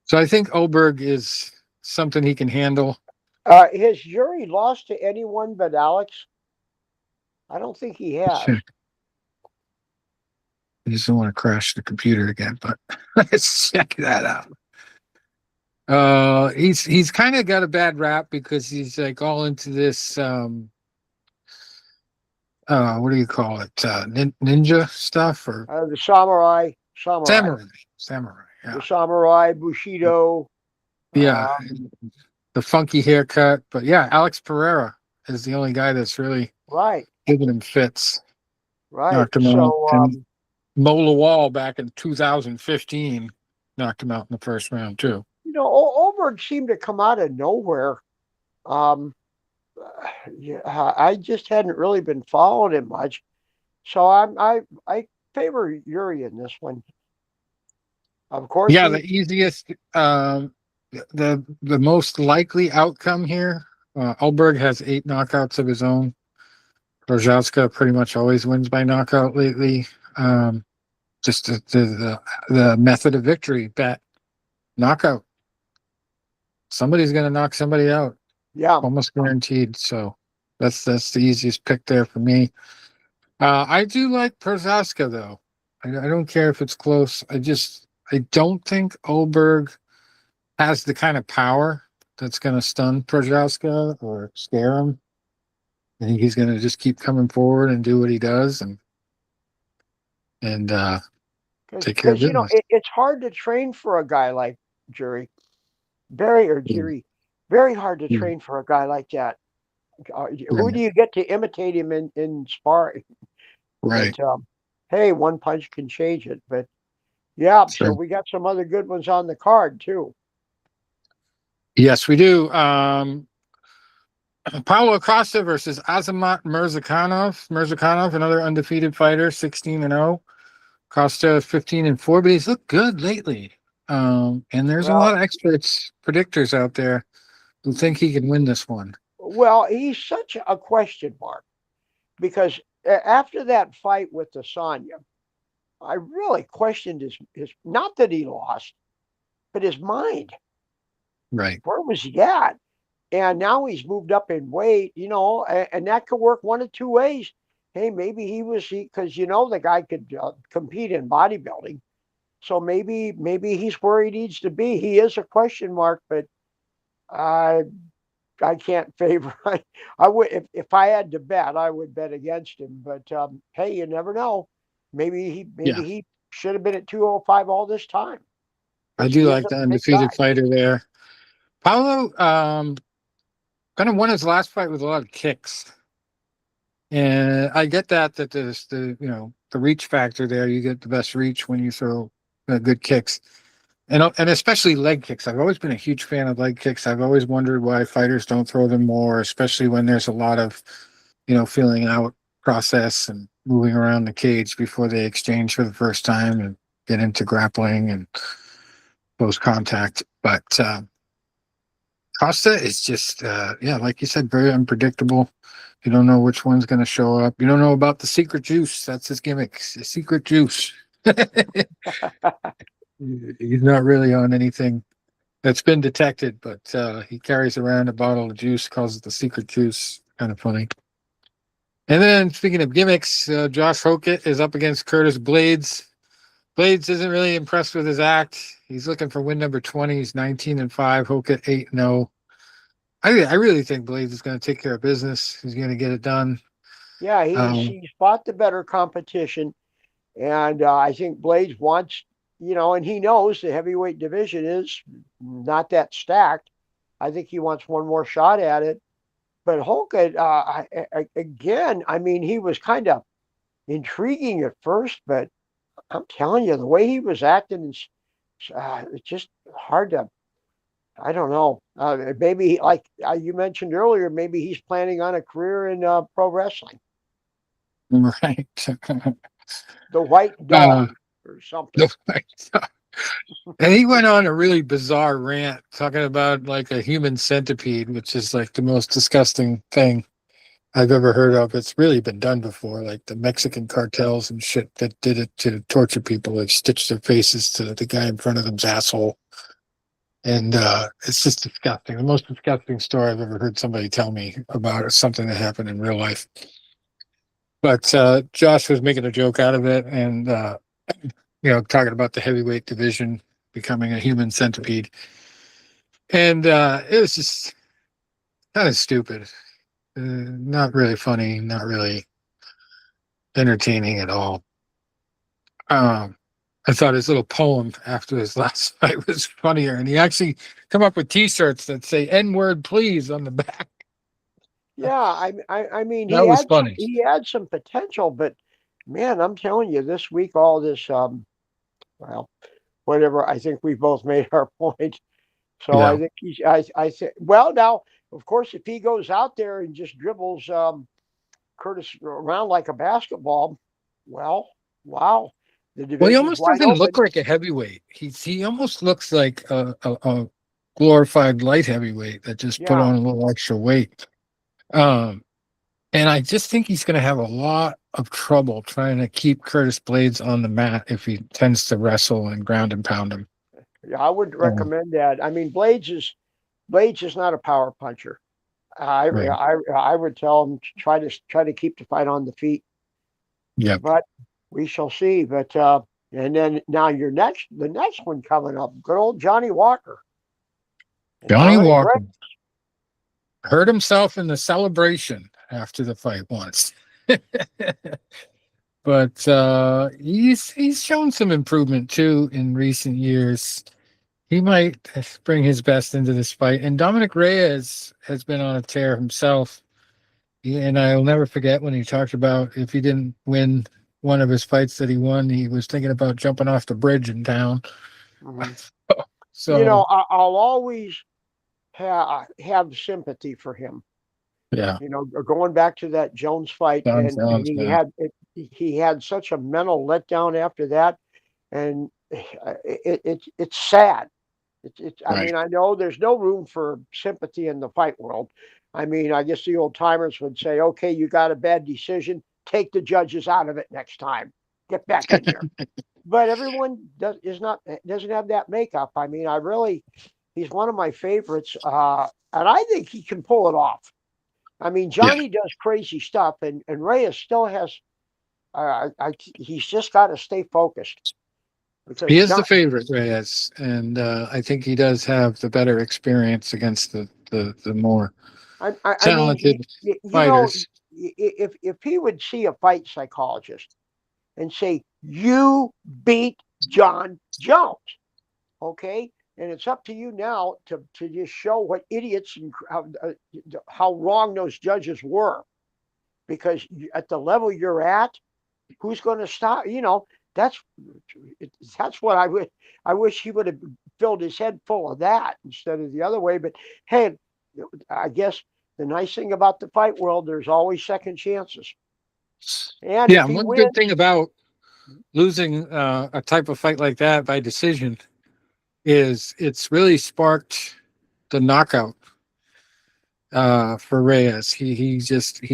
So I think Oberg is something he can handle. Has Jury lost to anyone but Alex? I don't think he has. I just don't want to crash the computer again, but let's check that out. He's kind of got a bad rap because he's like all into this what do you call it, ninja stuff, or The samurai, yeah. The samurai, Bushido. Yeah, the funky haircut. But yeah, Alex Pereira is the only guy that's really right giving him fits. Right. Knocked him out. And Mo Lawal back in 2015 knocked him out in the first round too. Oberg seemed to come out of nowhere. I just hadn't really been following him much, so I favor Yuri in this one. Of course. Yeah, the easiest, the most likely outcome here. Oberg has 8 knockouts of his own. Prochazka pretty much always wins by knockout lately. Just the method of victory bet, knockout. Somebody's going to knock somebody out. Yeah, almost guaranteed. So that's the easiest pick there for me. I do like Prochazka though. I don't care if it's close. I don't think Oberg has the kind of power that's going to stun Prochazka or scare him. I think he's going to just keep coming forward and do what he does and take care of business. It's hard to train for a guy like Jury. Very hard to train for a guy like that. Who do you get to imitate him in sparring? Right. But, hey, one punch can change it. But yeah, so we got some other good ones on the card too. Yes, we do. Paulo Costa versus Azamat Mirzakhanov, another undefeated fighter, 16-0. Costa 15-4, but he's looked good lately. And there's a lot of experts, predictors out there who think he can win this one. Well, he's such a question mark because after that fight with Adesanya, I really questioned his not that he lost, but his mind. Right. Where was he at? And now he's moved up in weight, and that could work one of two ways. Hey, maybe because the guy could compete in bodybuilding. So maybe he's where he needs to be. He is a question mark, but I can't favor. I would if I had to bet, I would bet against him. But hey, you never know. Maybe he should have been at 205 all this time. I He do is like a the big guy. undefeated fighter there. Paulo kind of won his last fight with a lot of kicks. And I get that there's the reach factor there. You get the best reach when you throw good kicks. And especially leg kicks. I've always been a huge fan of leg kicks. I've always wondered why fighters don't throw them more, especially when there's a lot of, feeling out process and moving around the cage before they exchange for the first time and get into grappling and close contact. But Costa is just, like you said, very unpredictable. You don't know which one's going to show up. You don't know about the secret juice. That's his gimmick, the secret juice. He's not really on anything that's been detected, but he carries around a bottle of juice, calls it the secret juice. Kind of funny. And then, speaking of gimmicks, Josh Hokett is up against Curtis Blades. Blades isn't really impressed with his act. He's looking for win number 20. He's 19-5. Hokett 8-0. I really think Blades is going to take care of business. He's going to get it done. Yeah, he's fought the better competition, and I think Blades wants, and he knows the heavyweight division is not that stacked. I think he wants one more shot at it. But Hokett, again, I mean, he was kind of intriguing at first, but I'm telling you, the way he was acting, it's just hard to. I don't know. Maybe, like you mentioned earlier, maybe he's planning on a career in pro wrestling. Right. The White Dog or something. The White Dog. And he went on a really bizarre rant talking about like a human centipede, which is like the most disgusting thing I've ever heard of. It's really been done before, like the Mexican cartels and shit that did it to torture people. Like stitched their faces to the guy in front of them's asshole. And it's just disgusting. The most disgusting story I've ever heard somebody tell me about something that happened in real life. But Josh was making a joke out of it and, talking about the heavyweight division becoming a human centipede. And it was just kind of stupid. Not really funny, not really entertaining at all. I thought his little poem after his last fight was funnier, and he actually come up with T-shirts that say "N-word, please" on the back. Yeah, I mean, That was funny. He had some potential, but man, I'm telling you, this week all this, well, whatever. I think we both made our point. So Yeah. I think I said, well, now, of course, if he goes out there and just dribbles Curtis around like a basketball, well, wow. Well, he almost doesn't look like a heavyweight. He almost looks like a glorified light heavyweight that just put on a little extra weight. And I just think he's going to have a lot of trouble trying to keep Curtis Blades on the mat if he tends to wrestle and ground and pound him. Yeah, I would recommend that. I mean, Blades is not a power puncher. I would tell him to try to keep the fight on the feet. Yeah, but we shall see. But and then now the next one coming up, good old Johnny Walker. Johnny Walker hurt himself in the celebration after the fight once. But he's shown some improvement too in recent years. He might bring his best into this fight. And Dominic Reyes has been on a tear himself. And I'll never forget when he talked about if he didn't win one of his fights that he won, he was thinking about jumping off the bridge in town. Mm-hmm. So I'll always have sympathy for him. Yeah. Going back to that Jones fight, and he had such a mental letdown after that, and it's sad. I mean, I know there's no room for sympathy in the fight world. I mean, I guess the old timers would say, okay, you got a bad decision, take the judges out of it next time, get back in there. But everyone doesn't have that makeup. I mean, he's one of my favorites, and I think he can pull it off. I mean, Johnny does crazy stuff, and Reyes still has. He's just got to stay focused. He is the favorite, Reyes, and I think he does have the better experience against the more talented fighters. If he would see a fight psychologist and say, You beat John Jones. Okay? And it's up to you now to just show what idiots and how wrong those judges were. Because at the level you're at, who's going to stop? That's what I wish he would have filled his head full of that instead of the other way. But hey, I guess the nice thing about the fight world, there's always second chances. And Yeah, if he one wins, good thing about losing a type of fight like that by decision is it's really sparked the knockout for Reyes. He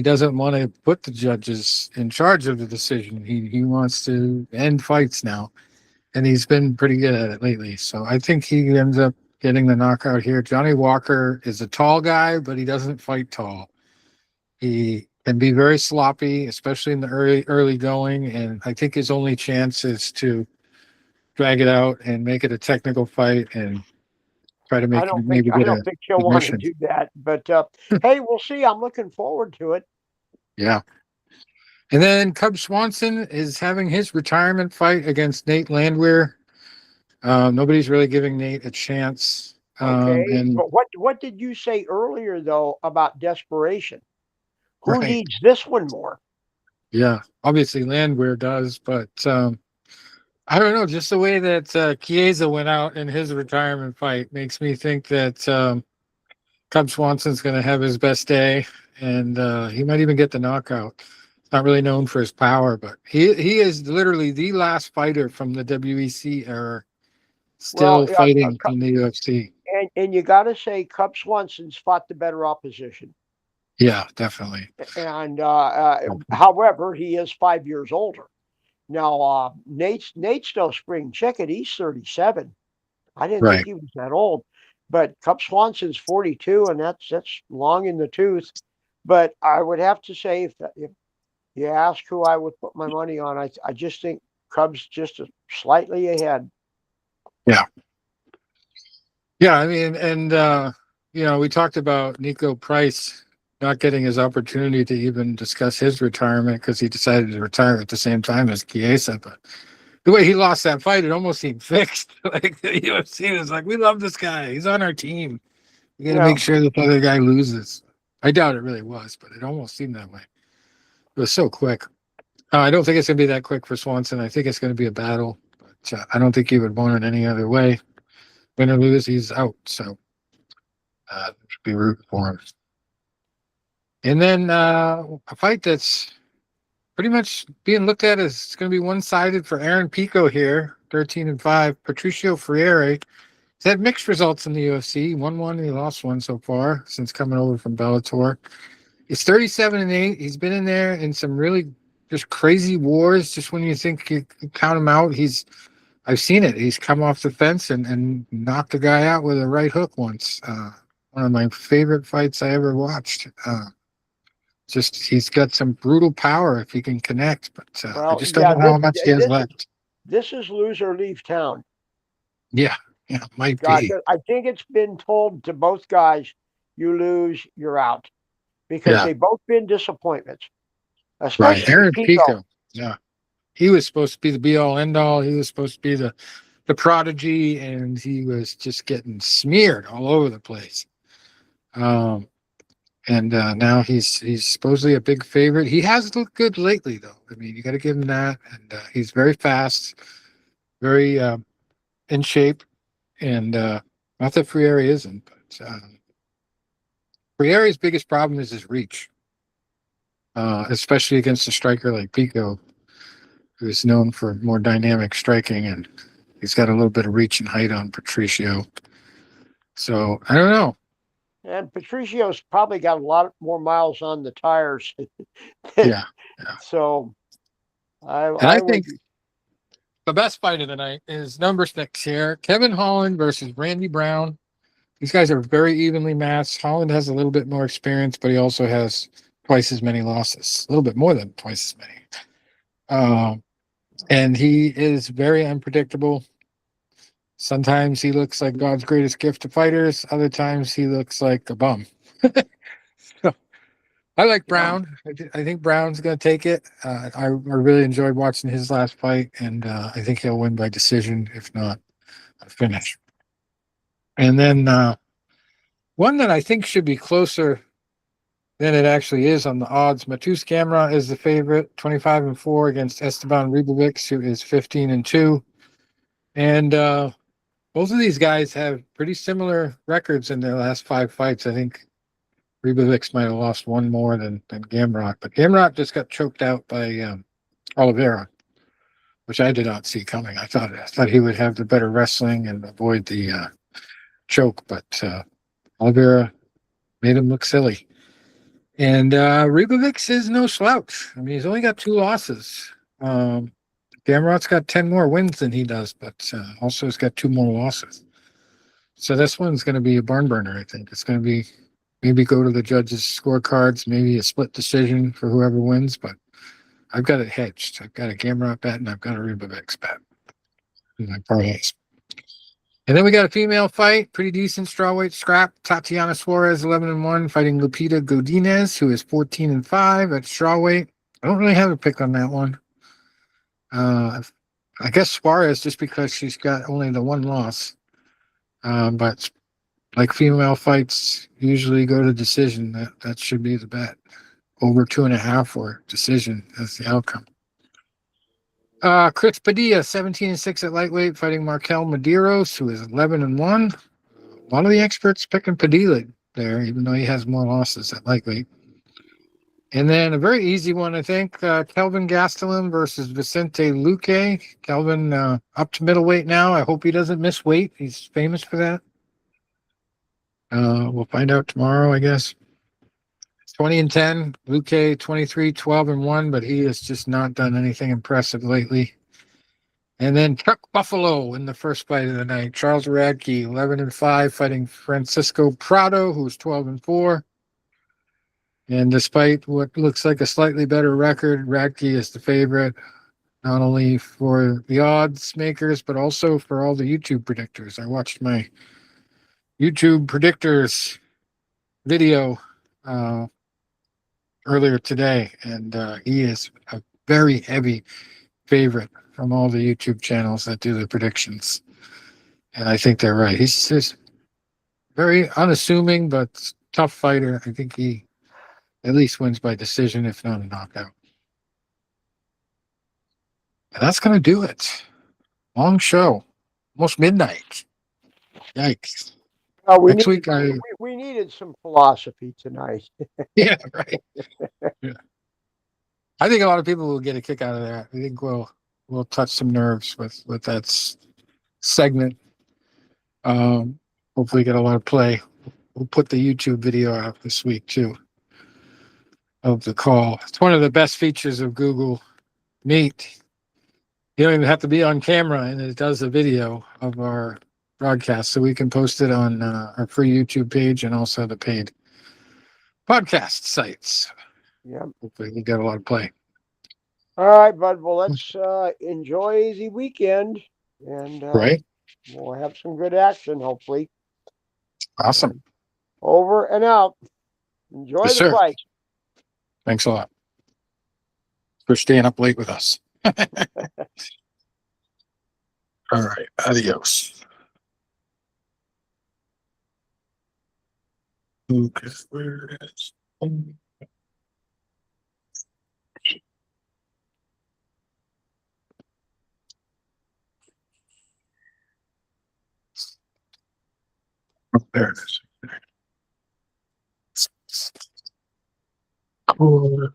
doesn't want to put the judges in charge of the decision. He wants to end fights now, and he's been pretty good at it lately. So I think he ends up getting the knockout here. Johnny Walker is a tall guy, but he doesn't fight tall. He can be very sloppy, especially in the early going, and I think his only chance is to drag it out and make it a technical fight and try to I make don't maybe think I get don't a think he'll want to submission. do that. But hey, we'll see. I'm looking forward to it. Yeah. And then Cub Swanson is having his retirement fight against Nate Landwehr. Nobody's really giving Nate a chance. Okay, And but what did you say earlier though about desperation? Who right, needs this one more? yeah, obviously Landwehr does, but I don't know. Just the way that Chiesa went out in his retirement fight makes me think that Cub Swanson's going to have his best day, and he might even get the knockout. Not really known for his power, but he is literally the last fighter from the WEC era still Well, fighting in the UFC. and you got to say Cub Swanson's fought the better opposition. Yeah, definitely. And however, he is 5 years older. Now, Nate's no spring chicken. He's 37. I didn't think Right. he was that old. But Cub Swanson's 42, and that's long in the tooth. But I would have to say, if you ask who I would put my money on, I just think Cub's just slightly ahead. Yeah. Yeah, I mean, and we talked about Nico Price not getting his opportunity to even discuss his retirement because he decided to retire at the same time as Chiesa. But the way he lost that fight, it almost seemed fixed. Like the UFC was like, "We love this guy. He's on our team. We got to make sure the other guy loses." I doubt it really was, but it almost seemed that way. It was so quick. I don't think it's going to be that quick for Swanson. I think it's going to be a battle, but I don't think he would want it any other way. Win or lose, he's out. So should be rooting for him. And then a fight that's pretty much being looked at as it's going to be one-sided for Aaron Pico here, 13-5. Patricio Freire. He's had mixed results in the UFC. Won one, he lost one so far since coming over from Bellator. He's 37-8. He's been in there in some really just crazy wars. Just when you think you count him out, I've seen it. He's come off the fence and knocked a guy out with a right hook once. One of my favorite fights I ever watched. Just he's got some brutal power if he can connect, but I just don't know how much he has left. This is lose or leave town. Yeah, might be. I think it's been told to both guys, you lose, you're out, because they've both been disappointments. Especially right, Aaron Pico. Yeah, he was supposed to be the be-all, end-all. He was supposed to be the prodigy, and he was just getting smeared all over the place. And now he's supposedly a big favorite. He has looked good lately, though. I mean, you got to give him that. And he's very fast, very in shape. And not that Freire isn't, but Freire's biggest problem is his reach, especially against a striker like Pico, who's known for more dynamic striking. And he's got a little bit of reach and height on Patricio. So I don't know. And Patricio's probably got a lot more miles on the tires. Yeah. So I think the best fight of the night is number 6 here. Kevin Holland versus Randy Brown. These guys are very evenly matched. Holland has a little bit more experience, but he also has twice as many losses, a little bit more than twice as many. And he is very unpredictable. Sometimes he looks like God's greatest gift to fighters. Other times he looks like a bum. So, I like Brown. I think Brown's going to take it. I really enjoyed watching his last fight, and I think he'll win by decision, if not a finish. And then one that I think should be closer than it actually is on the odds. Matus Gamrot is the favorite, 25-4 against Esteban Ribovics, who is 15-2. And both of these guys have pretty similar records in their last 5 fights. I think Ribovics might have lost one more than Gamrot, but Gamrot just got choked out by Oliveira, which I did not see coming. I thought he would have the better wrestling and avoid the choke, but Oliveira made him look silly. And Ribovics is no slouch. I mean, he's only got 2 losses. Gamrot's got 10 more wins than he does, but also has got 2 more losses. So this one's going to be a barn burner, I think. It's going to be maybe go to the judges' scorecards, maybe a split decision for whoever wins, but I've got it hedged. I've got a Gamrot bet and I've got a Ribovics bet in my parlays. And then we got a female fight, pretty decent strawweight scrap. Tatiana Suarez, 11-1, fighting Lupita Godinez, who is 14-5 at strawweight. I don't really have a pick on that one. I guess Suarez, just because she's got only the 1 loss. But like female fights usually go to decision, that should be the bet. Over 2.5 or decision as the outcome. Chris Padilla, 17-6 at lightweight, fighting Markel Medeiros, who is 11-1. A lot of the experts picking Padilla there, even though he has more losses at lightweight. And then a very easy one, I think, Kelvin Gastelum versus Vicente Luque. Kelvin up to middleweight now. I hope he doesn't miss weight. He's famous for that. We'll find out tomorrow, I guess. 20-10. Luque 23-12-1, but he has just not done anything impressive lately. And then Chuck Buffalo in the first fight of the night. Charles Radke, 11-5, fighting Francisco Prado, who's 12-4. And despite what looks like a slightly better record, Radke is the favorite, not only for the odds makers, but also for all the YouTube predictors. I watched my YouTube predictors video earlier today, and he is a very heavy favorite from all the YouTube channels that do the predictions. And I think they're right. He's just very unassuming, but tough fighter. I think he at least wins by decision, if not a knockout. And that's going to do it. Long show. Almost midnight. Yikes. Next week, we needed some philosophy tonight. Yeah, right. Yeah. I think a lot of people will get a kick out of that. I think we'll touch some nerves with that segment. Hopefully get a lot of play. We'll put the YouTube video out this week too of the call. It's one of the best features of Google Meet. You don't even have to be on camera, and it does a video of our broadcast, so we can post it on our free YouTube page and also the paid podcast sites. Yeah. Hopefully we get a lot of play. All right, bud. Well, let's enjoy the weekend, and Right. we'll have some good action, hopefully. Awesome. Over and out. Enjoy Yes, the sir. fight. Thanks a lot for staying up late with us. All right. Adios. Okay. Where is... Oh, there it is. Cool.